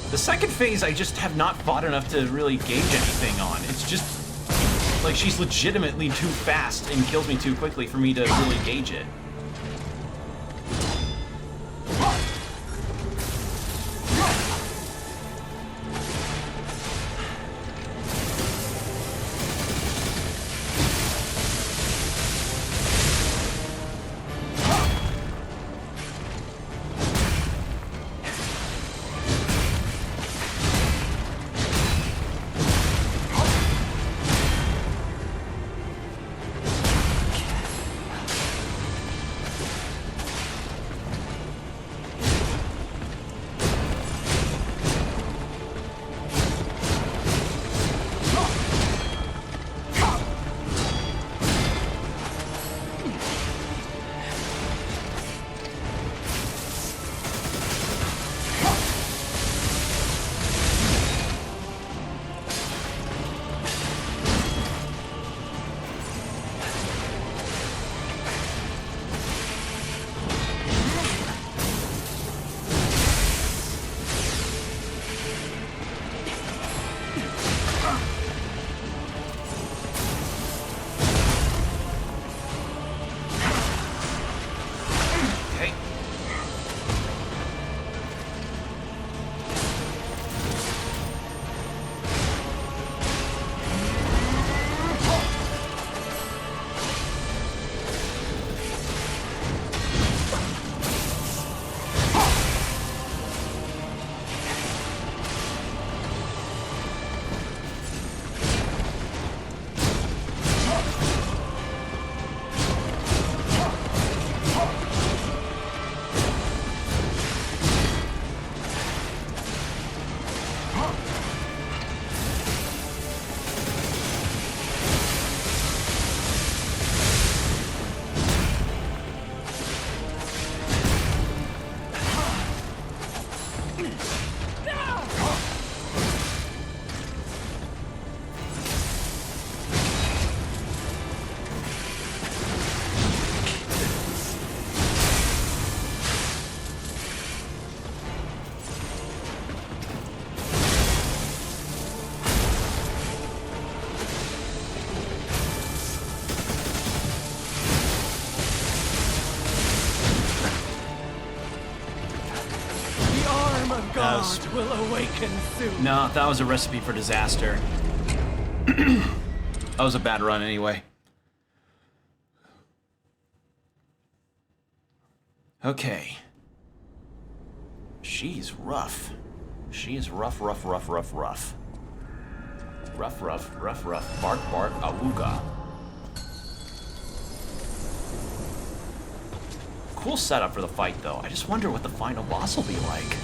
A: The second phase, I just have not fought enough to really gauge anything on. It's just... like, she's legitimately too fast and kills me too quickly for me to really gauge it.
F: God will awaken soon.
A: No, that was a recipe for disaster. That was a bad run anyway. Okay. She's rough. She is rough, rough, rough, rough, rough. Rough, rough, rough, rough. Bark, bark, awooga. Cool setup for the fight, though. I just wonder what the final boss will be like.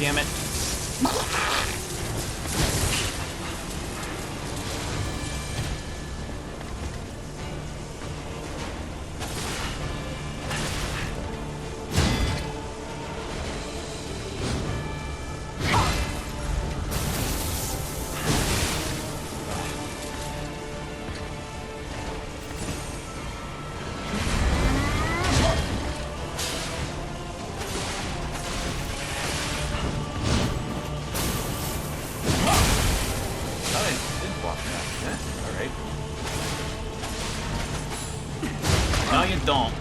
A: Damn it. No, you don't.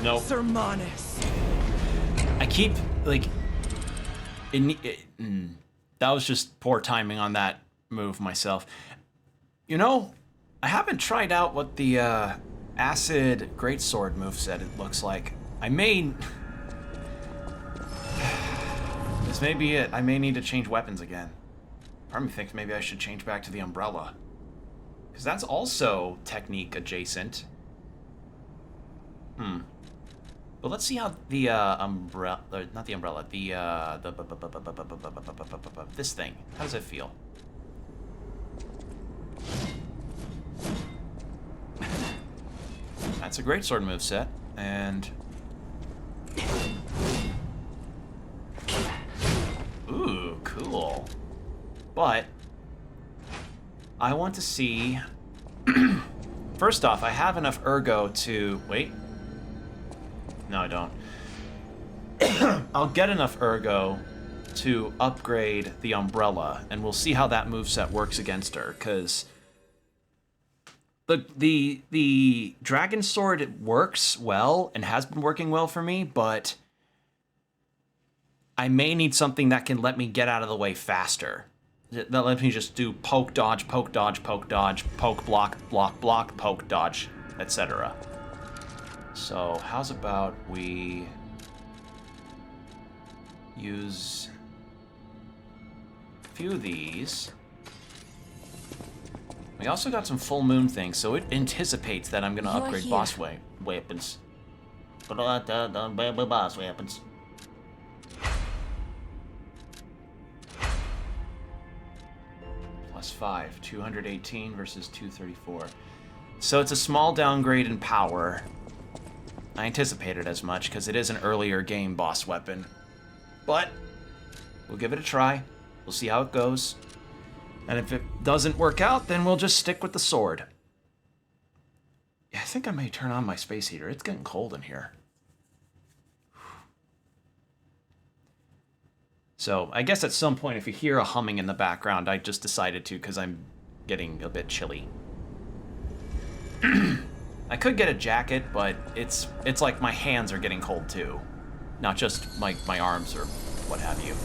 A: Nope.
F: Sermanus.
A: I keep, like... that was just poor timing on that move myself. You know, I haven't tried out what the Acid Greatsword moveset it looks like. I may... This may be it. I may need to change weapons again. Part of me thinks maybe I should change back to the umbrella. Because that's also technique adjacent. But let's see how the umbrella, not the umbrella, this thing. How does it feel? That's a great sword moveset, and ooh, cool. But I want to see. First off, I have enough ergo to wait. No, I don't. I'll get enough ergo to upgrade the umbrella, and we'll see how that moveset works against her, because the dragon sword works well and has been working well for me, but I may need something that can let me get out of the way faster. That lets me just do poke, dodge, poke, dodge, poke, dodge, poke, block, block, block, poke, dodge, etc. So, how's about we use a few of these. We also got some full moon things, so it anticipates that I'm going to upgrade boss weapons. Boss weapons. +5, 218 versus 234. So it's a small downgrade in power. I anticipated as much, because it is an earlier game boss weapon. But we'll give it a try. We'll see how it goes. And if it doesn't work out, then we'll just stick with the sword. Yeah, I think I may turn on my space heater. It's getting cold in here. So I guess at some point, if you hear a humming in the background, I just decided to because I'm getting a bit chilly. I could get a jacket, but it's like my hands are getting cold too. Not just my arms or what have you.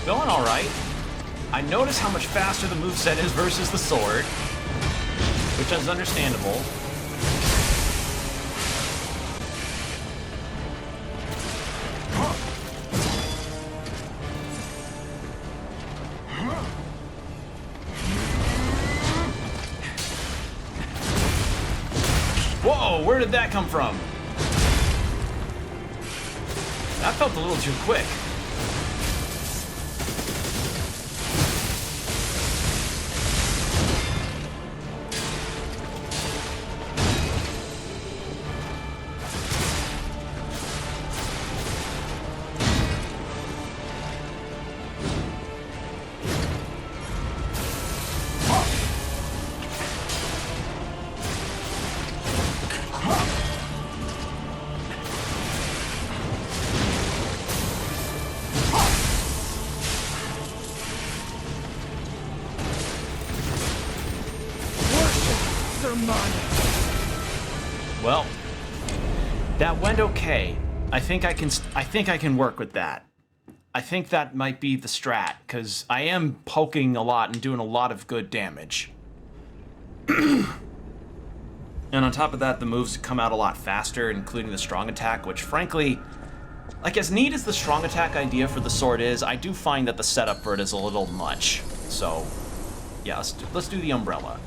A: Going all right. I notice how much faster the moveset is versus the sword, which is understandable. Whoa, where did that come from? That felt a little too quick. Well, that went okay. I think I can work with that. I think that might be the strat, because I am poking a lot and doing a lot of good damage. And on top of that, the moves come out a lot faster, including the strong attack, which frankly, like as neat as the strong attack idea for the sword is, I do find that the setup for it is a little much. So, yeah, let's do the umbrella.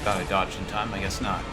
A: Thought I dodged in time, I guess not.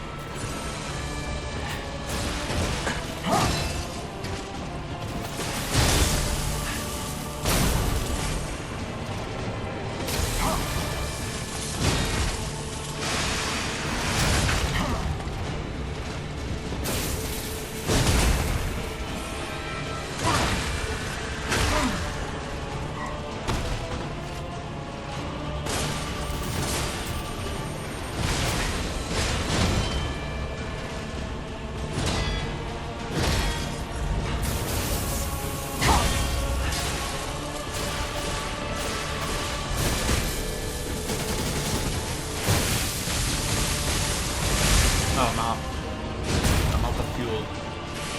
A: I'm out the fuel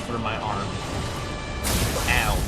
A: for my arm. Ow.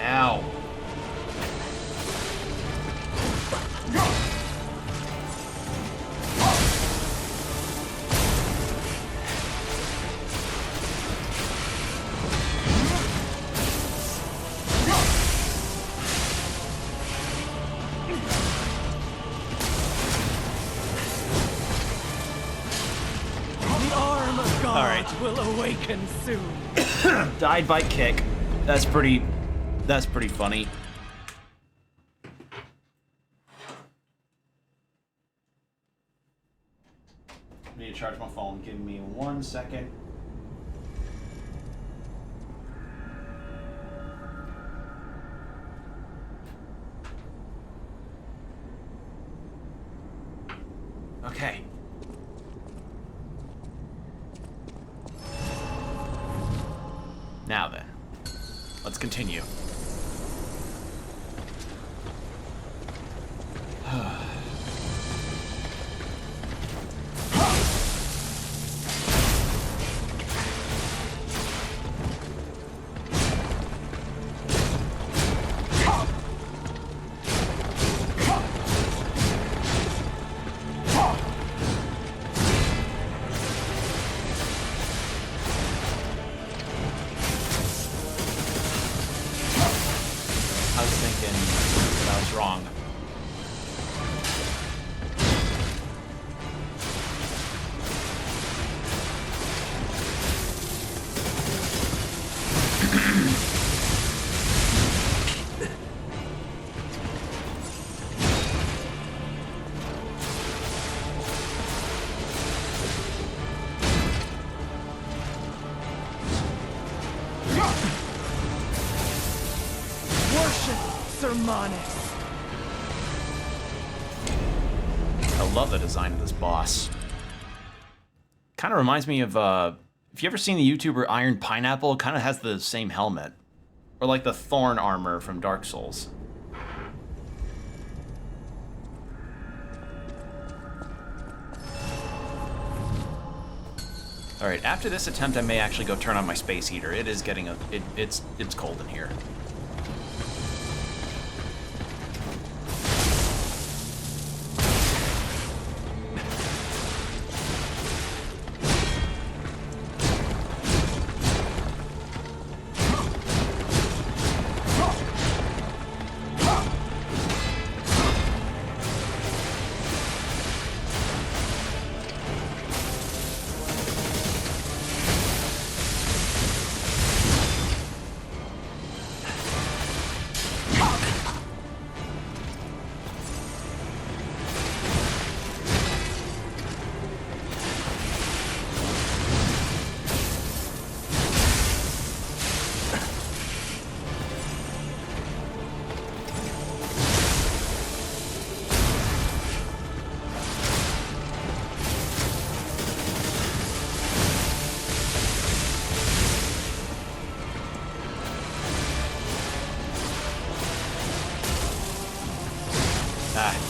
A: Ow.
F: The arm of God
A: All right.
F: will awaken soon.
A: Died by kick. That's pretty funny. I need to charge my phone. Give me 1 second. Okay. Now then, let's continue.
F: Sermonis.
A: I love the design of this boss. Kind of reminds me of, if you ever seen the YouTuber Iron Pineapple, it kind of has the same helmet. Or like the Thorn armor from Dark Souls. Alright, after this attempt I may actually go turn on my space heater. It is getting it's cold in here.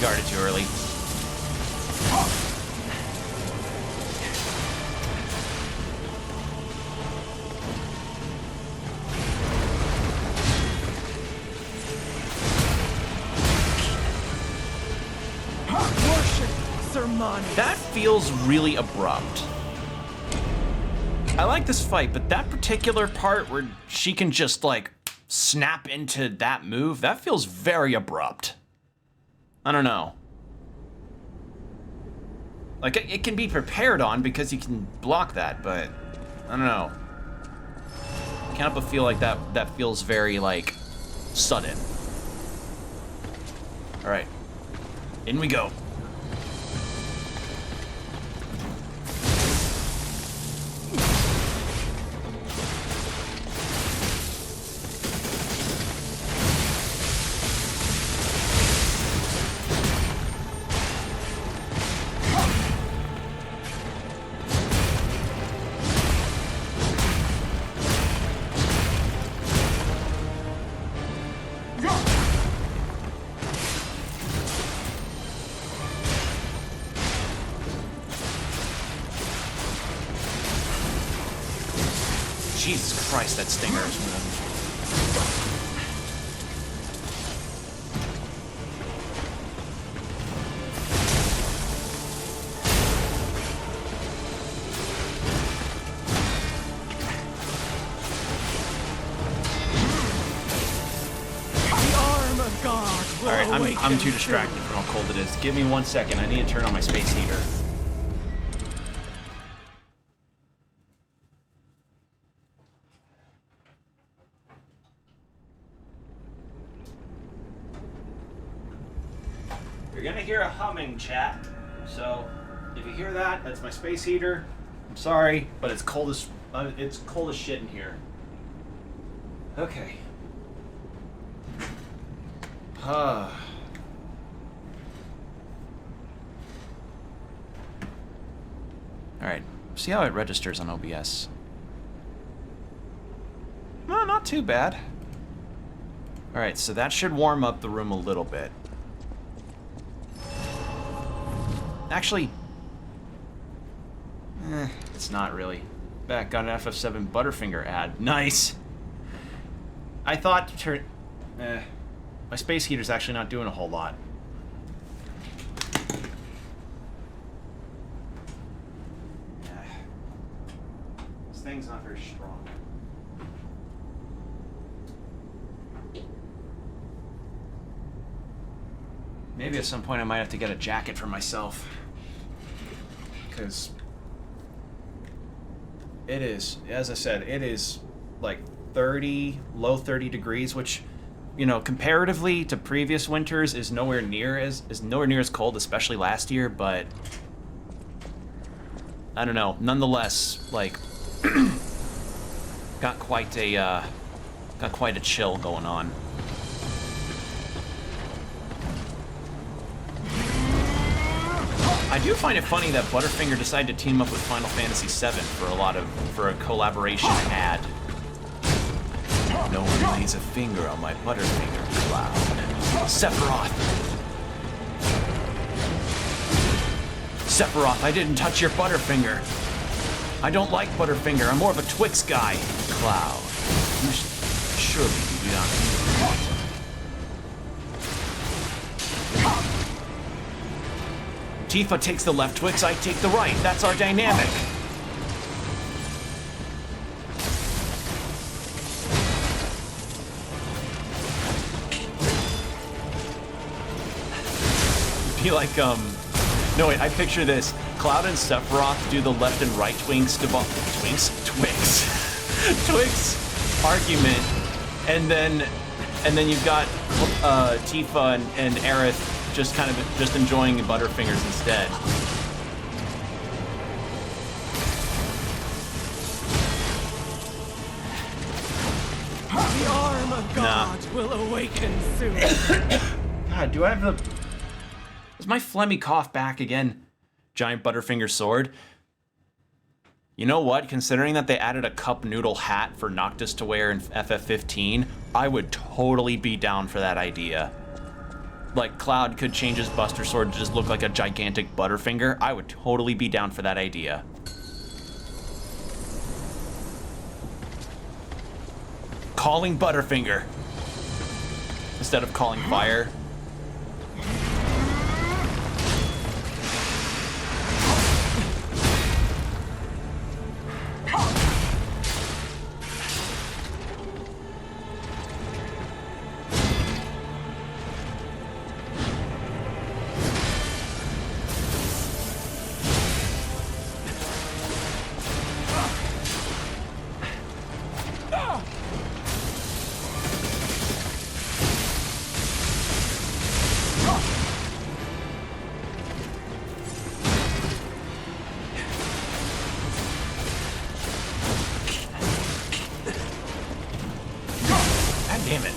A: Guarded too early.
F: Worship Sermonis.
A: That feels really abrupt. I like this fight, but that particular part where she can just like snap into that move, that feels very abrupt. I don't know. Like, it can be prepared on because you can block that, but I don't know. I can't help but feel like that feels very, like, sudden. Alright. In we go. Jesus Christ, that stinger is moving.
F: The arm of God will
A: Alright, I'm
F: awaken
A: too distracted from how cold it is. Give me 1 second. I need to turn on my space heater. You're gonna hear a humming, chat. So, if you hear that, that's my space heater. I'm sorry, but it's cold as shit in here. Okay. Alright, see how it registers on OBS. No, not too bad. Alright, so that should warm up the room a little bit. Actually, it's not really. Back, got an FF7 Butterfinger ad. Nice! I thought to turn... my space heater's actually not doing a whole lot. This thing's not very strong. Maybe at some point I might have to get a jacket for myself. Because it is, as I said, it is like 30, low 30 degrees, which, you know, comparatively to previous winters is nowhere near as cold, especially last year, but I don't know. Nonetheless, like got quite a chill going on. I do find it funny that Butterfinger decided to team up with Final Fantasy VII for a collaboration ad. No one lays a finger on my Butterfinger, Cloud. Sephiroth! Sephiroth, I didn't touch your Butterfinger. I don't like Butterfinger. I'm more of a Twix guy. Cloud, you surely you do not do that. Tifa takes the left Twix, I take the right. That's our dynamic. Be like, no wait, I picture this. Cloud and Sephiroth do the left and right Twix argument, and then you've got Tifa and Aerith just enjoying Butterfingers instead.
F: The arm of God will awaken soon.
A: God, do I have the... Is my phlegmy cough back again? Giant Butterfinger sword. You know what? Considering that they added a cup noodle hat for Noctis to wear in FF15, I would totally be down for that idea. Like, Cloud could change his Buster Sword to just look like a gigantic Butterfinger. I would totally be down for that idea. Calling Butterfinger instead of calling fire. Damn it.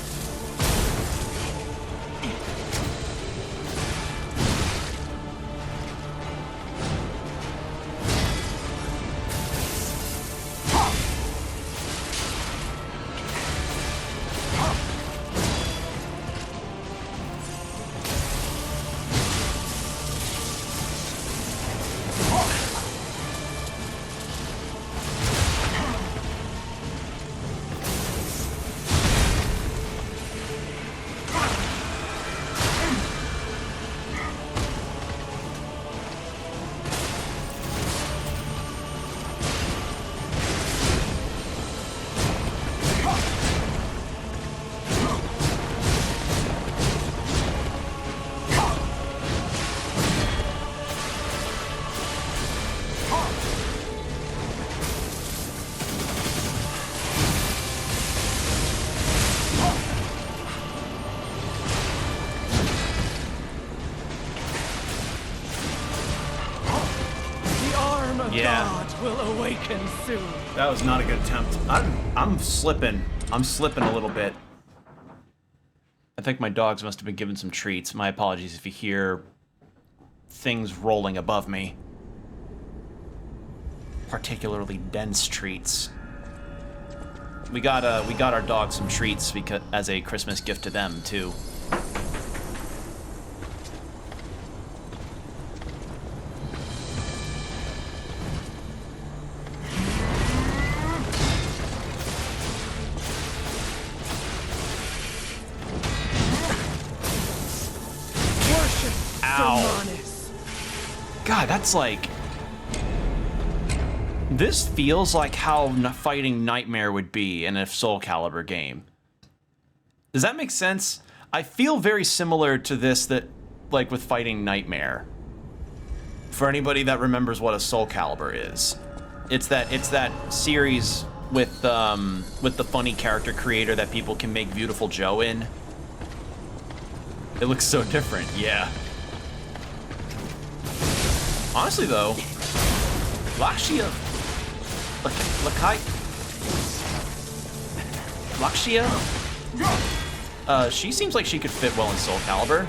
F: God will awaken soon.
A: That was not a good attempt. I'm slipping. I'm slipping a little bit. I think my dogs must have been given some treats. My apologies if you hear things rolling above me. Particularly dense treats. We got our dogs some treats because as a Christmas gift to them too. God, that's like... This feels like how fighting Nightmare would be in a Soul Calibur game. Does that make sense? I feel very similar to this like with fighting Nightmare. For anybody that remembers what a Soul Calibur is. It's that series with the funny character creator that people can make Beautiful Joe in. It looks so different, yeah. Honestly, though, Lakshia, she seems like she could fit well in Soul Calibur.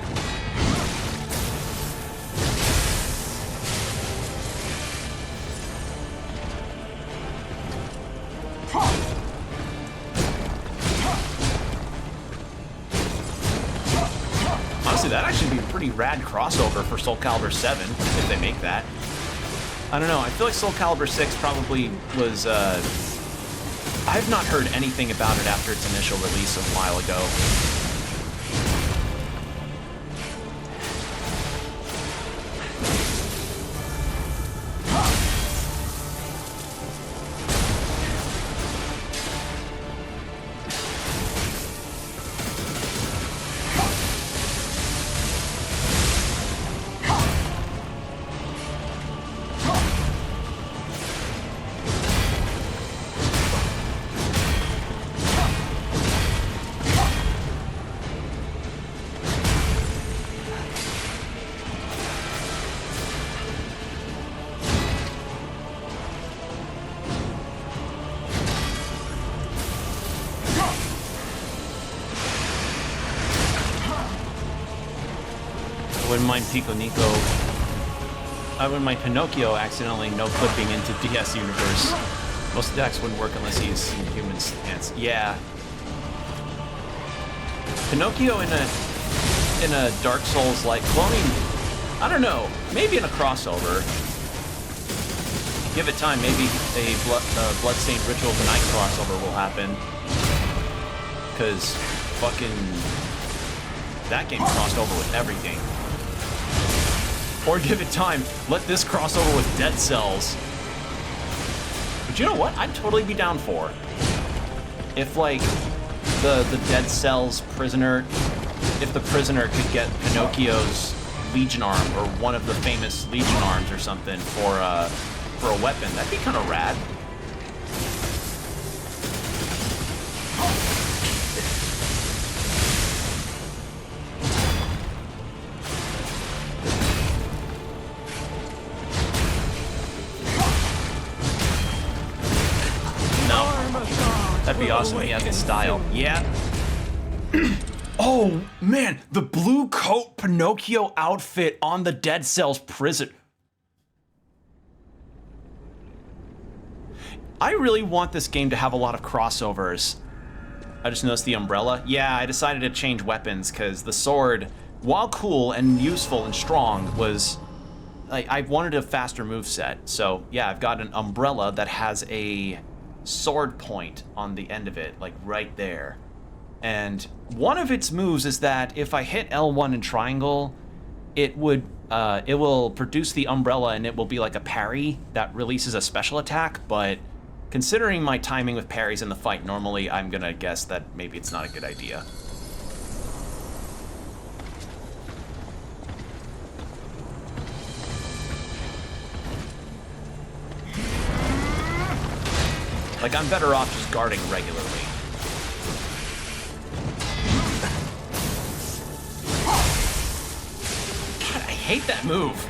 A: pretty rad crossover for Soul Calibur 7, if they make that. I don't know, I feel like Soul Calibur 6 probably was, I've not heard anything about it after its initial release a while ago. I wouldn't mind Pico Nico. I wouldn't mind Pinocchio accidentally no-clipping into DS Universe. Most decks wouldn't work unless he's in human stance. Yeah. Pinocchio in a Dark Souls like cloning. I don't know. Maybe in a crossover. Give it time. Maybe a Bloodstained Ritual of the Night crossover will happen. Because fucking that game crossed over with everything. Or give it time, let this cross over with Dead Cells. But you know what? I'd totally be down for. If, like, the Dead Cells prisoner, if the prisoner could get Pinocchio's Legion arm, or one of the famous Legion arms or something for a weapon, that'd be kind of rad. That'd be awesome. He has the style. Yeah. Oh, man. The blue coat Pinocchio outfit on the Dead Cells prison. I really want this game to have a lot of crossovers. I just noticed the umbrella. Yeah, I decided to change weapons because the sword, while cool and useful and strong, was... I wanted a faster moveset. So, yeah, I've got an umbrella that has a sword point on the end of it, like right there. And one of its moves is that if I hit L1 and triangle, it will produce the umbrella and it will be like a parry that releases a special attack, but considering my timing with parries in the fight, normally I'm gonna guess that maybe it's not a good idea. Like, I'm better off just guarding regularly. God, I hate that move.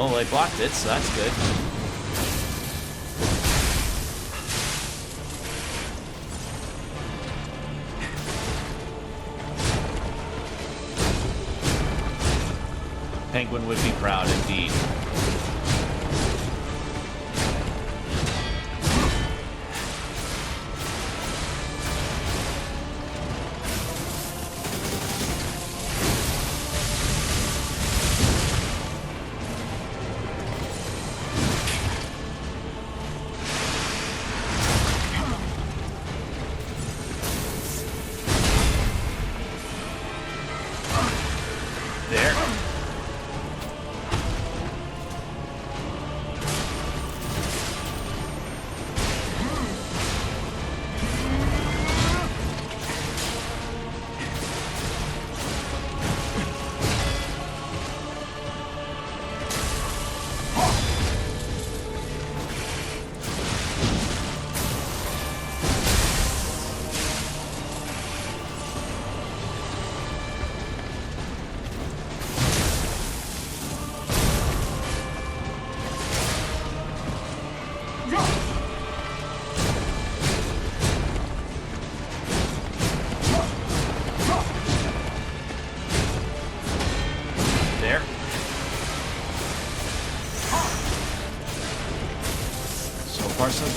A: Oh, I blocked it, so that's good. Penguin would be proud indeed.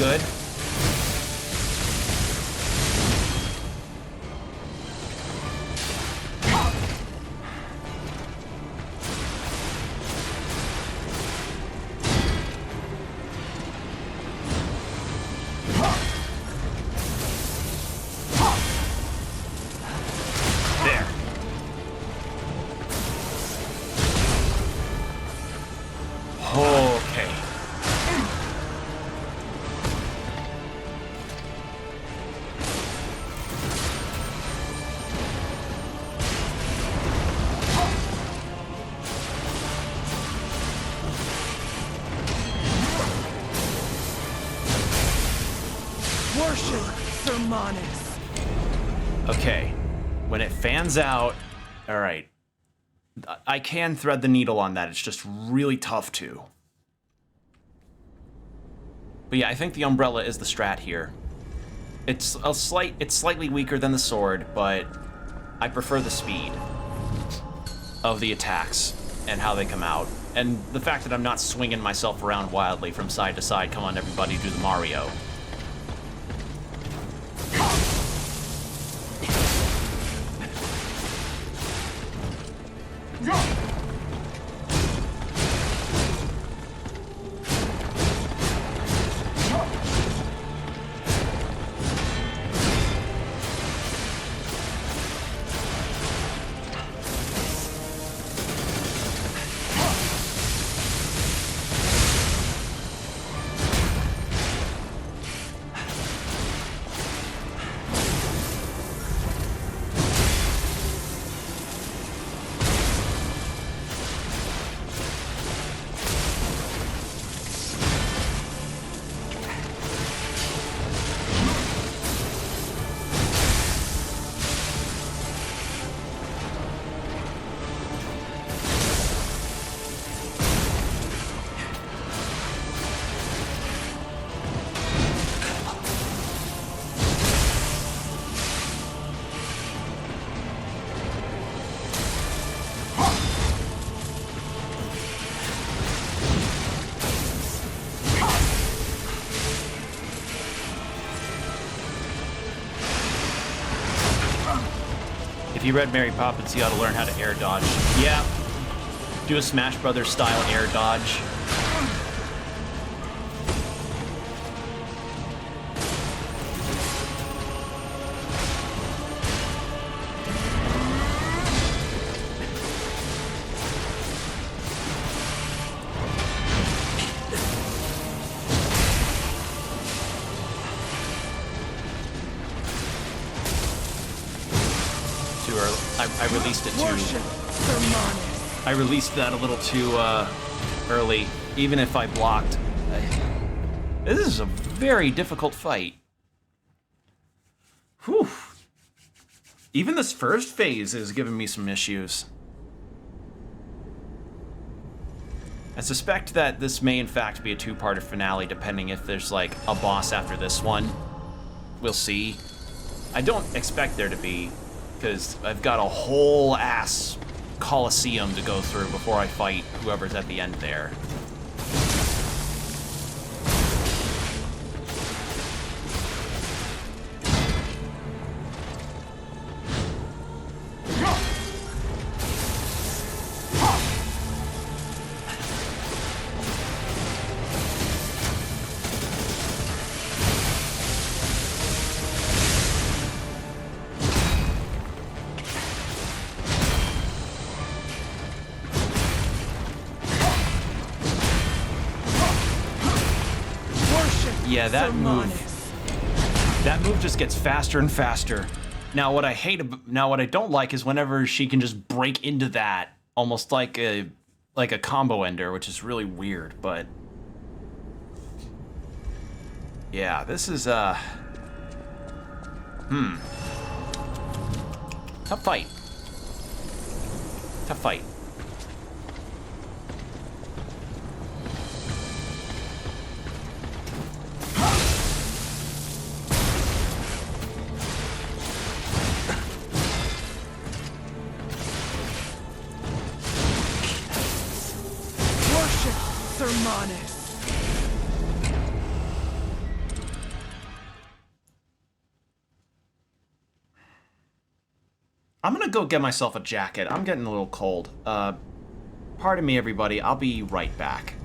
A: good. There. Okay.
F: Worship Sermanis.
A: Okay. When it fans out, all right. I can thread the needle on that. It's just really tough to. But yeah, I think the umbrella is the strat here. It's slightly weaker than the sword, but I prefer the speed of the attacks and how they come out. And the fact that I'm not swinging myself around wildly from side to side. Come on, everybody, do the Mario. If you read Mary Poppins, you ought to learn how to air dodge. Yeah. Do a Smash Brothers style air dodge. I released it too. I released that a little too early, even if I blocked. This is a very difficult fight. Whew. Even this first phase is giving me some issues. I suspect that this may in fact be a two-parter finale, depending if there's like a boss after this one. We'll see. I don't expect there to be, because I've got a whole ass coliseum to go through before I fight whoever's at the end there. Yeah, that move just gets faster and faster. Now, what I don't like is whenever she can just break into that, almost like a combo ender, which is really weird. But yeah, this is tough fight. Tough fight. I'm gonna go get myself a jacket. I'm getting a little cold. Pardon me, everybody. I'll be right back.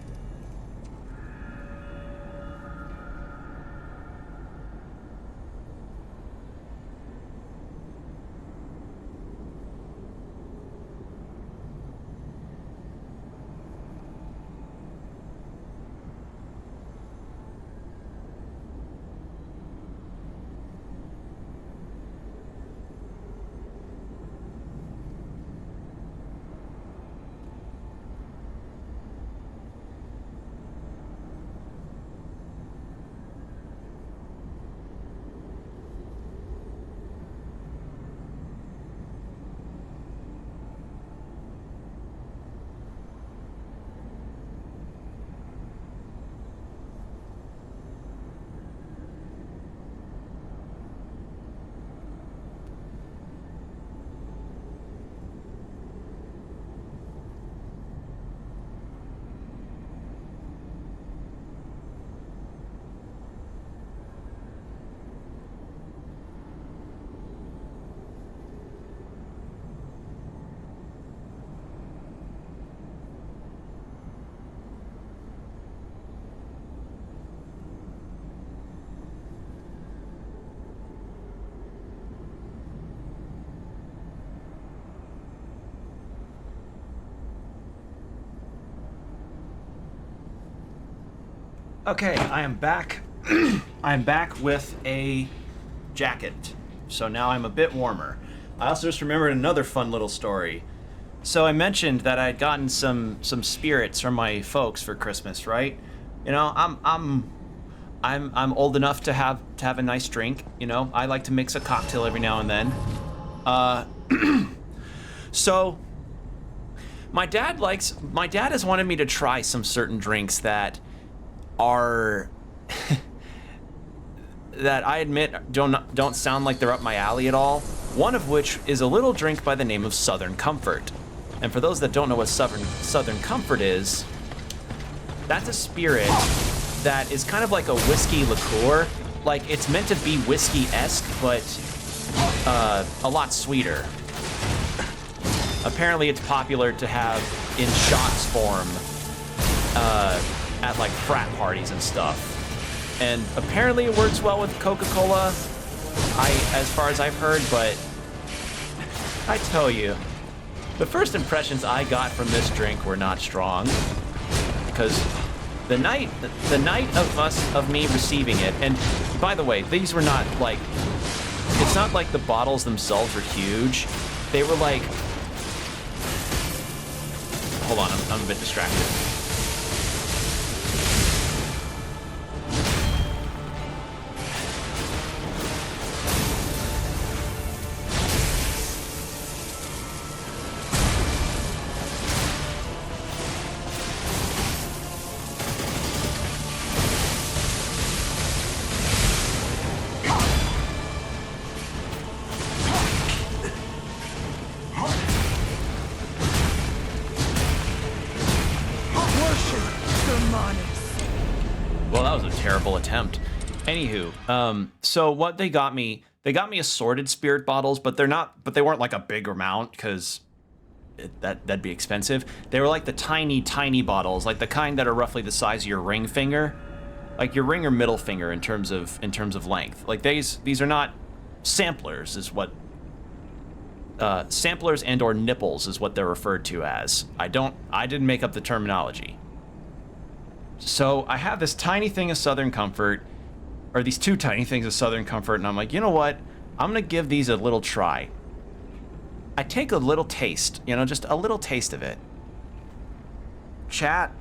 A: Okay, I am back. I'm back with a jacket, so now I'm a bit warmer. I also just remembered another fun little story. So I mentioned that I'd gotten some spirits from my folks for Christmas, right? You know, I'm old enough to have a nice drink. You know, I like to mix a cocktail every now and then. So my dad has wanted me to try some certain drinks that are that I admit don't sound like they're up my alley at all. One of which is a little drink by the name of Southern Comfort. And for those that don't know what Southern Comfort is, that's a spirit that is kind of like a whiskey liqueur. Like, it's meant to be whiskey-esque, but a lot sweeter. Apparently it's popular to have in shots form at like frat parties and stuff. And apparently it works well with Coca-Cola, as far as I've heard, but I tell you, the first impressions I got from this drink were not strong. Because the night of me receiving it, and by the way, these were not like, it's not like the bottles themselves were huge. They were like, hold on, I'm a bit distracted. Well, that was a terrible attempt. Anywho, so what they got me assorted spirit bottles, but they weren't like a big amount because that'd be expensive. They were like the tiny bottles, like the kind that are roughly the size of your ring finger, like your ring or middle finger in terms of length. Like these are not samplers, is what samplers and or nipples is what they're referred to as. I didn't make up the terminology. So I have this tiny thing of Southern Comfort, or these two tiny things of Southern Comfort, and I'm like, you know what? I'm gonna give these a little try. I take a little taste, you know, just a little taste of it. Chat.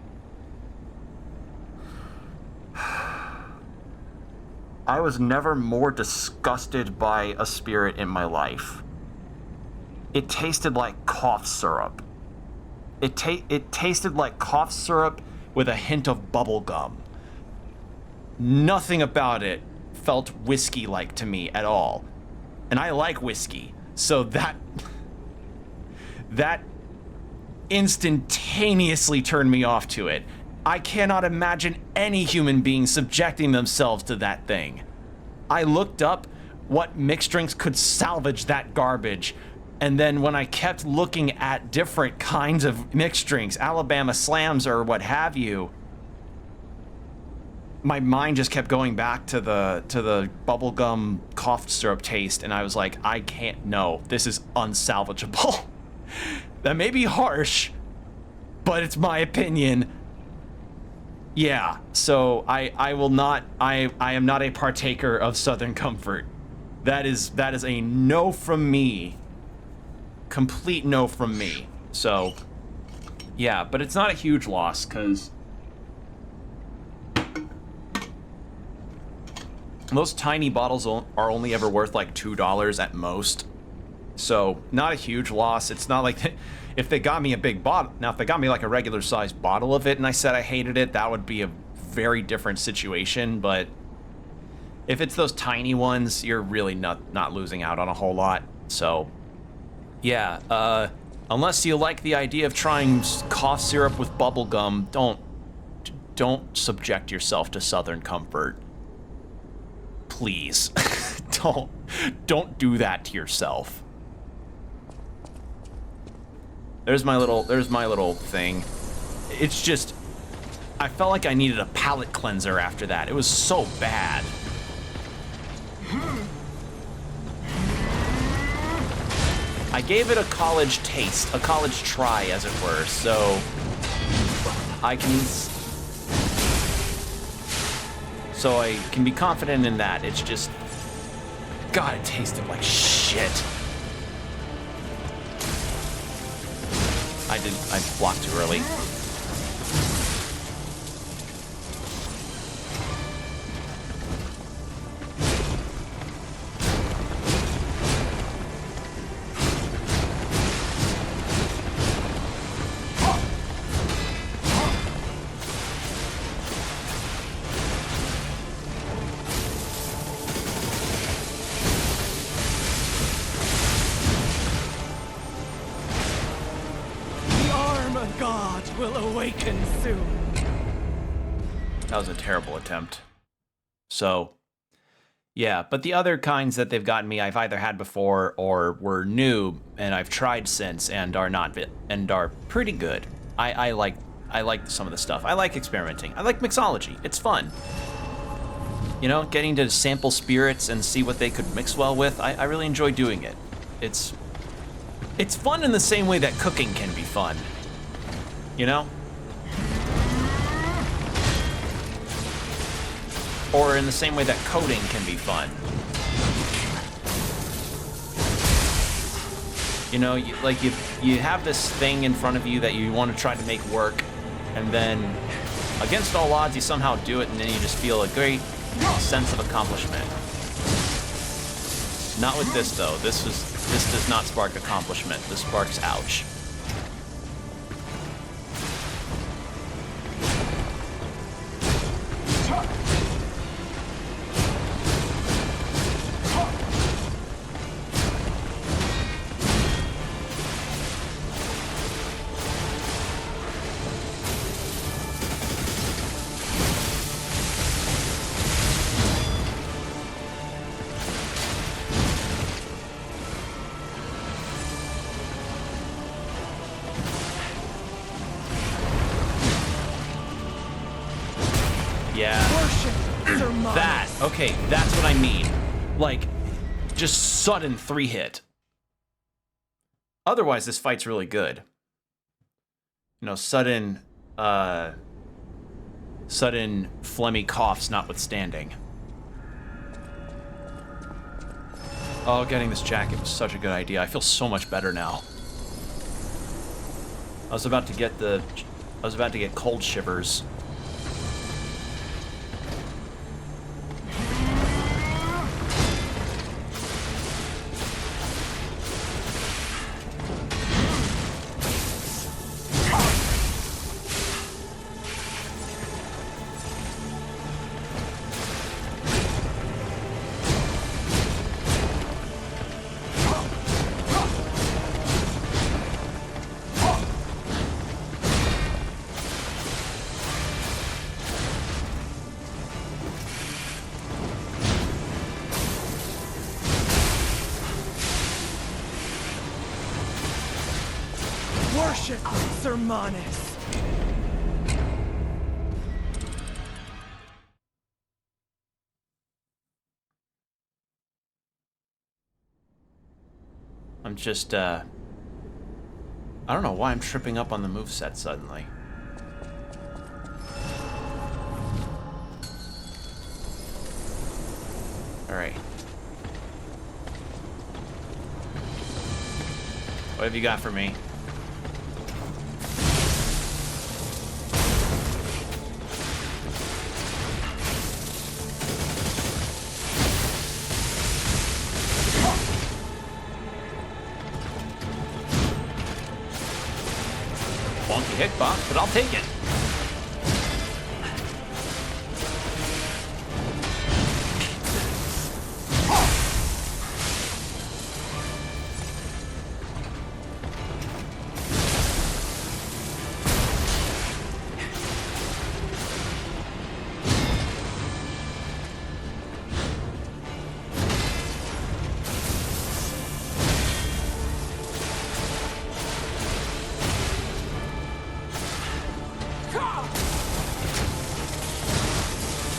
A: I was never more disgusted by a spirit in my life. It tasted like cough syrup. It tasted like cough syrup with a hint of bubble gum. Nothing about it felt whiskey-like to me at all. And I like whiskey, so that instantaneously turned me off to it. I cannot imagine any human being subjecting themselves to that thing. I looked up what mixed drinks could salvage that garbage. And then when I kept looking at different kinds of mixed drinks, Alabama Slams or what have you, my mind just kept going back to the bubblegum cough syrup taste, and I was like, I can't, no, this is unsalvageable. That may be harsh, but it's my opinion. Yeah, so I will not, I am not a partaker of Southern Comfort. That is a no from me. Complete no from me. So, yeah, but it's not a huge loss, because those tiny bottles are only ever worth like $2 at most. So, not a huge loss. It's not like if they got me a big bottle. Now, if they got me like a regular sized bottle of it and I said I hated it, that would be a very different situation. But if it's those tiny ones, you're really not losing out on a whole lot. So, yeah, unless you like the idea of trying cough syrup with bubblegum, don't subject yourself to Southern Comfort. Please. Don't do that to yourself. There's my little thing. It's just, I felt like I needed a palate cleanser after that. It was so bad. I gave it a college taste, a college try, as it were, so I can be confident in that. It's just, God, it tasted like shit. I blocked too early. That was a terrible attempt. So, yeah, but the other kinds that they've gotten me, I've either had before or were new, and I've tried since and are pretty good. I like some of the stuff. I like experimenting. I like mixology. It's fun. You know, getting to sample spirits and see what they could mix well with. I really enjoy doing it. It's fun in the same way that cooking can be fun. You know? Or in the same way that coding can be fun. You know, you have this thing in front of you that you want to try to make work, and then against all odds you somehow do it, and then you just feel a great sense of accomplishment. Not with this though. This does not spark accomplishment. This sparks ouch. Okay, that's what I mean. Like, just sudden 3-hit. Otherwise, this fight's really good. You know, sudden phlegmy coughs notwithstanding. Oh, getting this jacket was such a good idea. I feel so much better now. I was about to get cold shivers.
F: Sermanes.
A: I'm just, I don't know why I'm tripping up on the moveset suddenly. Alright. What have you got for me? Wonky hitbox, but I'll take it.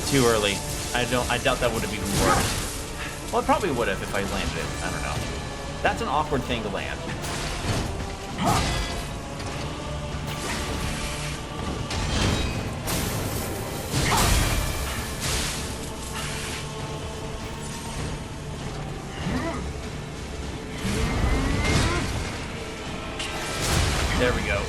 A: Too early. I doubt that would have even worked. Well, it probably would have if I landed it. I don't know. That's an awkward thing to land. There we go.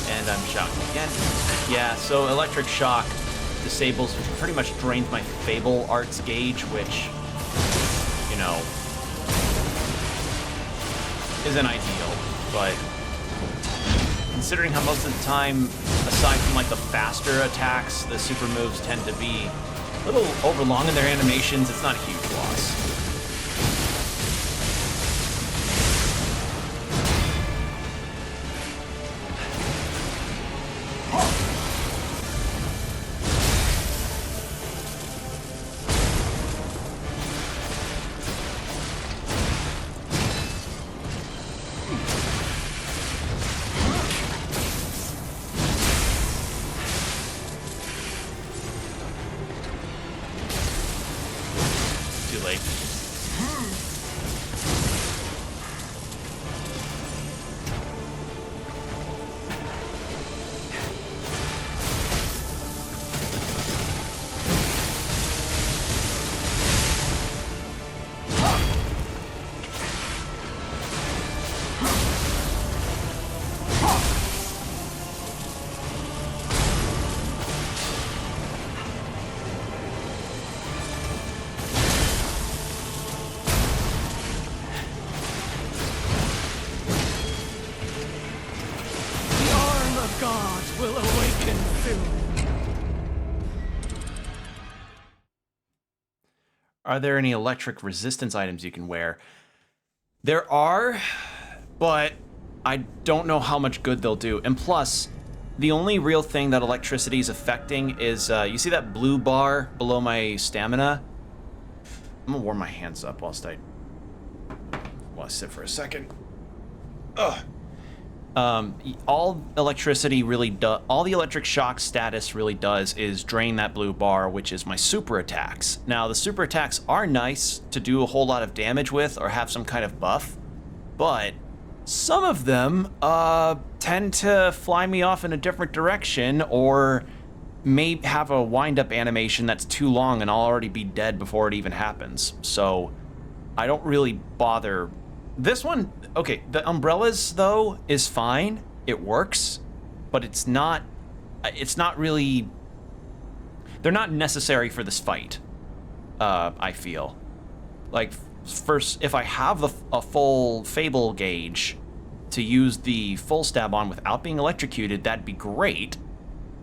A: And I'm shocked again. Yeah, so electric shock disables, pretty much drains my Fable Arts gauge, which, you know, isn't ideal, but considering how most of the time, aside from like the faster attacks, the super moves tend to be a little overlong in their animations, it's not a huge loss. Too late.
F: Will awaken soon.
A: Are there any electric resistance items you can wear? There are, but I don't know how much good they'll do. And plus, the only real thing that electricity is affecting is, you see that blue bar below my stamina? I'm gonna warm my hands up while I sit for a second. Ugh. All the electric shock status really does is drain that blue bar, which is my super attacks. Now, the super attacks are nice to do a whole lot of damage with or have some kind of buff, but some of them tend to fly me off in a different direction or may have a wind-up animation that's too long and I'll already be dead before it even happens. So I don't really bother. This one, okay, the umbrellas, though, is fine. It works, but it's not really, they're not necessary for this fight, I feel. Like, first, if I have a full Fable gauge to use the full stab on without being electrocuted, that'd be great.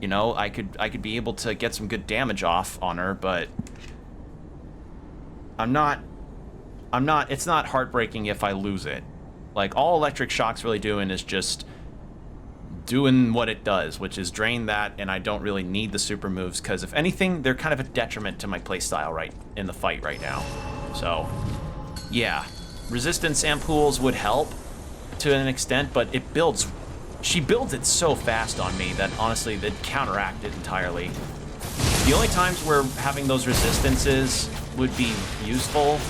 A: You know, I could be able to get some good damage off on her, but it's not heartbreaking if I lose it. Like, all electric shock's really doing is just doing what it does, which is drain that, and I don't really need the super moves, because if anything, they're kind of a detriment to my playstyle right in the fight right now. So, yeah. Resistance ampoules would help to an extent, but it builds... She builds it so fast on me that, honestly, they'd counteract it entirely. The only times where having those resistances would be useful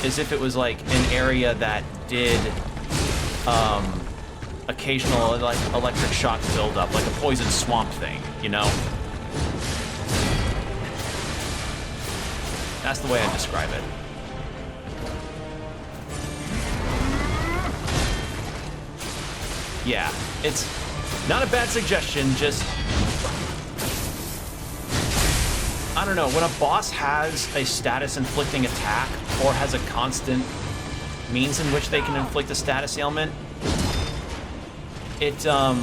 A: is if it was, like, an area that did, occasional, like, electric shock buildup, like a poison swamp thing, you know? That's the way I describe it. Yeah, it's not a bad suggestion, just... I don't know, when a boss has a status-inflicting attack, or has a constant means in which they can inflict a status ailment, it, got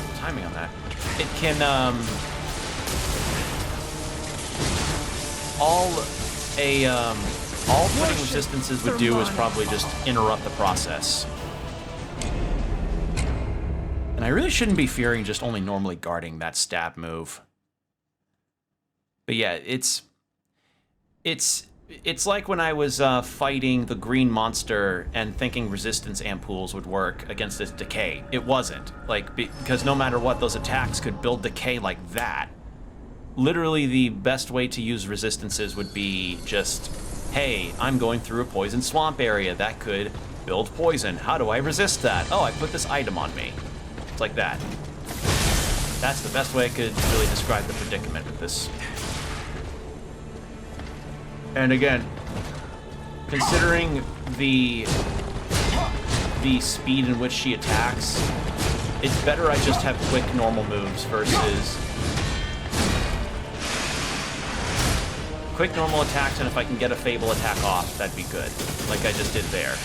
A: the timing on that. It can, all putting resistances would do is probably just interrupt the process. And I really shouldn't be fearing just only normally guarding that stab move. But yeah, it's like when I was fighting the green monster and thinking resistance ampoules would work against its decay. It wasn't. Like, because no matter what, those attacks could build decay like that. Literally, the best way to use resistances would be just, hey, I'm going through a poison swamp area that could build poison. How do I resist that? Oh, I put this item on me. It's like that. That's the best way I could really describe the predicament with this. And again, considering the speed in which she attacks, it's better I just have quick normal moves versus quick normal attacks, and if I can get a Fable attack off, that'd be good, like I just did there.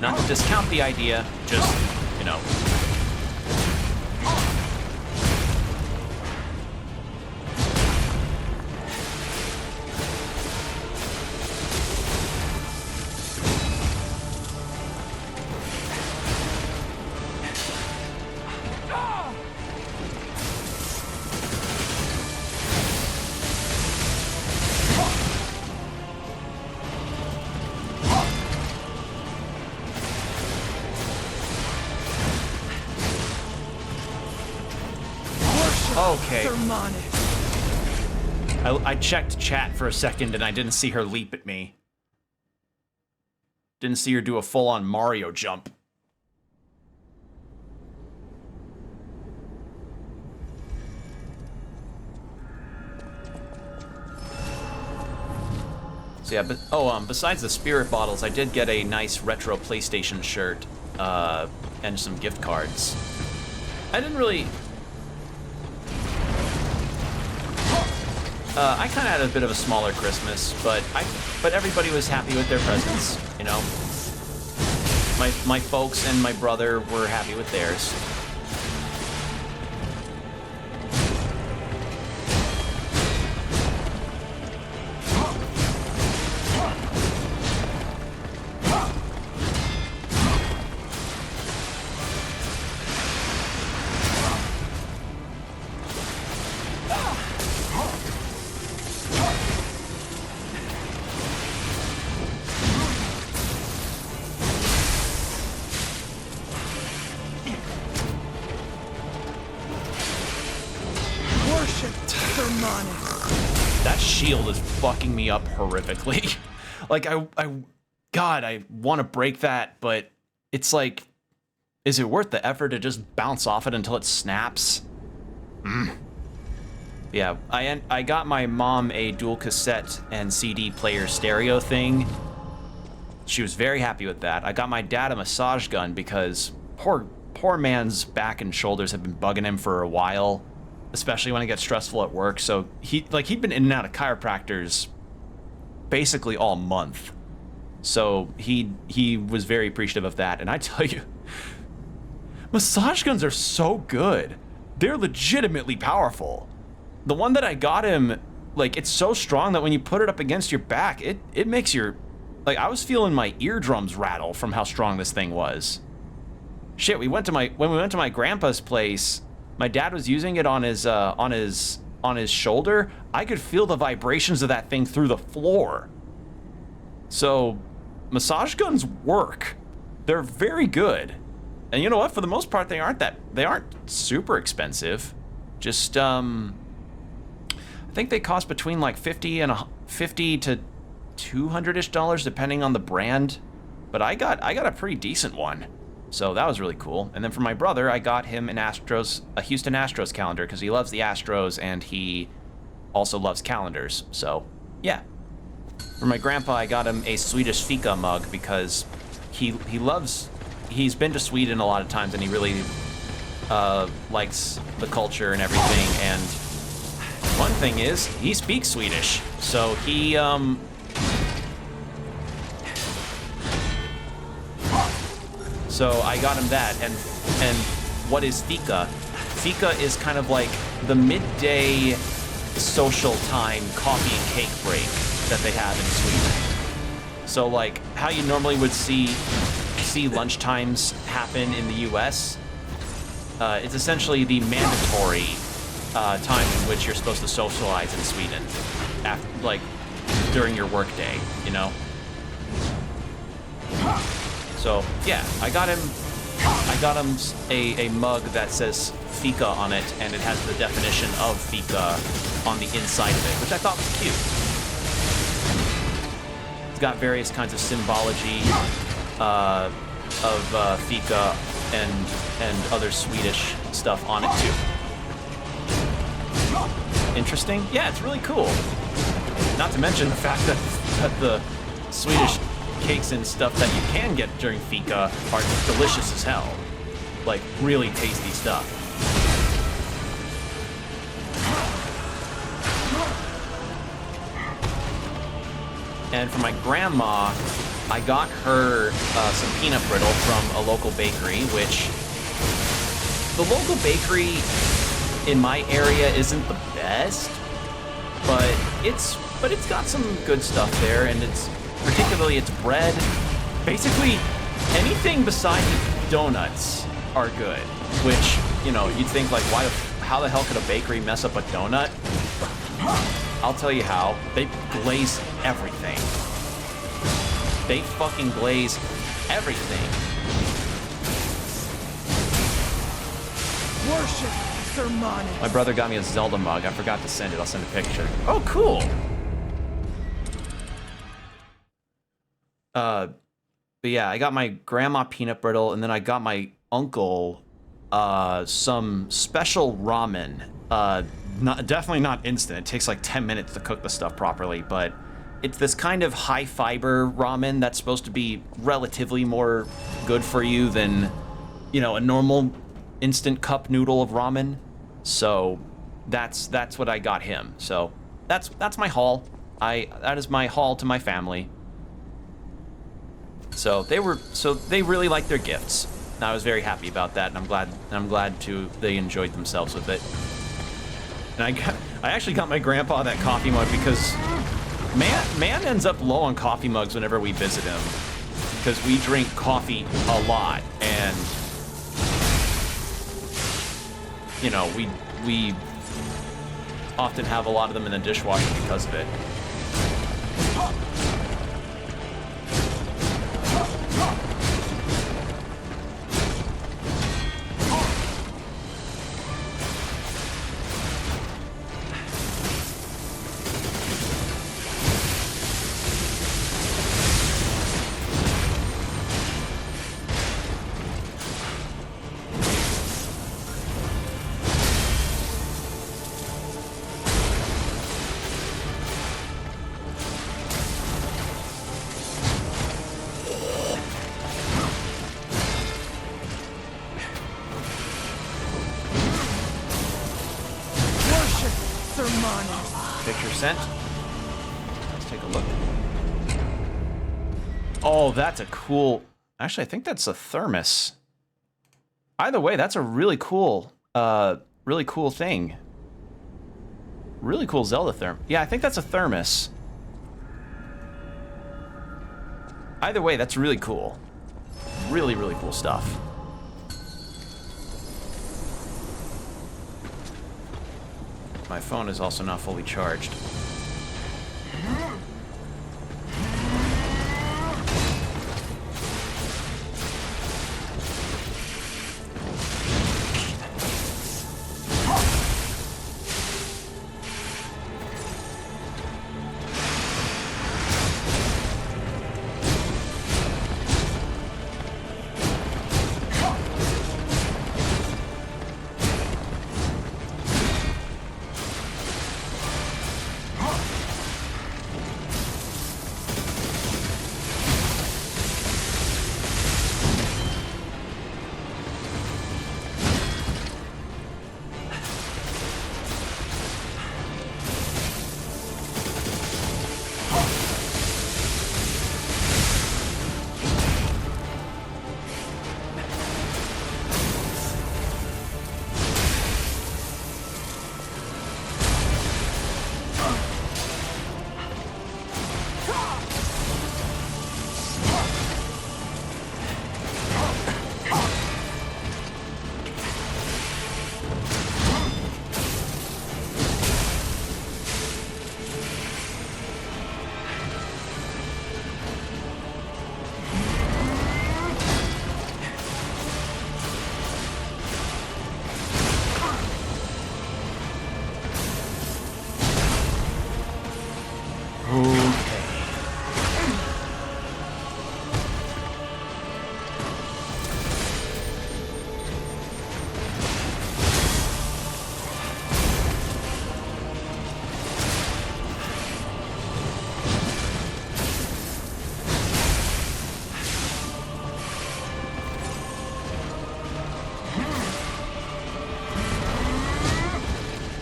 A: Not to discount the idea, just, you know. Okay. I checked chat for a second and I didn't see her leap at me. Didn't see her do a full-on Mario jump. So yeah, but besides the spirit bottles, I did get a nice retro PlayStation shirt and some gift cards. I didn't really. I kind of had a bit of a smaller Christmas, but everybody was happy with their presents, you know. My folks and my brother were happy with theirs. That shield is fucking me up horrifically. Like, God, I want to break that, but it's like, is it worth the effort to just bounce off it until it snaps? Yeah, I got my mom a dual cassette and CD player stereo thing. She was very happy with that. I got my dad a massage gun because poor man's back and shoulders have been bugging him for a while, especially when it gets stressful at work. So he'd been in and out of chiropractors basically all month. So he was very appreciative of that. And I tell you, massage guns are so good. They're legitimately powerful. the one that I got him, like, it's so strong that when you put it up against your back, it makes your, like, I was feeling my eardrums rattle from how strong this thing was. Shit, when we went to my grandpa's place, my dad was using it on his shoulder. I could feel the vibrations of that thing through the floor. So, massage guns work. They're very good. And you know what? For the most part, they aren't super expensive. Just I think they cost between like $50 to $200-ish depending on the brand. But I got a pretty decent one. So that was really cool. And then for my brother, I got him a Houston Astros calendar because he loves the Astros and he also loves calendars. So, yeah. For my grandpa, I got him a Swedish fika mug because he's been to Sweden a lot of times and he really likes the culture and everything. And one thing is, he speaks Swedish. So he, So I got him that, and what is fika? Fika is kind of like the midday social time coffee and cake break that they have in Sweden. So like how you normally would see lunch times happen in the U.S., it's essentially the mandatory time in which you're supposed to socialize in Sweden, after, like during your workday, you know. So yeah, I got him a mug that says fika on it, and it has the definition of fika on the inside of it, which I thought was cute. It's got various kinds of symbology of fika and other Swedish stuff on it too. Interesting. Yeah, it's really cool. Not to mention the fact that the Swedish cakes and stuff that you can get during fika are delicious as hell. Like, really tasty stuff. And for my grandma, I got her some peanut brittle from a local bakery, which the local bakery in my area isn't the best, but it's got some good stuff there, and it's particularly its bread. Basically, anything besides donuts are good, which, you know, you'd think like, how the hell could a bakery mess up a donut? I'll tell you how. They glaze everything. They fucking glaze everything.
F: Worship, Sermon.
A: My brother got me a Zelda mug. I forgot to send it. I'll send a picture. Oh, cool. But yeah, I got my grandma peanut brittle, and then I got my uncle some special ramen. Definitely not instant. It takes like 10 minutes to cook the stuff properly, but it's this kind of high fiber ramen that's supposed to be relatively more good for you than, you know, a normal instant cup noodle of ramen. So that's what I got him. So that's my haul. That is my haul to my family. So they really liked their gifts. And I was very happy about that, and I'm glad they enjoyed themselves with it. And I actually got my grandpa that coffee mug because man ends up low on coffee mugs whenever we visit him, because we drink coffee a lot, and you know, we often have a lot of them in the dishwasher because of it. Picture sent. Let's take a look. Oh, that's a cool... Actually, I think that's a thermos. Either way, that's a really cool thing. Really cool Zelda therm. Yeah, I think that's a thermos. Either way, that's really cool. Really, really cool stuff. My phone is also not fully charged.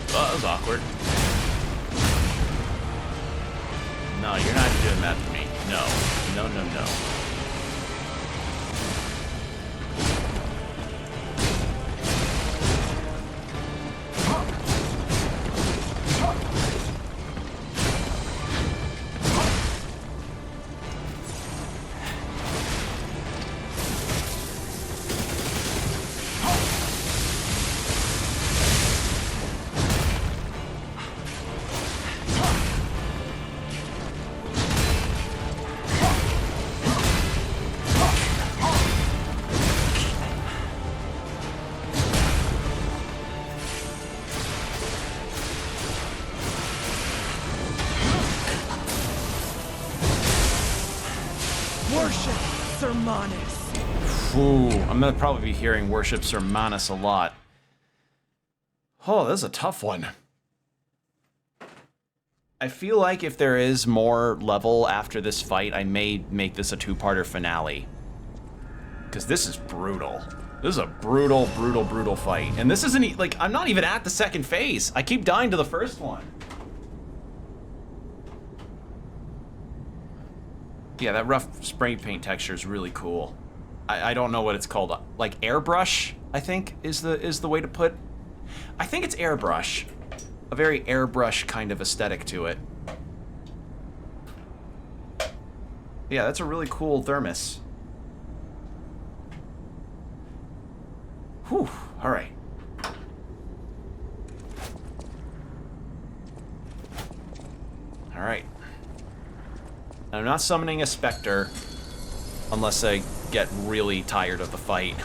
A: That was awkward. No, you're not doing that to me. No. No, no, no.
F: Worship Sermanus.
A: Ooh, I'm gonna probably be hearing Worship Sermanus a lot. Oh, this is a tough one. I feel like if there is more level after this fight, I may make this a two-parter finale. Because this is brutal. This is a brutal, brutal, brutal fight. And this isn't, like, I'm not even at the second phase. I keep dying to the first one. Yeah, that rough spray paint texture is really cool. I don't know what it's called. Like airbrush, I think, is the way to put. I think it's airbrush. A very airbrush kind of aesthetic to it. Yeah, that's a really cool thermos. Whew, all right. All right. I'm not summoning a Spectre unless I get really tired of the fight.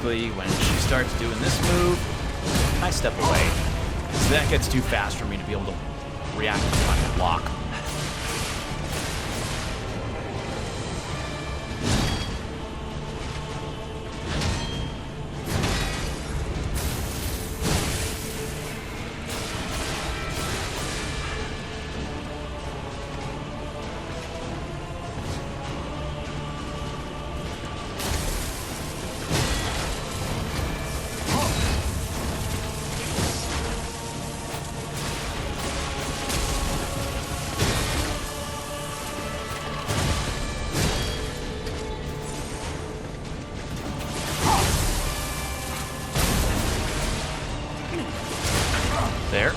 A: basically, when she starts doing this move, I step away. So that gets too fast for me to be able to react in time to block. There.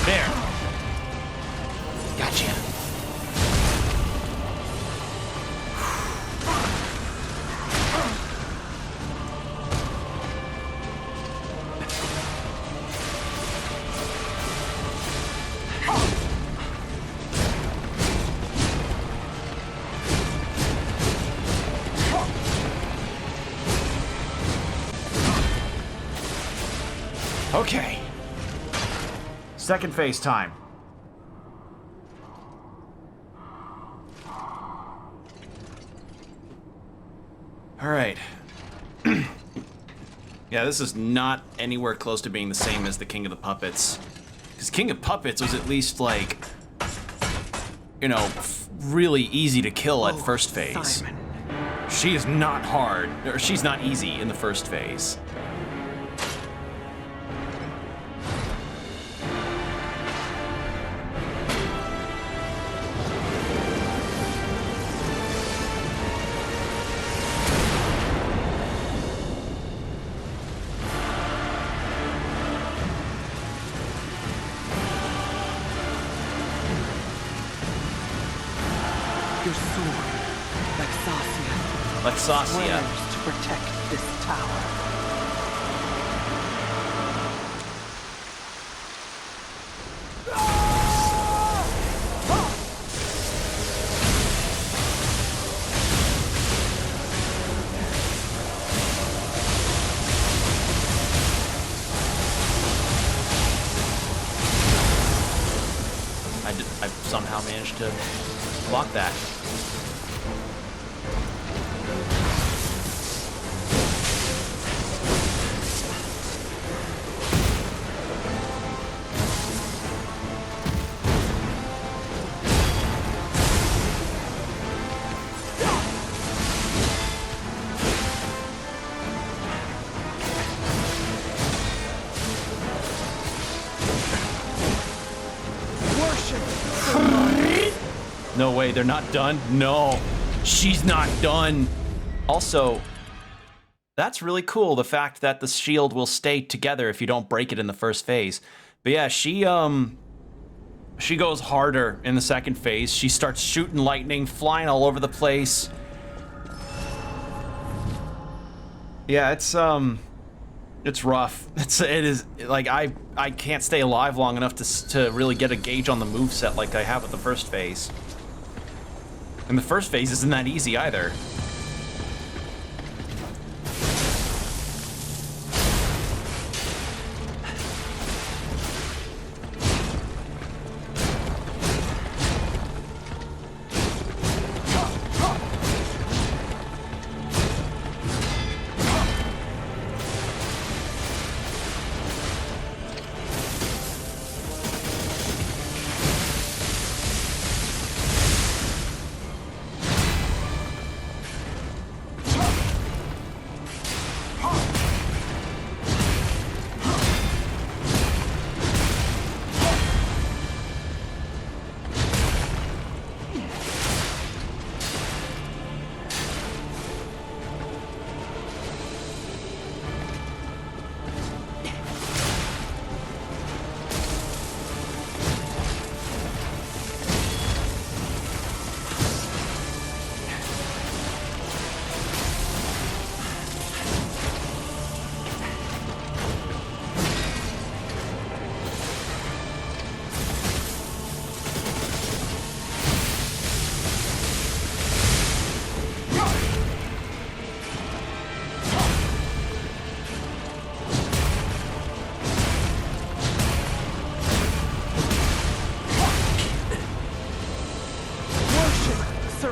A: There. Gotcha. Okay. Second phase time. All right. Yeah, this is not anywhere close to being the same as the King of the Puppets. Because King of Puppets was at least, like, you know, really easy to kill at first phase.
D: Simon.
A: She is not hard, or she's not easy in the first phase.
C: Your sword,
A: Like Sasia.
C: swears to protect this tower.
A: I somehow managed to block that. No way, they're not done? No, she's not done. Also, that's really cool, the fact that the shield will stay together if you don't break it in the first phase. But yeah, she goes harder in the second phase. She starts shooting lightning, flying all over the place. Yeah, it's rough. It is like I can't stay alive long enough to really get a gauge on the moveset like I have with the first phase. And the first phase isn't that easy either.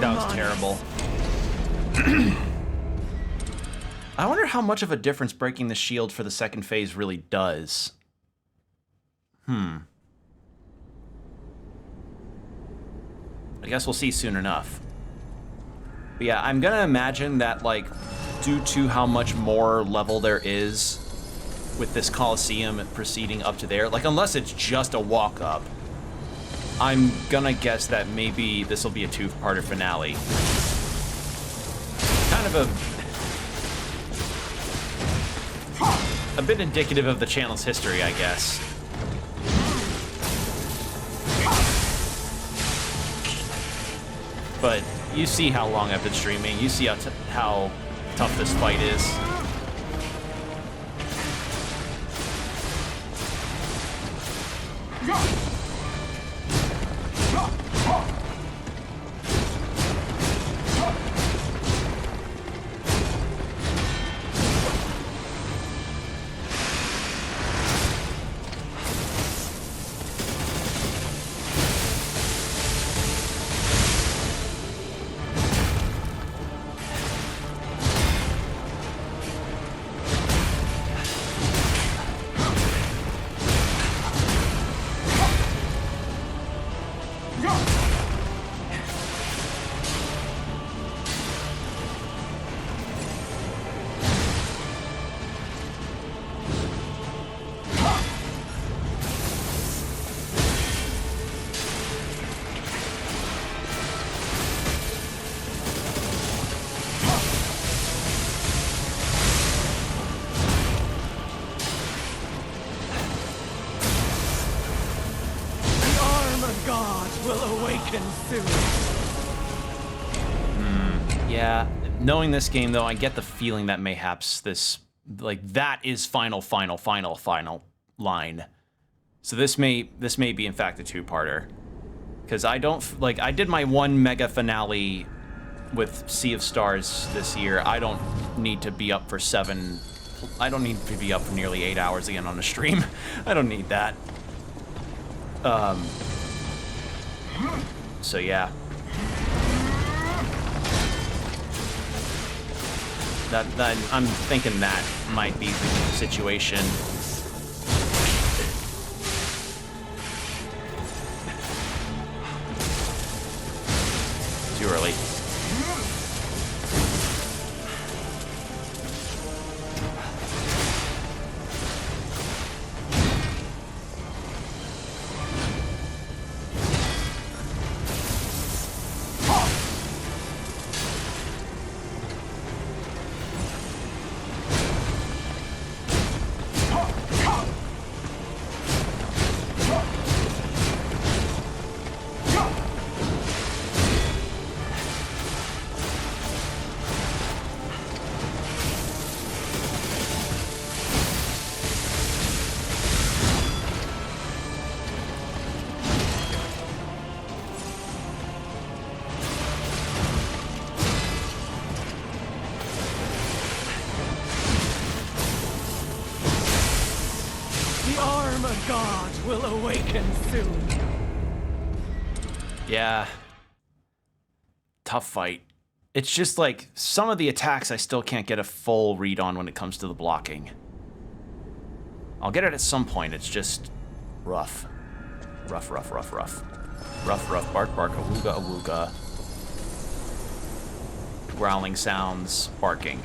A: That was terrible. I wonder how much of a difference breaking the shield for the second phase really does. I guess we'll see soon enough. But yeah, I'm gonna imagine that, like, due to how much more level there is with this Coliseum proceeding up to there, like, unless it's just a walk up, I'm gonna guess that maybe this will be a two-parter finale. Kind of a bit indicative of the channel's history, I guess. But you see how long I've been streaming. You see how tough this fight is. Yeah, knowing this game though, I get the feeling that mayhaps this, like, that is final line. So this may be in fact a two-parter, because I did my one mega finale with Sea of Stars this year. I don't need to be up for nearly 8 hours again on a stream. I don't need that. So yeah. That I'm thinking that might be the situation. Too early.
F: guard will awaken soon.
A: Yeah. Tough fight. It's just like some of the attacks I still can't get a full read on when it comes to the blocking. I'll get it at some point. It's just rough. Rough, rough, rough, rough. Rough, rough, bark, bark, awooga, awooga. Growling sounds, barking.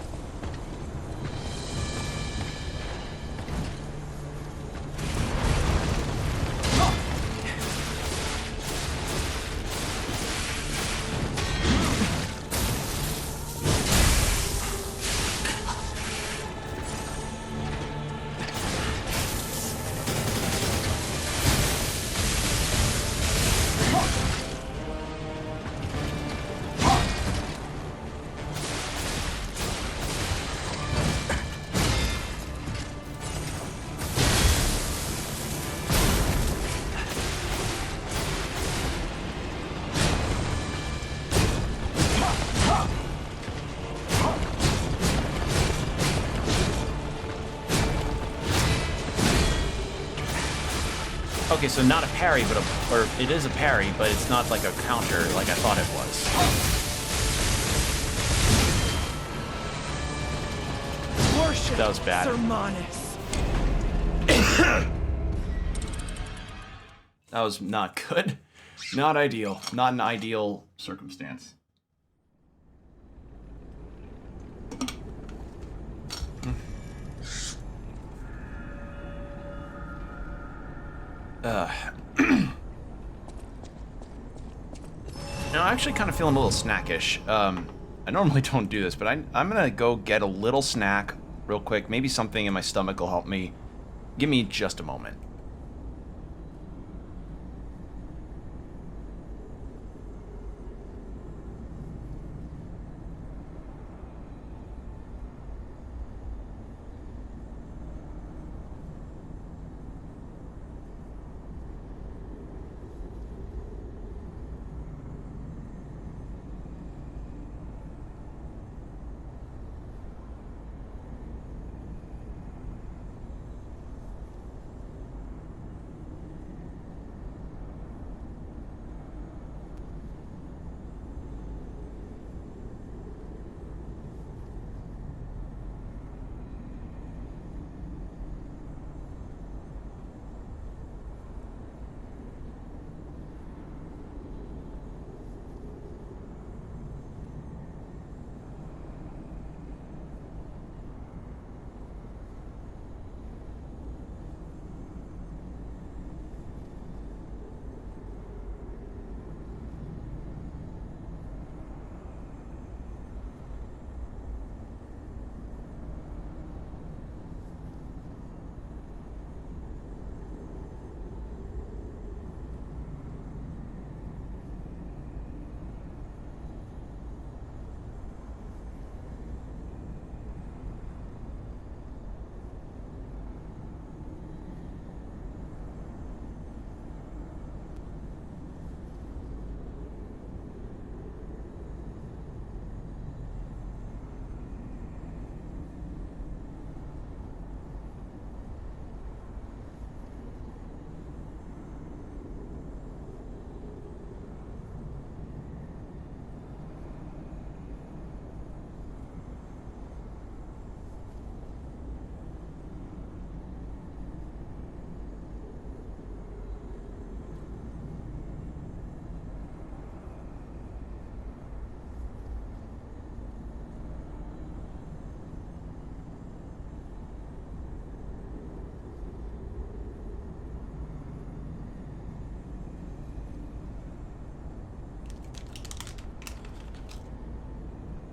A: Okay, so not a parry, but or it is a parry, but it's not like a counter like I thought it was.
F: Worship
A: That was bad.
F: Sermanus.
A: That was not good. Not ideal. Not an ideal circumstance. Now, I'm actually kind of feeling a little snackish. I normally don't do this, but I'm gonna go get a little snack real quick. Maybe something in my stomach will help me. Give me just a moment.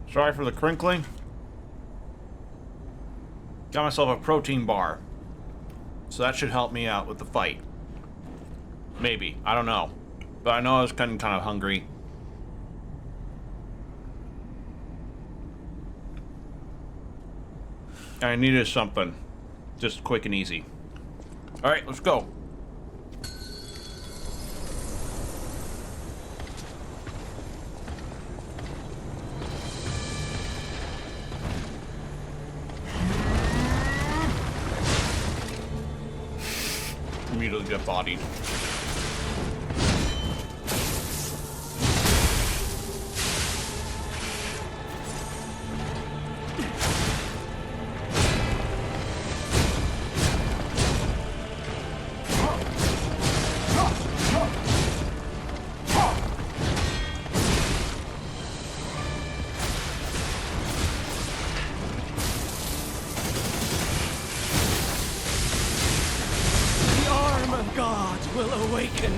A: Sorry for the crinkling. Got myself a protein bar. So that should help me out with the fight. Maybe. I don't know. But I know I was kind of hungry. I needed something. Just quick and easy. Alright, let's go. really get bodied.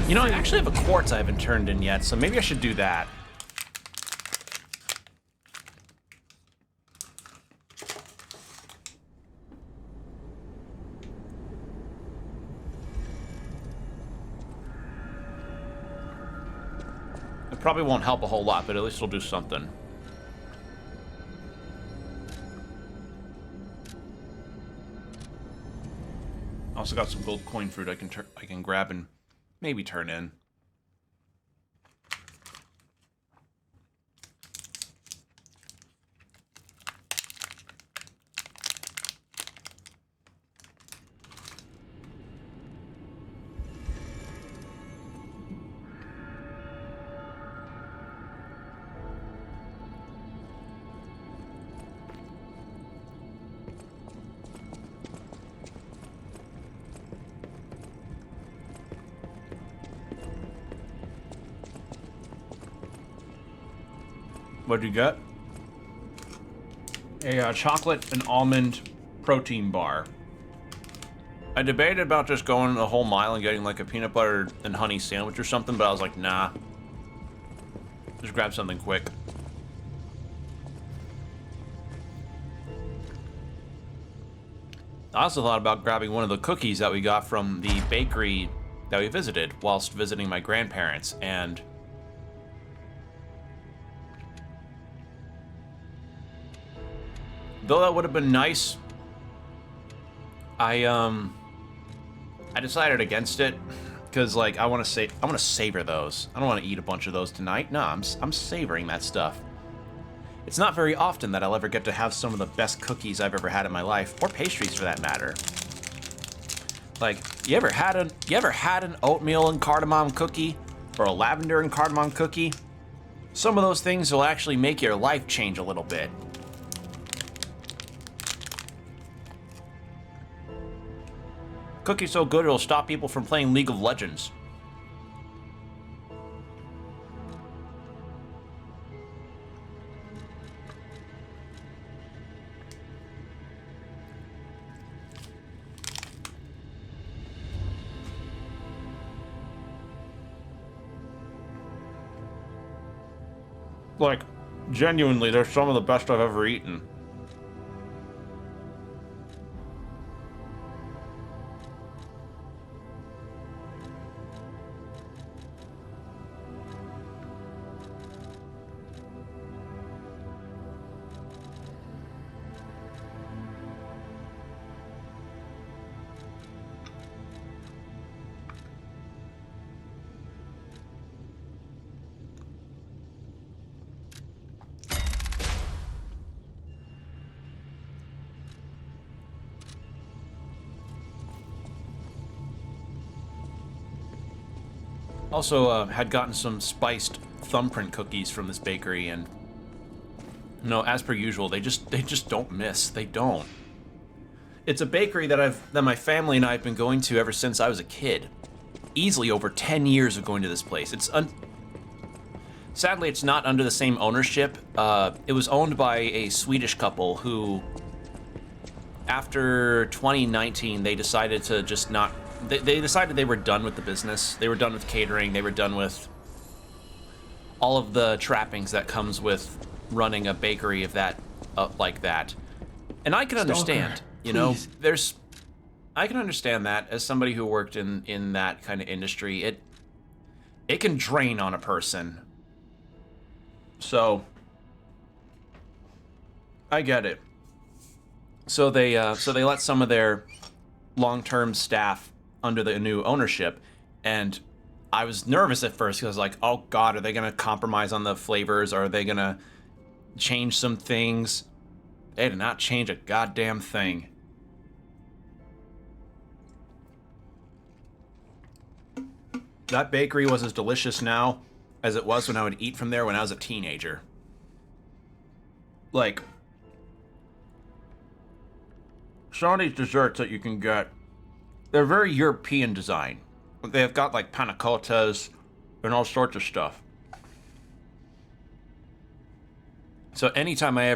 A: You know, I actually have a quartz I haven't turned in yet, so maybe I should do that. It probably won't help a whole lot, but at least it'll do something. Also got some gold coin fruit I can grab and maybe turn in. What'd you get? A chocolate and almond protein bar. I debated about just going a whole mile and getting like a peanut butter and honey sandwich or something, but I was like, nah. Just grab something quick. I also thought about grabbing one of the cookies that we got from the bakery that we visited whilst visiting my grandparents, and though that would have been nice, I decided against it because like I want to savor those. I don't want to eat a bunch of those tonight. No, I'm savoring that stuff. It's not very often that I'll ever get to have some of the best cookies I've ever had in my life, or pastries for that matter. Like, you ever had an oatmeal and cardamom cookie, or a lavender and cardamom cookie? Some of those things will actually make your life change a little bit. Cookie's so good it'll stop people from playing League of Legends. Like, genuinely, they're some of the best I've ever eaten. Also, had gotten some spiced thumbprint cookies from this bakery, and no, as per usual, they just don't miss. They don't. It's a bakery that my family and I have been going to ever since I was a kid. Easily over 10 years of going to this place. Sadly, it's not under the same ownership. It was owned by a Swedish couple who, after 2019, they decided to just not. They decided they were done with the business. They were done with catering. They were done with all of the trappings that comes with running a bakery of that, like that. And I can understand, you know, I can understand that as somebody who worked in that kind of industry. It can drain on a person. So I get it. So they let some of their long-term staff under the new ownership, and I was nervous at first because I was like, oh god, are they gonna compromise on the flavors, or are they gonna change some things? They did not change a goddamn thing. That bakery was as delicious now as it was when I would eat from there when I was a teenager. Like, some of these desserts that you can get, they're very European design. They've got like panna cottas and all sorts of stuff. So anytime my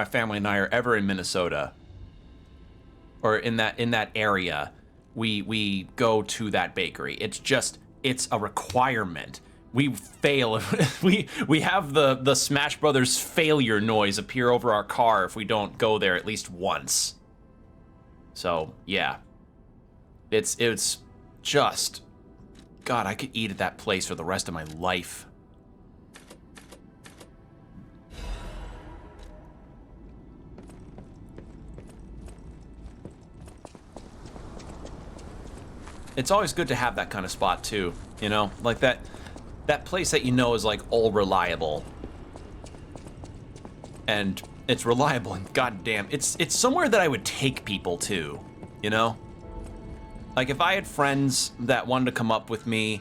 A: family and I are ever in Minnesota or in that area, we go to that bakery. It's a requirement. We fail if we have the Smash Brothers failure noise appear over our car if we don't go there at least once. So yeah, it's just, God, I could eat at that place for the rest of my life. It's always good to have that kind of spot too, you know, like that place that you know is like all reliable. And it's reliable and goddamn, it's somewhere that I would take people to, you know? Like if I had friends that wanted to come up with me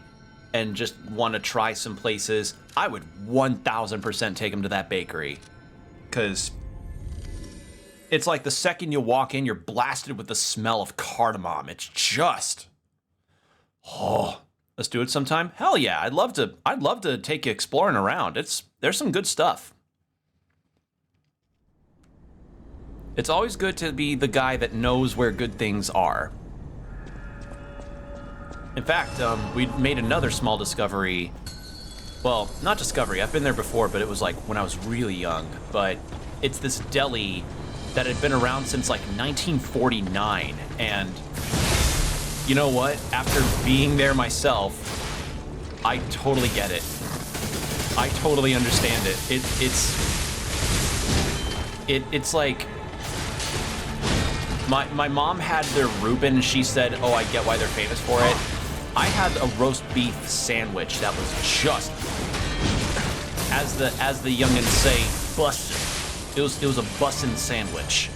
A: and just want to try some places, I would 1000% take them to that bakery. 'Cause it's like the second you walk in, you're blasted with the smell of cardamom. It's just, oh, let's do it sometime. Hell yeah, I'd love to take you exploring around. There's some good stuff. It's always good to be the guy that knows where good things are. In fact, we made another small discovery. Well, not discovery, I've been there before, but it was like when I was really young. But it's this deli that had been around since like 1949, and you know what? After being there myself, I totally get it. I totally understand it. It's like my mom had their Reuben, and she said, "Oh, I get why they're famous for it." I had a roast beef sandwich that was just, as the youngins say, bussin'. It was a bussin' sandwich.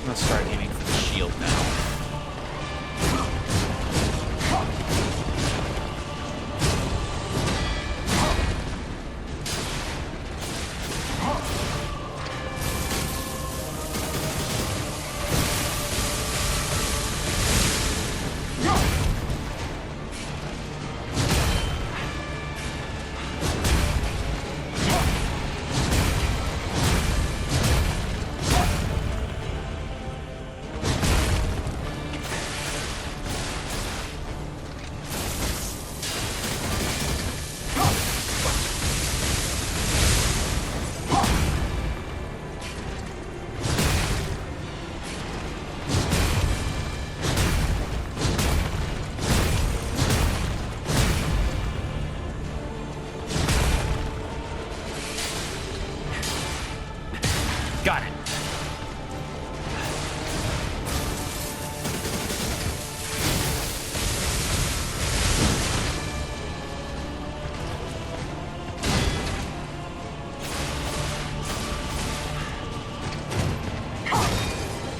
A: Let's start aiming for the shield now. Got it.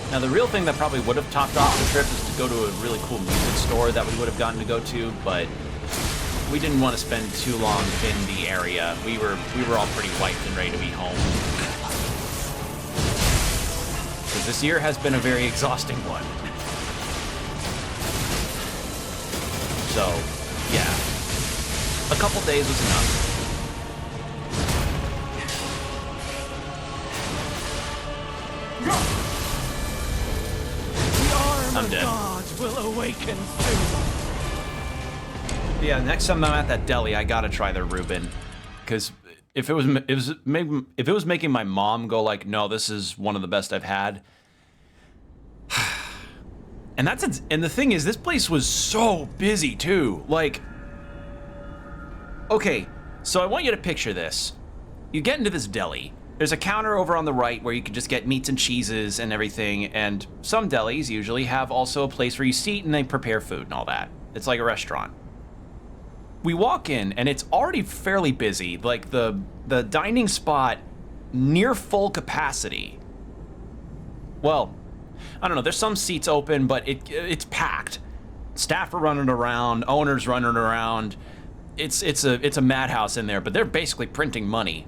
A: Now the real thing that probably would have topped off the trip is to go to a really cool music store that we would have gotten to go to, but we didn't want to spend too long in the area. We were all pretty wiped and ready to be home. because this year has been a very exhausting one. So, yeah. A couple days was enough. I'm dead.
F: Gods will awaken soon.
A: Yeah, next time I'm at that deli, I gotta try their Reuben, because if it was making my mom go like, no, this is one of the best I've had. And the thing is, this place was so busy too. Like, okay, so I want you to picture this. You get into this deli. There's a counter over on the right where you can just get meats and cheeses and everything, and some delis usually have also a place where you seat and they prepare food and all that. It's like a restaurant. We walk in and it's already fairly busy, like the dining spot near full capacity. Well, I don't know, there's some seats open, but it's packed. Staff are running around, owners running around. It's a madhouse in there, but they're basically printing money.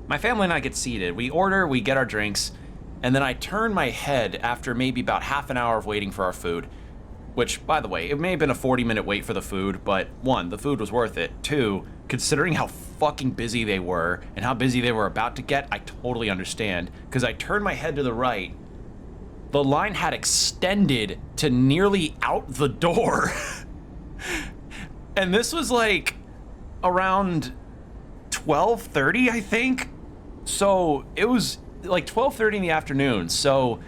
A: My family and I get seated. We order, we get our drinks, and then I turn my head after maybe about half an hour of waiting for our food, which, by the way, it may have been a 40-minute wait for the food, but one, the food was worth it. Two, considering how fucking busy they were and how busy they were about to get, I totally understand, because I turned my head to the right. The line had extended to nearly out the door. And this was like around 12:30, I think. So it was like 12:30 in the afternoon. So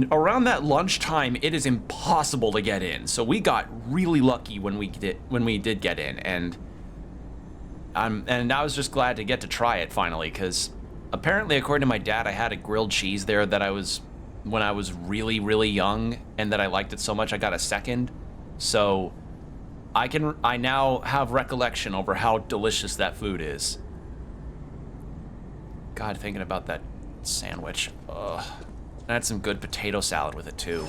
A: around that lunchtime, it is impossible to get in. So we got really lucky when we did get in, and I was just glad to get to try it finally, because apparently, according to my dad, I had a grilled cheese there that when I was really, really young, and that I liked it so much I got a second. So I now have recollection over how delicious that food is. God, thinking about that sandwich. Ugh. I had some good potato salad with it too.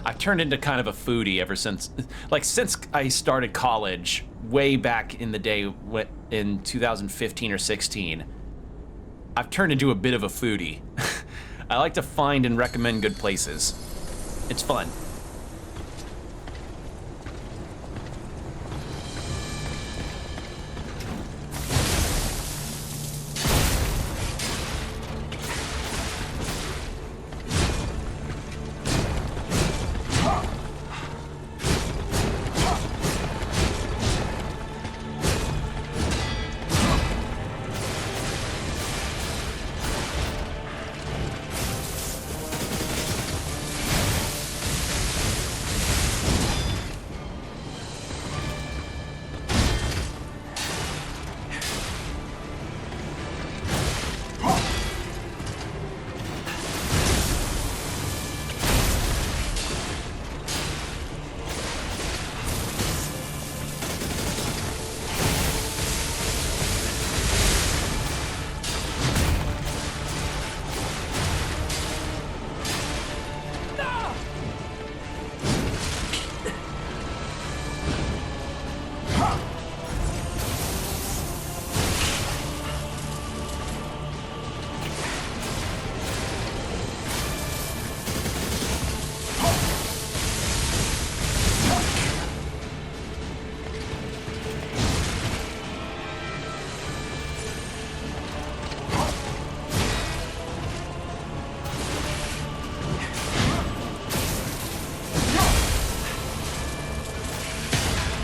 A: I've turned into kind of a foodie ever since I started college way back in the day in 2015 or 16. I've turned into a bit of a foodie. I like to find and recommend good places. It's fun.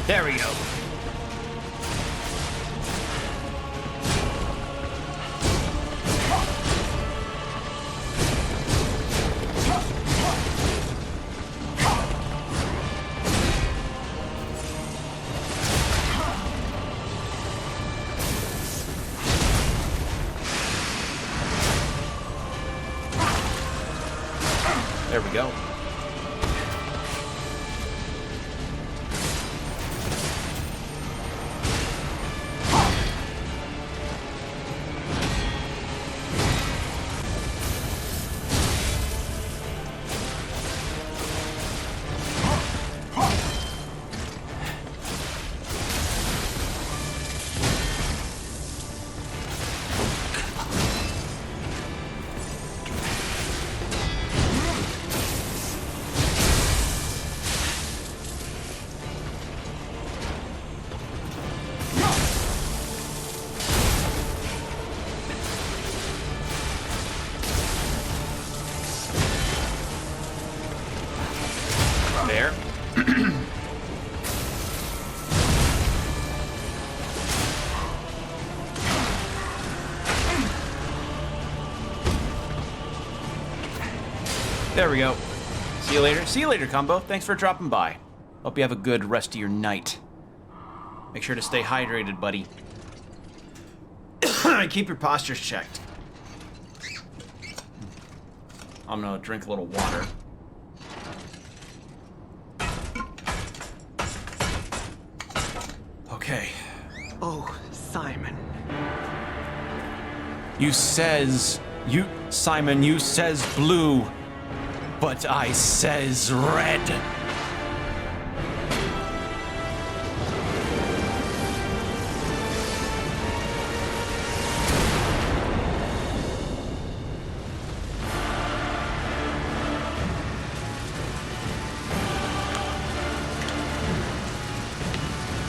A: There we go. There we go. There. There we go. See you later. See you later, Combo. Thanks for dropping by. Hope you have a good rest of your night. Make sure to stay hydrated, buddy. Keep your postures checked. I'm gonna drink a little water. Okay.
C: Oh, Simon.
A: Simon, you says blue, but I says red.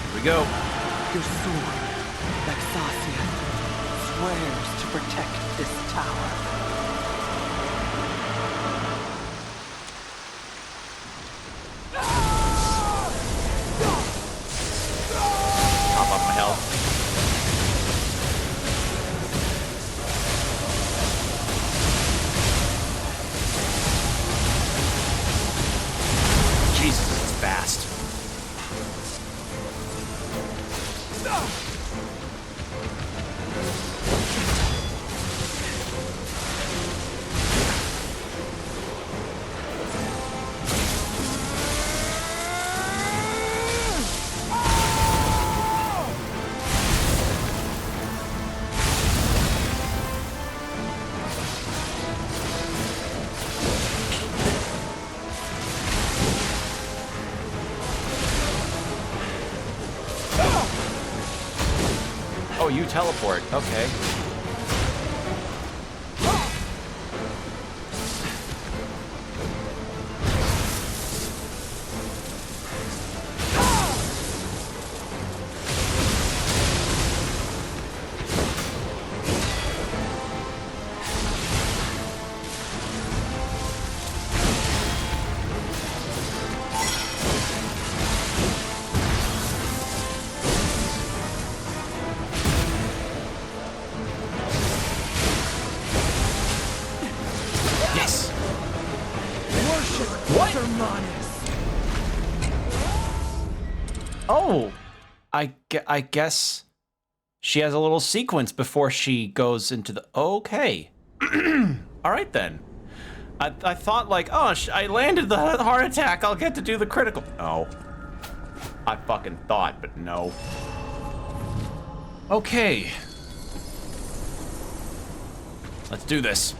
A: Here we go.
C: Your sword, Vexasia, swears to protect this tower.
A: Top up my health. Jesus, it's fast. Oh, you teleport. Okay. Yes. What? Oh, I guess she has a little sequence before she goes into the... Okay. All right, then. I thought, like, oh, I landed the heart attack. I'll get to do the critical... No. I fucking thought, but no. Okay. Let's do this.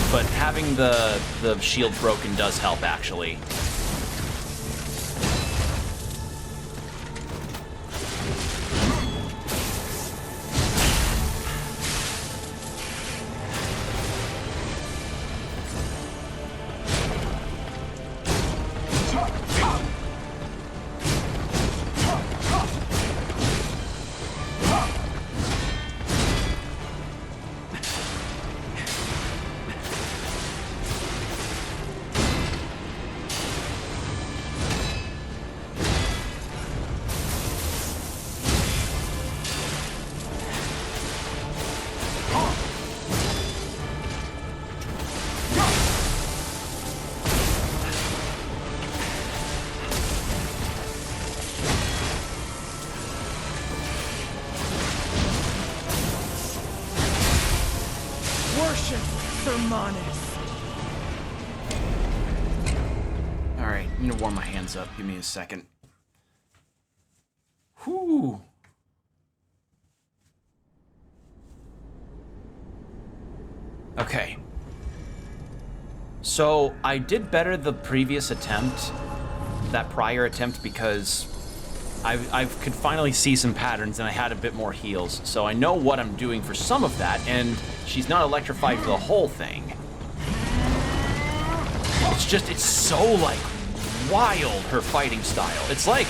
A: But having the shield broken does help, actually. Alright, I'm gonna warm my hands up. Give me a second. Whew. Okay. So, I did better the previous attempt, that prior attempt, because I could finally see some patterns and I had a bit more heals. So I know what I'm doing for some of that, and she's not electrified for the whole thing. It's just, it's so, like, wild, her fighting style. It's like,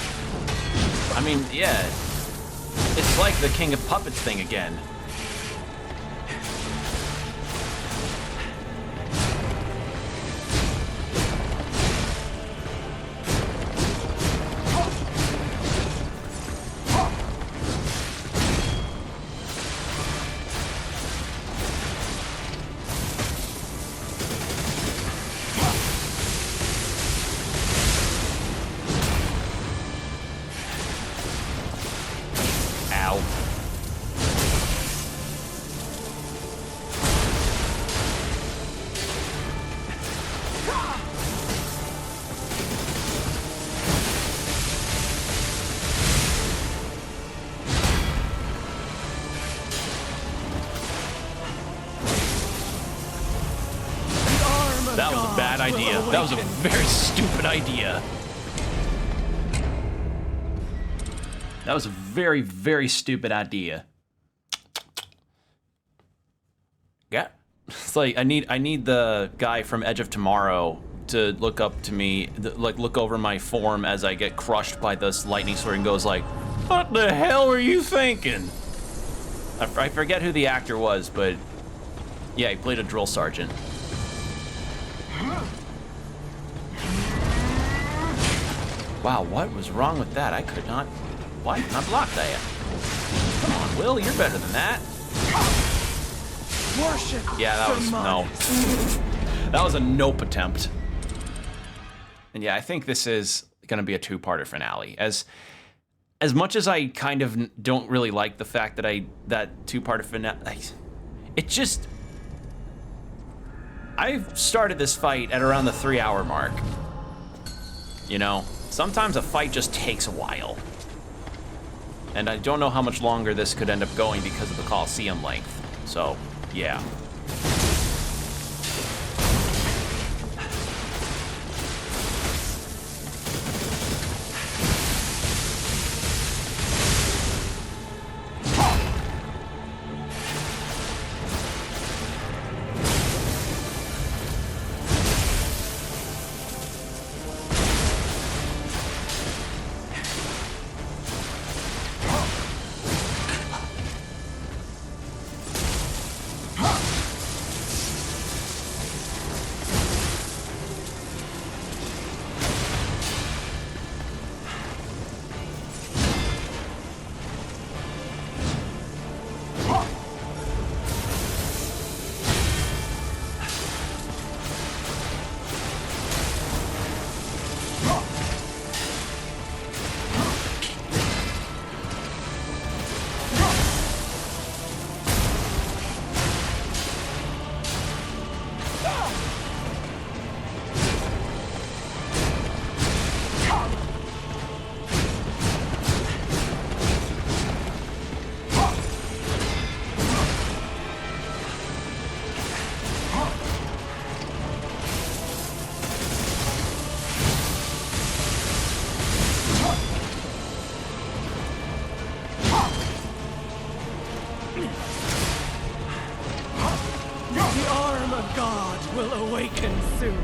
A: I mean, yeah, it's like the King of Puppets thing again. Ow. That was a bad idea. That was a very stupid idea. That was a very, very stupid idea. Yeah. It's like I need the guy from Edge of Tomorrow to look up to me, like look over my form as I get crushed by this lightning sword and goes like, "What the hell were you thinking?" I forget who the actor was, but yeah, he played a drill sergeant. Wow, what was wrong with that? I could not. Why didn't I block that? Come on, Will, you're better than that.
F: Worship.
A: Yeah, that was no. That was a nope attempt. And yeah, I think this is gonna be a two-parter finale. As much as I kind of don't really like the fact that that two-parter finale, it just. I've started this fight at around the 3-hour mark. You know, sometimes a fight just takes a while. And I don't know how much longer this could end up going because of the Coliseum length. So, yeah.
F: The arm of God will awaken soon.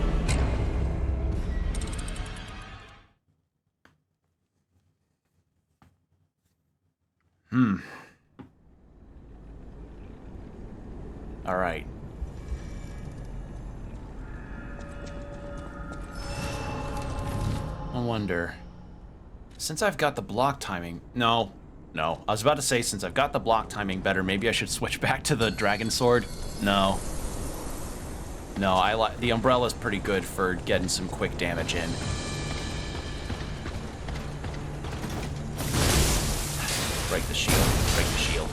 A: All right. I wonder, since I've got the block timing, no, I was about to say since I've got the block timing better, maybe I should switch back to the dragon sword. No, I like the umbrella's pretty good for getting some quick damage in. Break the shield, break the shield.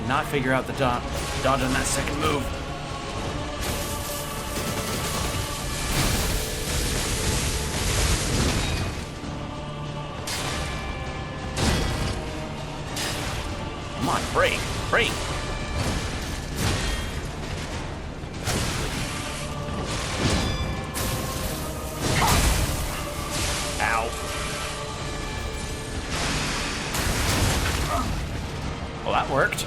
A: cannot figure out the dodge on that second move. Come on, break, break. Ow. Well, that worked.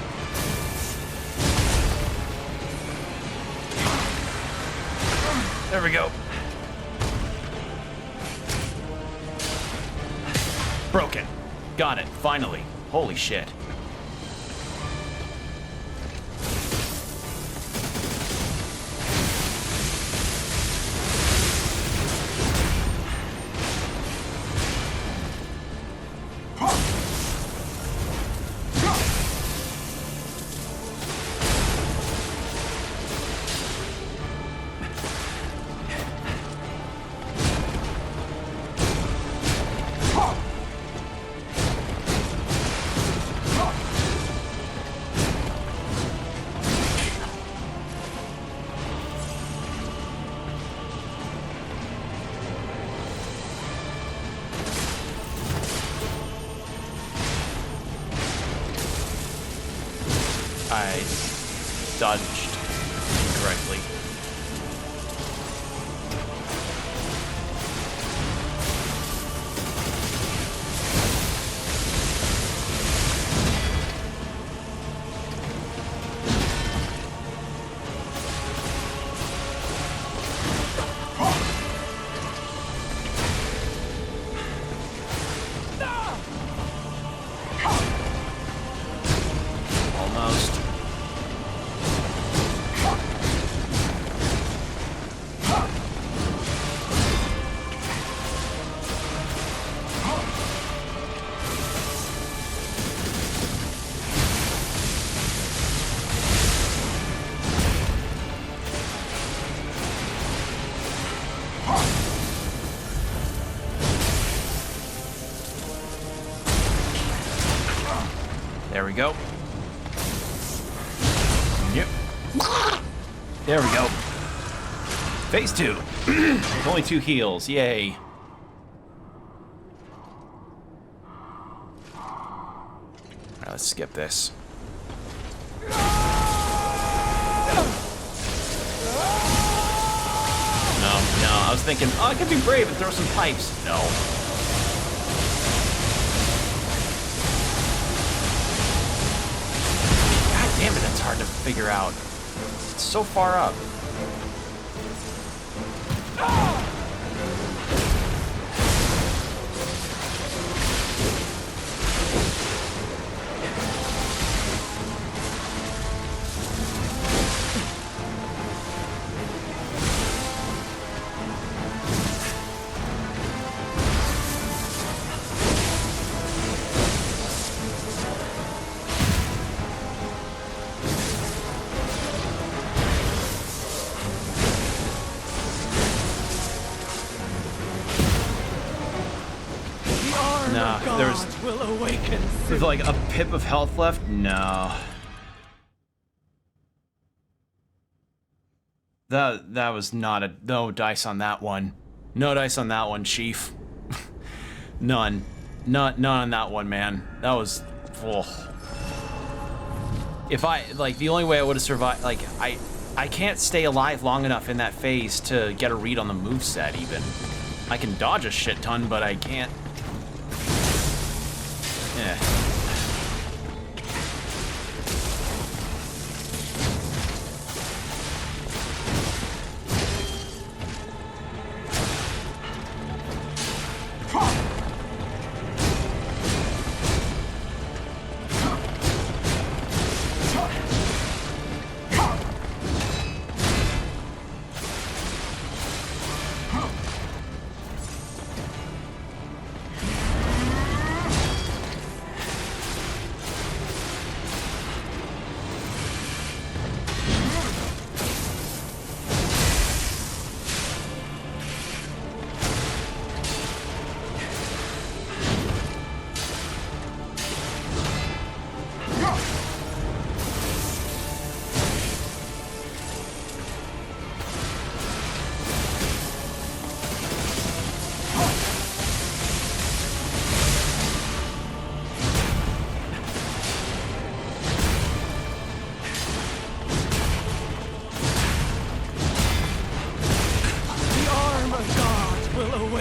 A: There we go. Broken. Got it, finally. Holy shit. I dodged incorrectly. Almost. There we go. Yep. There we go. Phase 2. Only 2 heals. Yay. Alright, let's skip this. No, I was thinking, oh, I could be brave and throw some pipes. No. Damn it, that's hard to figure out. It's so far up. No, there's like a pip of health left. No. That was not a no dice on that one. No dice on that one, Chief. None. None on that one, man. That was. Oh. If I like the only way I would have survived, like I can't stay alive long enough in that phase to get a read on the moveset even. I can dodge a shit ton, but I can't. Yeah.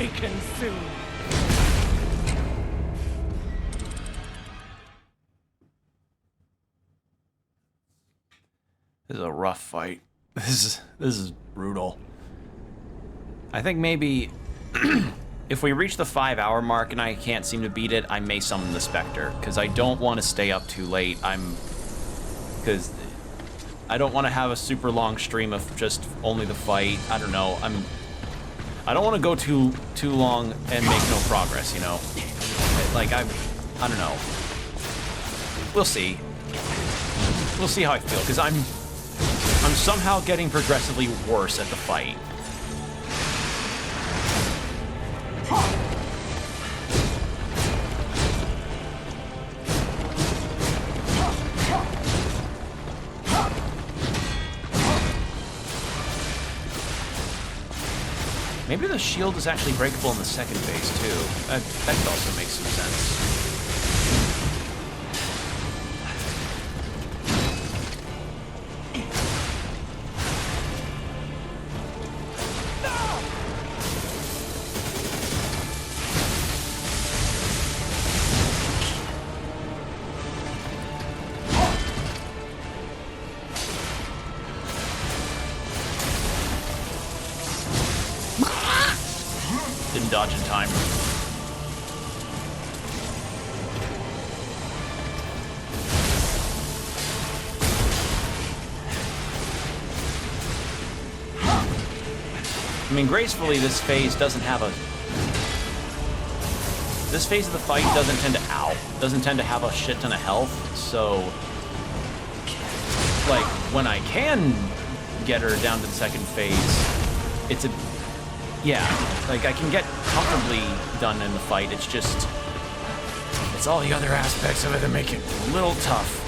F: awaken soon.
A: This is a rough fight. This is brutal. I think maybe if we reach the 5-hour mark and I can't seem to beat it, I may summon the Spectre, because I don't want to stay up too late. Because I don't want to have a super long stream of just only the fight. I don't know. I don't want to go too long and make no progress, you know? Like, I don't know. We'll see. We'll see how I feel, because I'm somehow getting progressively worse at the fight. Maybe the shield is actually breakable in the second phase, too. That could also make some sense. Didn't dodge in time. I mean, gracefully, this phase doesn't have a... This phase of the fight doesn't tend to have a shit ton of health, so... Like, when I can get her down to the second phase, it's a... Yeah, like, I can get comfortably done in the fight, it's just... It's all the other aspects of it that make it a little tough.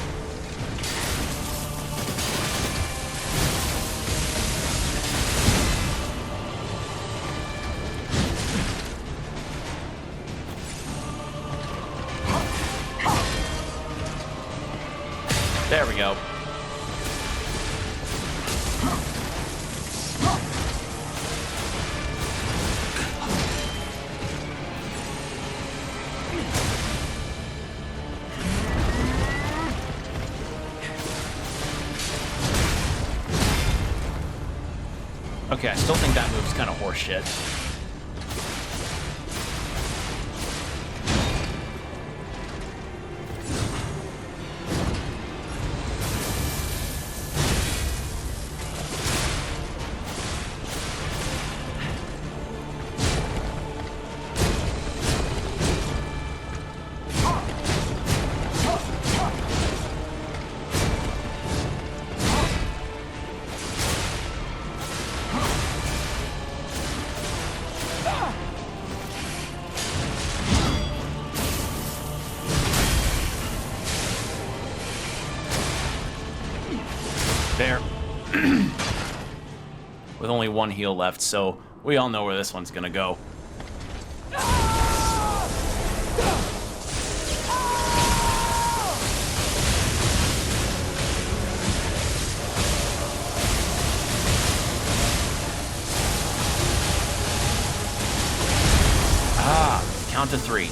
A: There we go. Okay, I still think that move's kind of horseshit. There. With only one heal left, so we all know where this one's gonna go. Ah, count to 3.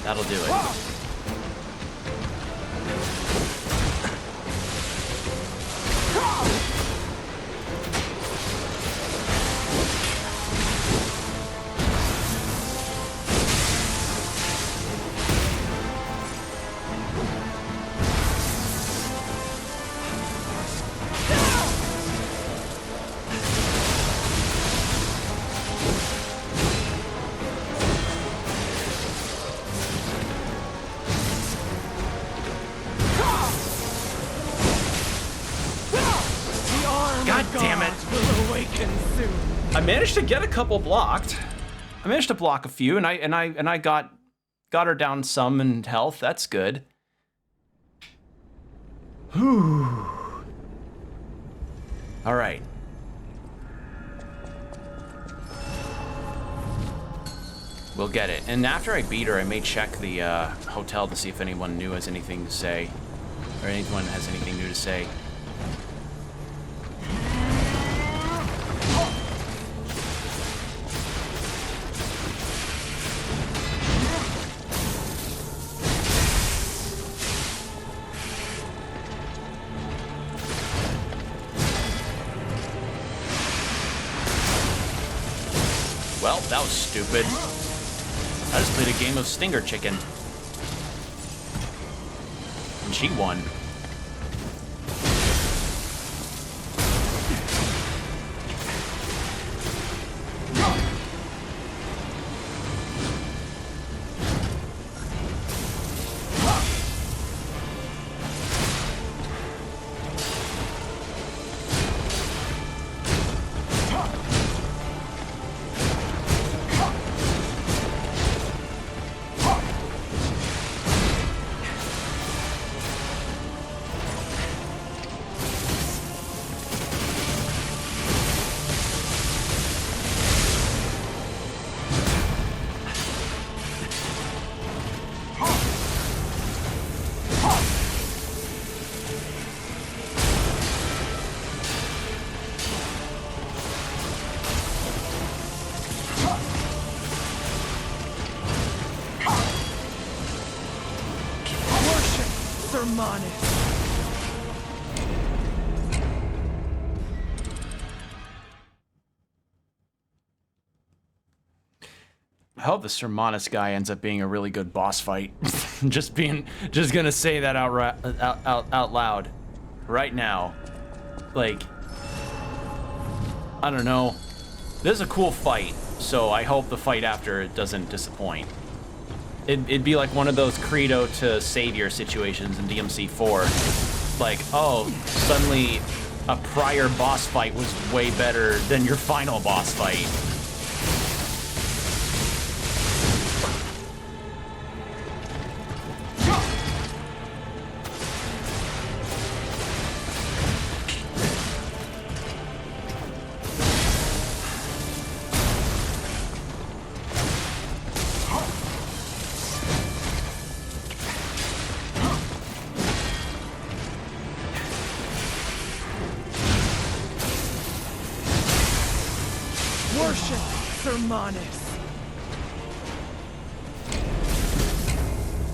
A: That'll do it. God damn it. I managed to get a couple blocked. I managed to block a few, and I got her down some in health. That's good. Whew. All right. We'll get it. And after I beat her, I may check the hotel to see if anyone new has anything to say, or anyone has anything new to say. well, that was stupid. I just played a game of Stinger Chicken. And she won. I hope the Sermonus guy ends up being a really good boss fight. just gonna say that out loud right now. Like, I don't know. This is a cool fight, so I hope the fight after it doesn't disappoint. It'd be like one of those Credo to Savior situations in DMC4. Like, oh, suddenly a prior boss fight was way better than your final boss fight.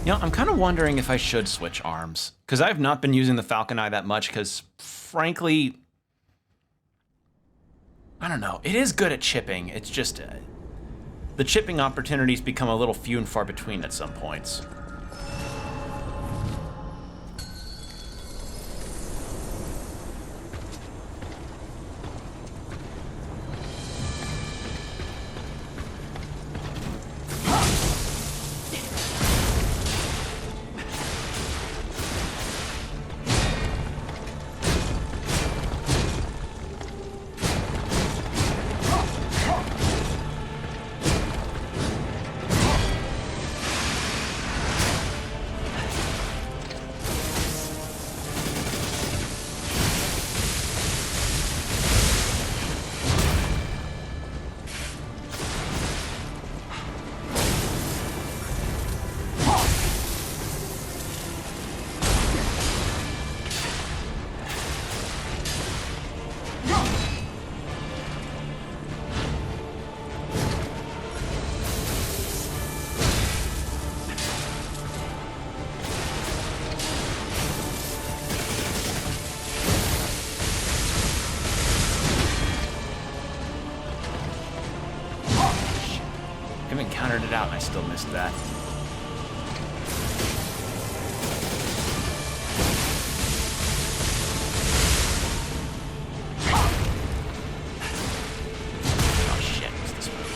A: You know, I'm kind of wondering if I should switch arms, because I've not been using the Falcon Eye that much, because frankly, I don't know, it is good at chipping. It's just the chipping opportunities become a little few and far between at some points. Countered it out and I still missed that. Oh shit, what's this move?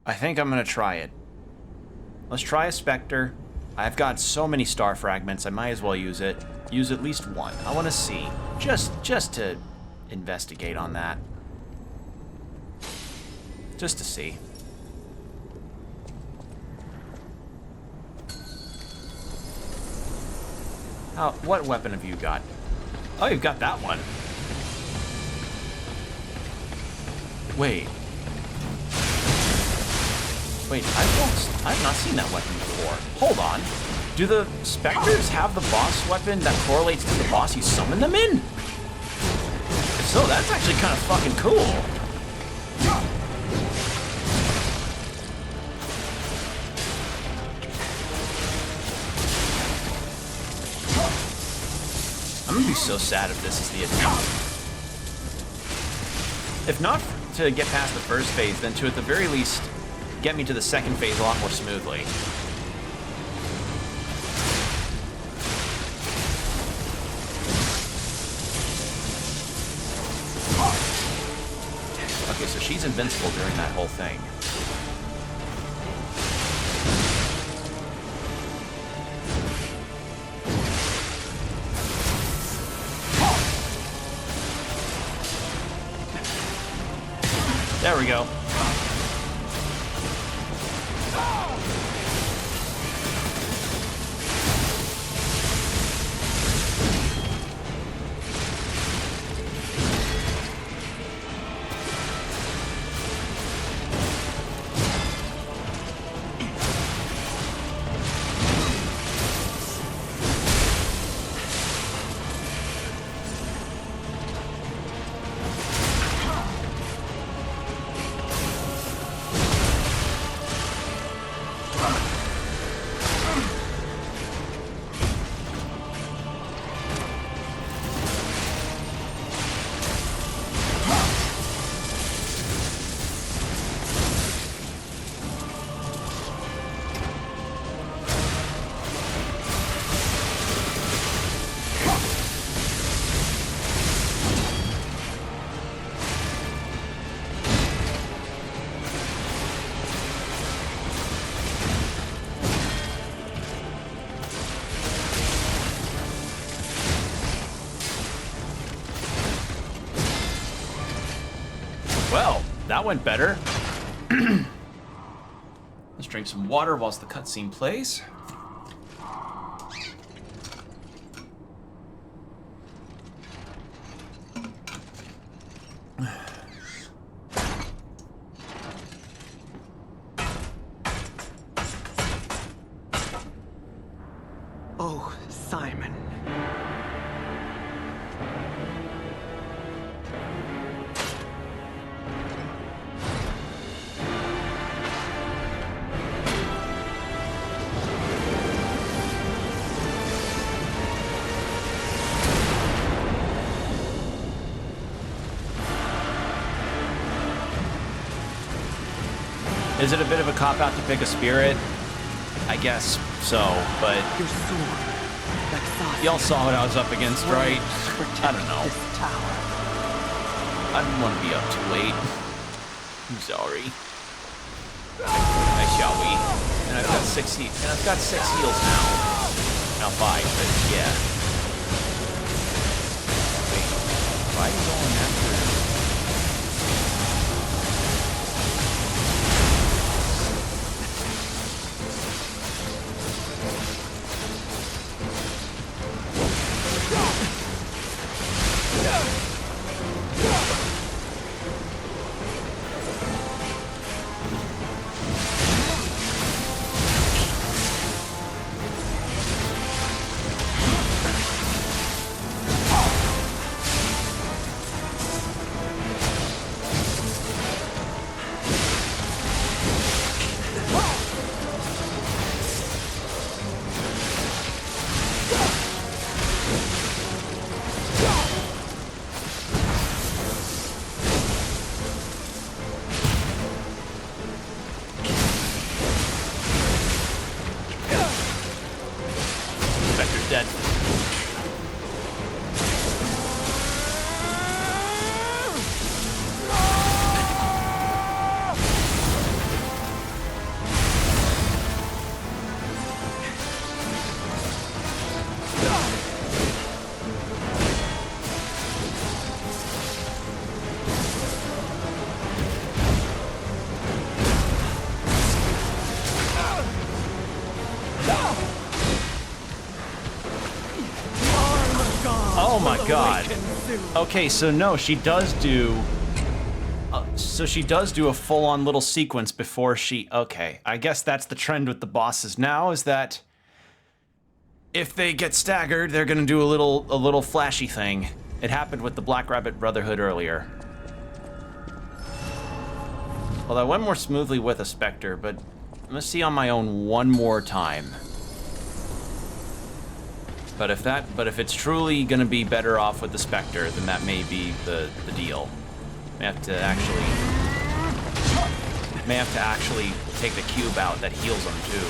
A: I think I'm gonna try it. Let's try a Spectre. I've got so many star fragments, I might as well use it. Use at least one. I want to see. Just to investigate on that. Just to see. What weapon have you got? Oh, you've got that one. Wait. Wait, I've not seen that weapon before. Hold on. Do the Spectres have the boss weapon that correlates to the boss you summon them in? If so, that's actually kind of fucking cool. I'm gonna be so sad if this is the attempt. If not to get past the first phase, then to at the very least get me to the second phase a lot more smoothly. Okay, so she's invincible during that whole thing. There we go. Well, that went better. Let's drink some water whilst the cutscene plays.
C: Oh, Simon.
A: Is it a bit of a cop-out to pick a spirit? I guess so, but
C: Your sword. That thought.
A: y'all saw what I was up against, right? I don't know.
C: This tower.
A: I didn't want to be up too late. I'm sorry. Shall we? And I've got 6 heals. And I've got 6 heals now. Now 5, but yeah. Wait, why are you going after him? god.
F: Awaken soon.
A: Okay, so no, she does do... so she does do a full-on little sequence before she... Okay, I guess that's the trend with the bosses now, is that if they get staggered, they're gonna do a little flashy thing. It happened with the Black Rabbit Brotherhood earlier. Well, that went more smoothly with a Spectre, but I'm gonna see on my own one more time. But if it's truly gonna be better off with the Spectre, then that may be the deal. May have to actually take the cube out that heals them too.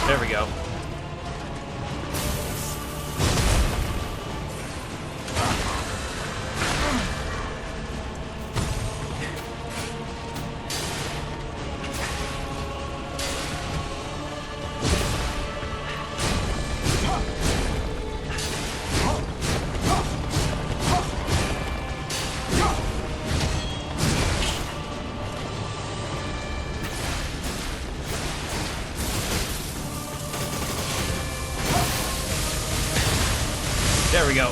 A: There we go. There we go.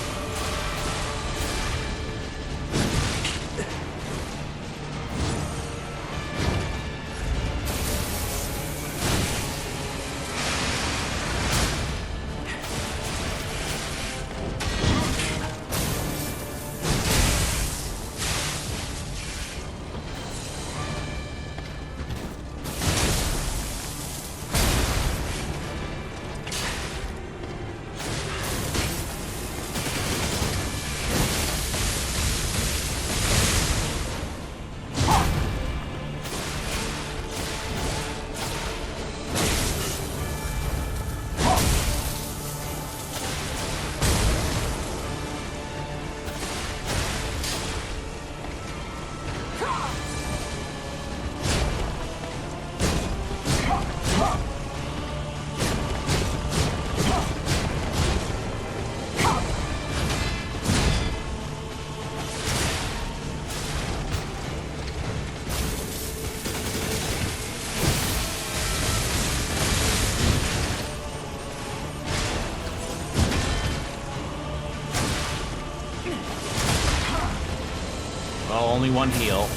A: Well, only one heal.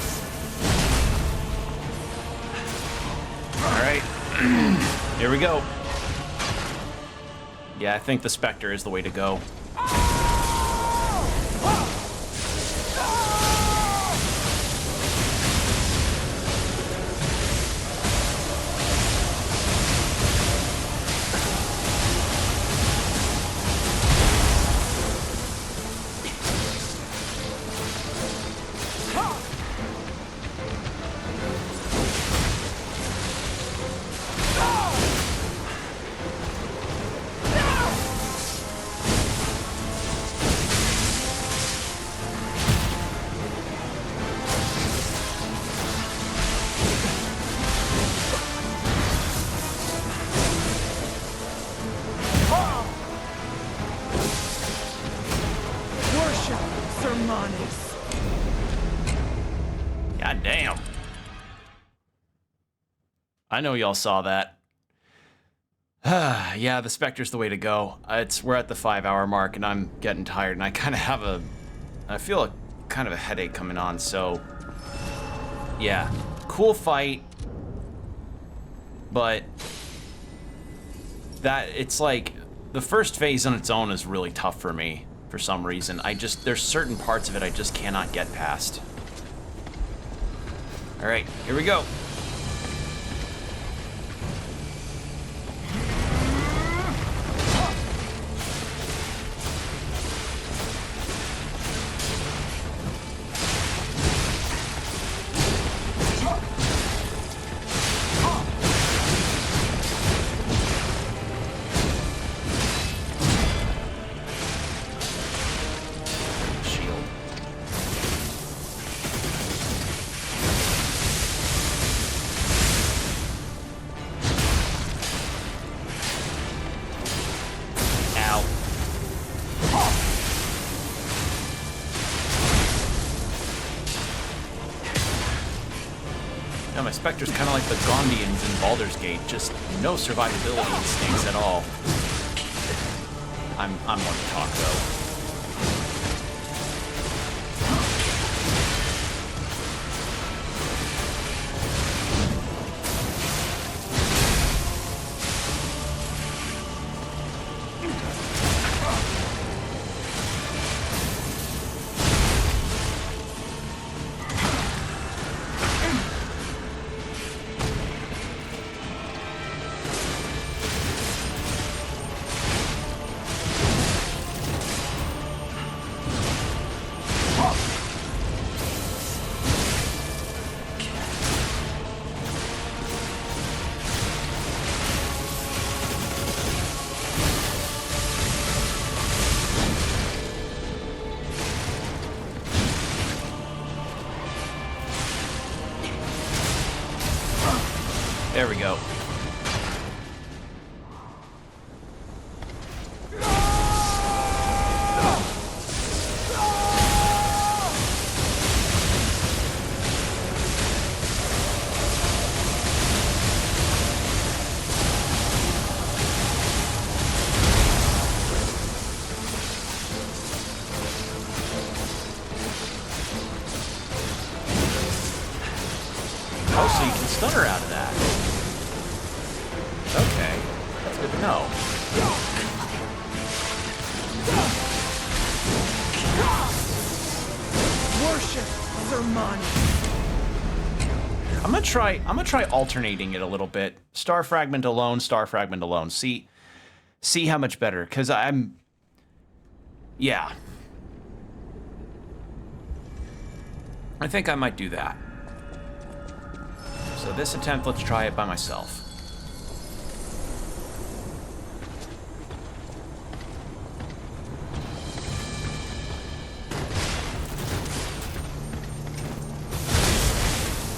A: Alright. Here we go. Yeah, I think the Spectre is the way to go. God damn. I know y'all saw that. Yeah, the Spectre's the way to go. We're at the 5-hour mark and I'm getting tired and I kind of have I feel kind of a headache coming on, so... Yeah. Cool fight. But... It's like... The first phase on its own is really tough for me, for some reason. There's certain parts of it I just cannot get past. Alright, here we go. My Spectre's kind of like the Gondians in Baldur's Gate, just no survivability instincts at all. I'm one to talk, though. There we go. Oh, so you can stun her out of that. Okay, that's good to know.
F: Worship Zermani.
A: I'm gonna try alternating it a little bit. Star fragment alone, star fragment alone. See how much better, because yeah. I think I might do that. So this attempt, let's try it by myself.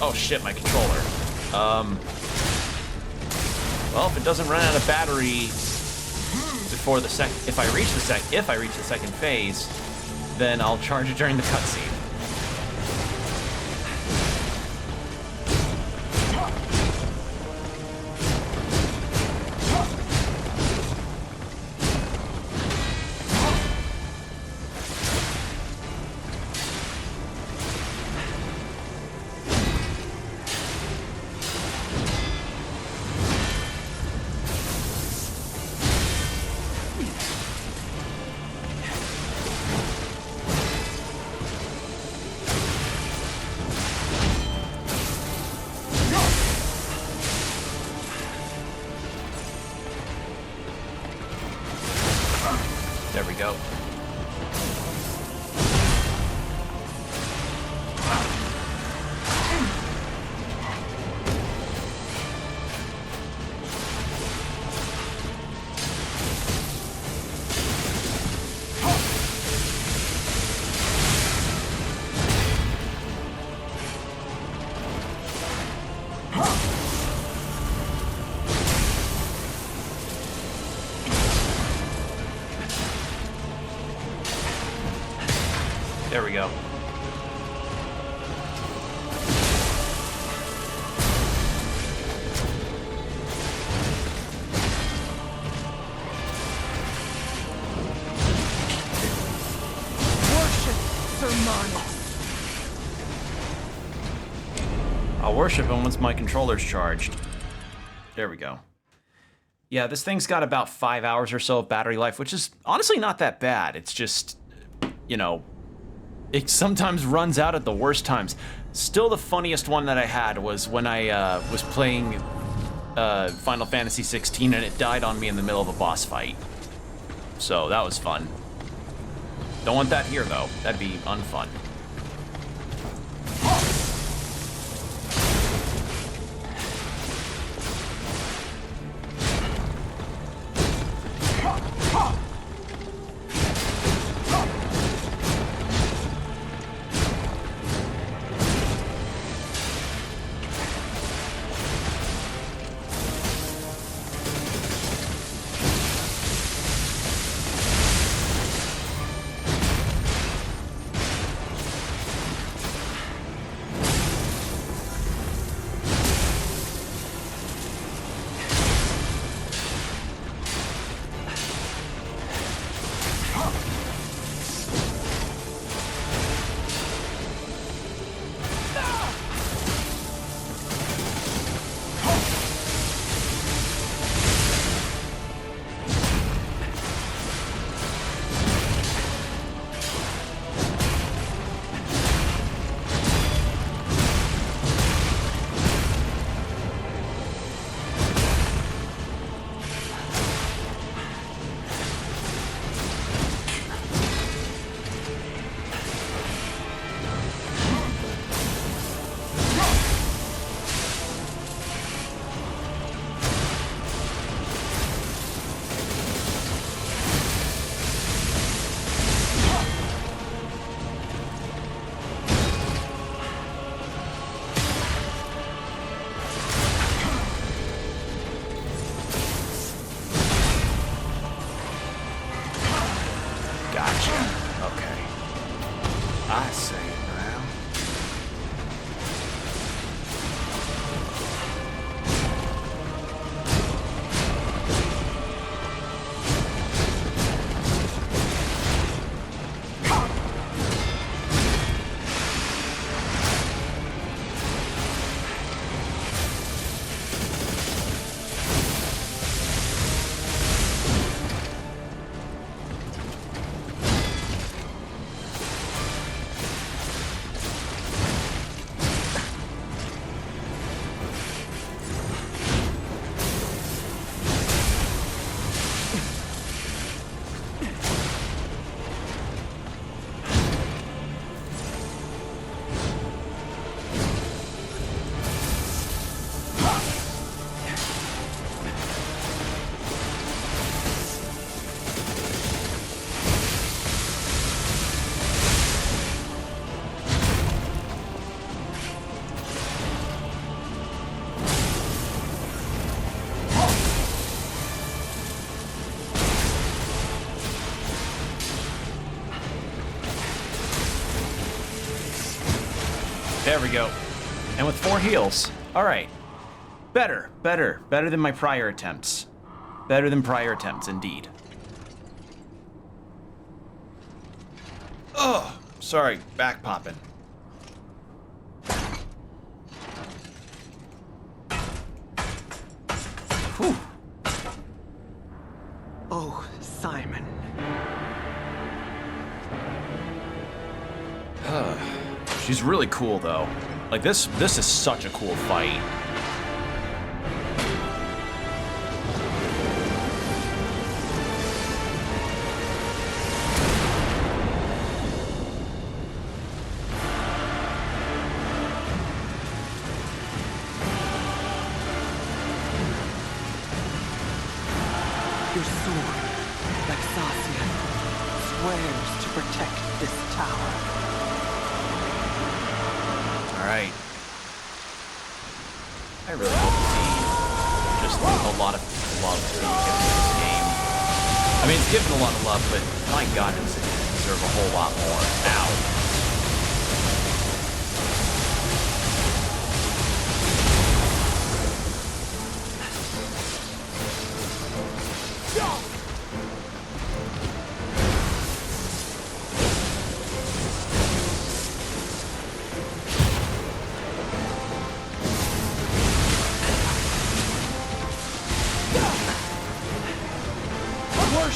A: Oh shit, my controller. Well, if it doesn't run out of battery before if I reach the second phase, then I'll charge it during the cutscene. There we go. There we go.
F: Worship Zermani.
A: worship him once my controller's charged. There we go. Yeah, this thing's got about 5 hours or so of battery life, which is honestly not that bad. It's just, you know, it sometimes runs out at the worst times. Still, the funniest one that I had was when I was playing Final Fantasy 16 and it died on me in the middle of a boss fight. So that was fun. Don't want that here, though. That'd be unfun. There we go. And with 4 heals. All right. Better than my prior attempts. Better than prior attempts, indeed. Oh, sorry, back popping. Whew.
C: Oh, Simon.
A: She's really cool, though. Like, this is such a cool fight.
C: Your sword, Vexasia, swears to protect this tower.
A: Alright. I really hope to see just a lot of love being given to this game. I mean, it's given a lot of love, but my god, does it deserve a whole lot more. Ow.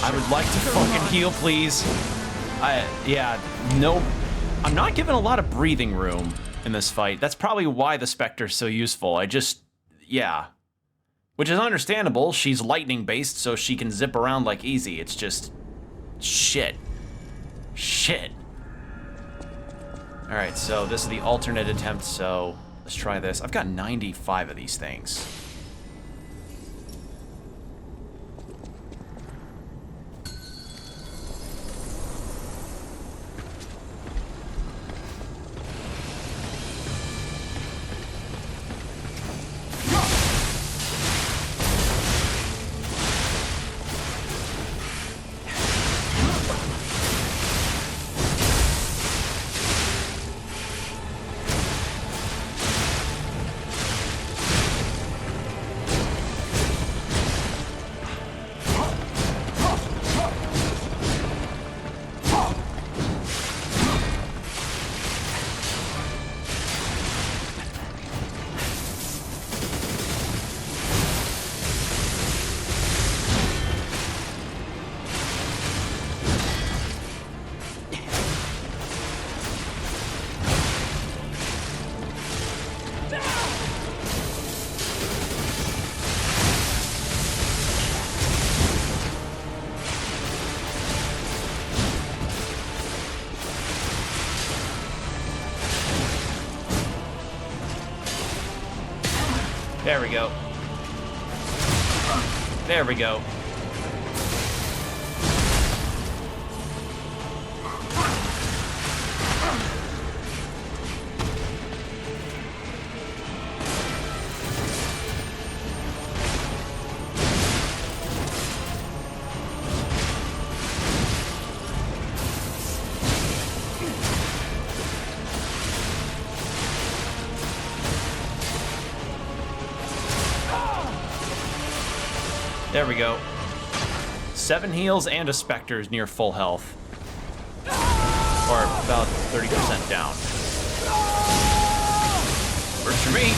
A: I would like to fucking heal, please. Yeah, no, I'm not given a lot of breathing room in this fight. That's probably why the Spectre's so useful. Yeah. Which is understandable. She's lightning based, so she can zip around like easy. It's just shit. Shit. All right, so this is the alternate attempt, so let's try this. I've got 95 of these things. There we go. There we go. There we go. 7 heals and a Spectre's near full health. Or about 30% down. Works for me.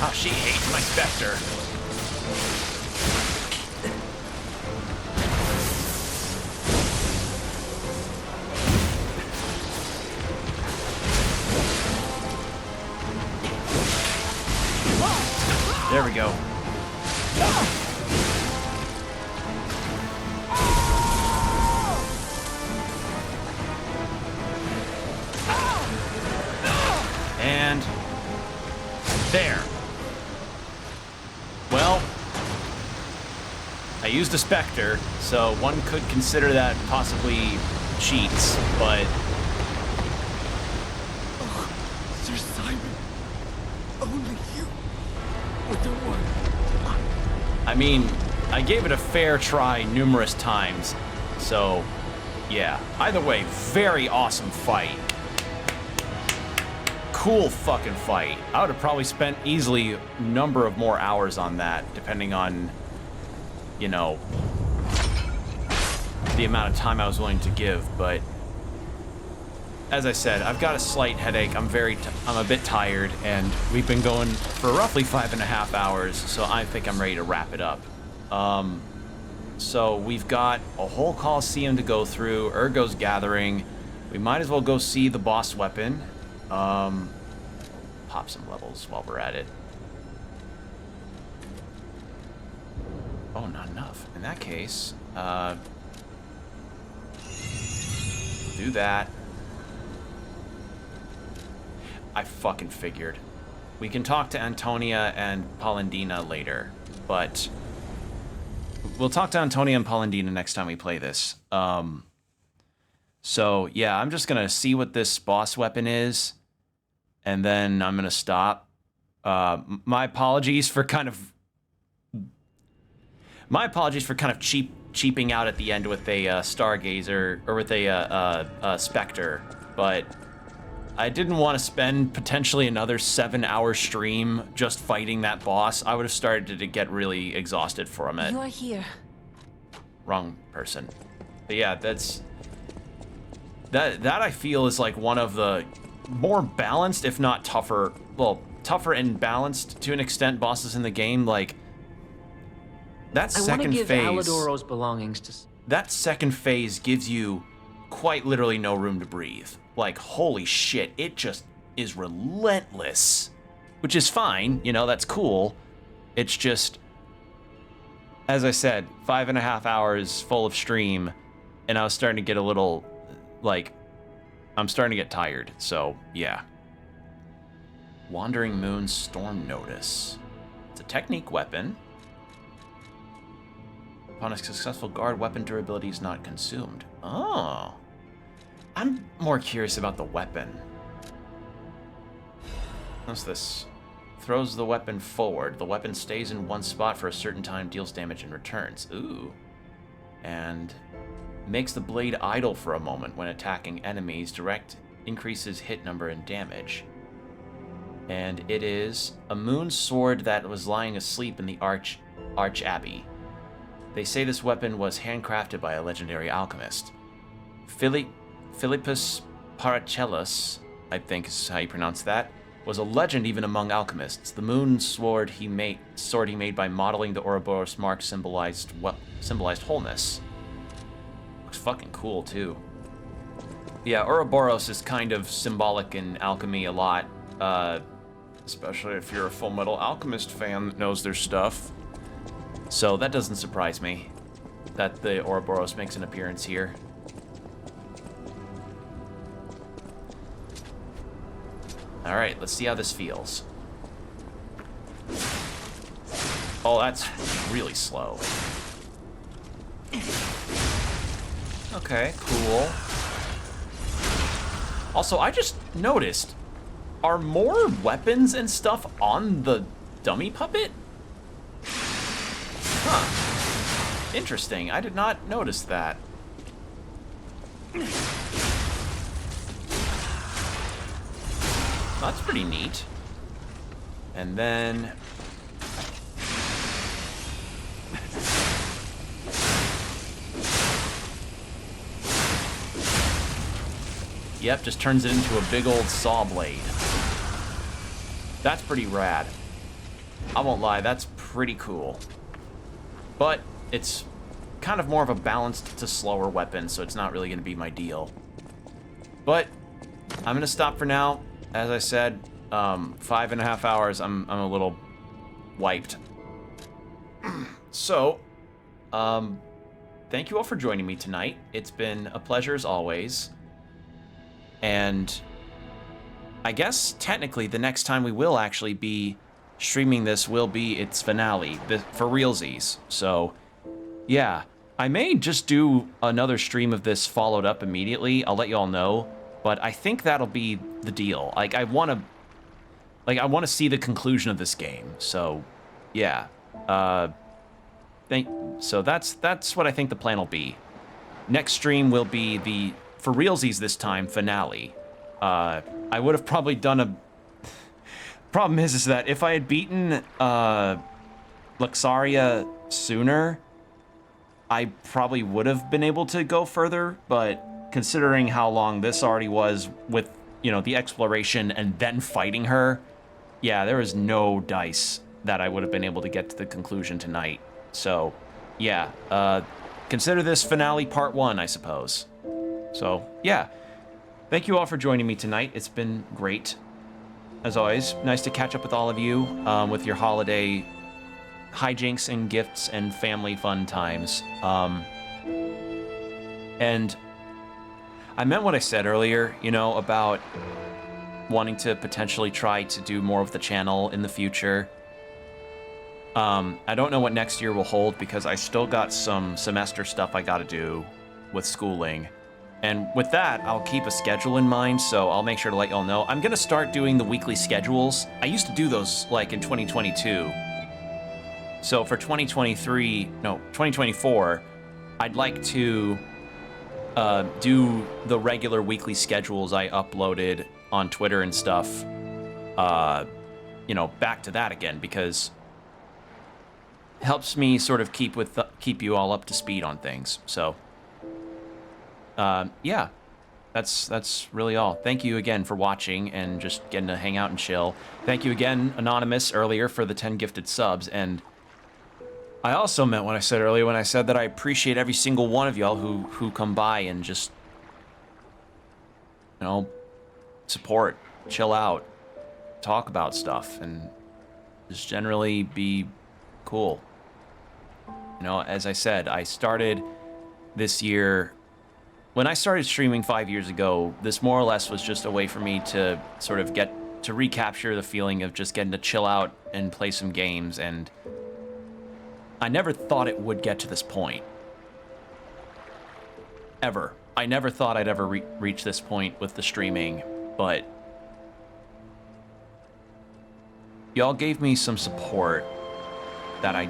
A: Oh, she hates my Spectre. There we go. And there. Well, I used a Spectre, so one could consider that possibly cheats, but...
C: Oh, Sir Simon. Only you. But don't worry.
A: I mean, I gave it a fair try numerous times, so yeah. Either way, very awesome fight. Cool fucking fight. I would have probably spent easily a number of more hours on that, depending on, you know, the amount of time I was willing to give, but as I said, I've got a slight headache. I'm a bit tired, and we've been going for roughly 5.5 hours, so I think I'm ready to wrap it up. So we've got a whole Coliseum to go through. Urgo's gathering. We might as well go see the boss weapon. Pop some levels while we're at it. Oh, not enough. In that case, do that. I fucking figured. We can talk to Antonia and Polendina later, but we'll talk to Antonia and Polendina next time we play this. So yeah, I'm just gonna see what this boss weapon is, and then I'm gonna stop. My apologies for kind of cheaping out at the end with a Stargazer, or with a Spectre, but I didn't want to spend potentially another 7-hour stream just fighting that boss. I would have started to get really exhausted from it.
G: You are here.
A: Wrong person. But yeah, that I feel is like one of the more balanced, if not tougher, well, tougher and balanced to an extent bosses in the game. Like that second phase.
D: I want to give Alidoro's belongings to.
A: That second phase gives you quite literally no room to breathe. Like, holy shit, it just is relentless. Which is fine, you know, that's cool. It's just, as I said, 5.5 hours full of stream, and I was starting to get a little, like, I'm starting to get tired, so, yeah. Wandering Moon Storm Notice. It's a technique weapon. Upon a successful guard, weapon durability is not consumed. Oh. I'm more curious about the weapon. What's this? Throws the weapon forward. The weapon stays in one spot for a certain time, deals damage, and returns. Ooh. And makes the blade idle for a moment when attacking enemies. Direct increases hit number and damage. And it is a moon sword that was lying asleep in the Arch Abbey. They say this weapon was handcrafted by a legendary alchemist. Philippus Paracellus, I think is how you pronounce that, was a legend even among alchemists. The moon sword he made by modeling the Ouroboros mark symbolized wholeness. Looks fucking cool too. Yeah, Ouroboros is kind of symbolic in alchemy a lot, especially if you're a Full Metal Alchemist fan that knows their stuff. So that doesn't surprise me that the Ouroboros makes an appearance here. All right, let's see how this feels. Oh, that's really slow. Okay, cool. Also, I just noticed, are more weapons and stuff on the dummy puppet? Huh. Interesting, I did not notice that. That's pretty neat. And then... Yep, just turns it into a big old saw blade. That's pretty rad. I won't lie, that's pretty cool. But it's kind of more of a balanced to slower weapon, so it's not really going to be my deal. But I'm going to stop for now. As I said, 5.5 hours, I'm a little wiped. So, thank you all for joining me tonight. It's been a pleasure as always. And I guess technically the next time we will actually be streaming this will be its finale for realsies. So, yeah, I may just do another stream of this followed up immediately. I'll let you all know. But I think that'll be the deal. Like I want to see the conclusion of this game. So, yeah. So that's what I think the plan will be. Next stream will be the, for realsies this time, finale. I would have probably done a... Problem is that if I had beaten Luxaria sooner, I probably would have been able to go further, but considering how long this already was with, you know, the exploration and then fighting her, yeah, there was no dice that I would have been able to get to the conclusion tonight. So, yeah, consider this finale part 1, I suppose. So, yeah, thank you all for joining me tonight. It's been great. As always, nice to catch up with all of you with your holiday hijinks and gifts and family fun times. And I meant what I said earlier, you know, about wanting to potentially try to do more of the channel in the future. I don't know what next year will hold because I still got some semester stuff I gotta do with schooling. And with that, I'll keep a schedule in mind, so I'll make sure to let y'all know. I'm gonna start doing the weekly schedules. I used to do those, like, in 2022. So for 2024, I'd like to do the regular weekly schedules I uploaded on Twitter and stuff, you know, back to that again, because it helps me sort of keep you all up to speed on things. So, yeah, that's really all. Thank you again for watching and just getting to hang out and chill. Thank you again, Anonymous, earlier for the 10 gifted subs, and I also meant what I said earlier when I said that I appreciate every single one of y'all who come by and just, you know, support, chill out, talk about stuff, and just generally be cool. You know, as I said, I started this year. When I started streaming 5 years ago, this more or less was just a way for me to sort of get to recapture the feeling of just getting to chill out and play some games, and I never thought it would get to this point. Ever. I never thought I'd ever reach this point with the streaming, but y'all gave me some support that I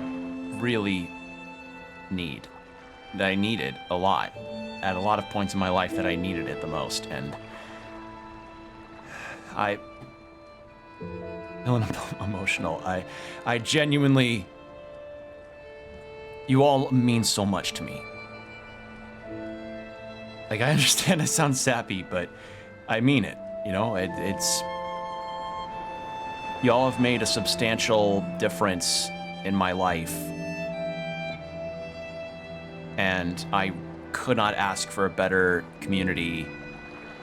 A: really need. That I needed a lot. At a lot of points in my life that I needed it the most, and I'm emotional. I genuinely... You all mean so much to me. Like, I understand I sound sappy, but I mean it. You know, it's... Y'all have made a substantial difference in my life. And I could not ask for a better community.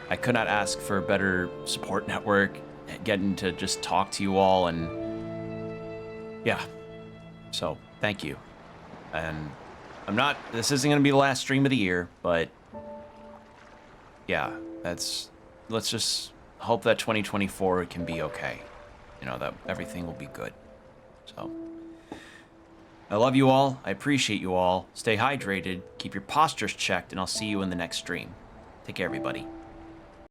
A: I could not ask for a better support network. Getting to just talk to you all, and... Yeah. So, thank you. And this isn't going to be the last stream of the year, but yeah, let's just hope that 2024 can be okay. You know, that everything will be good. So, I love you all. I appreciate you all. Stay hydrated, keep your postures checked, and I'll see you in the next stream. Take care, everybody.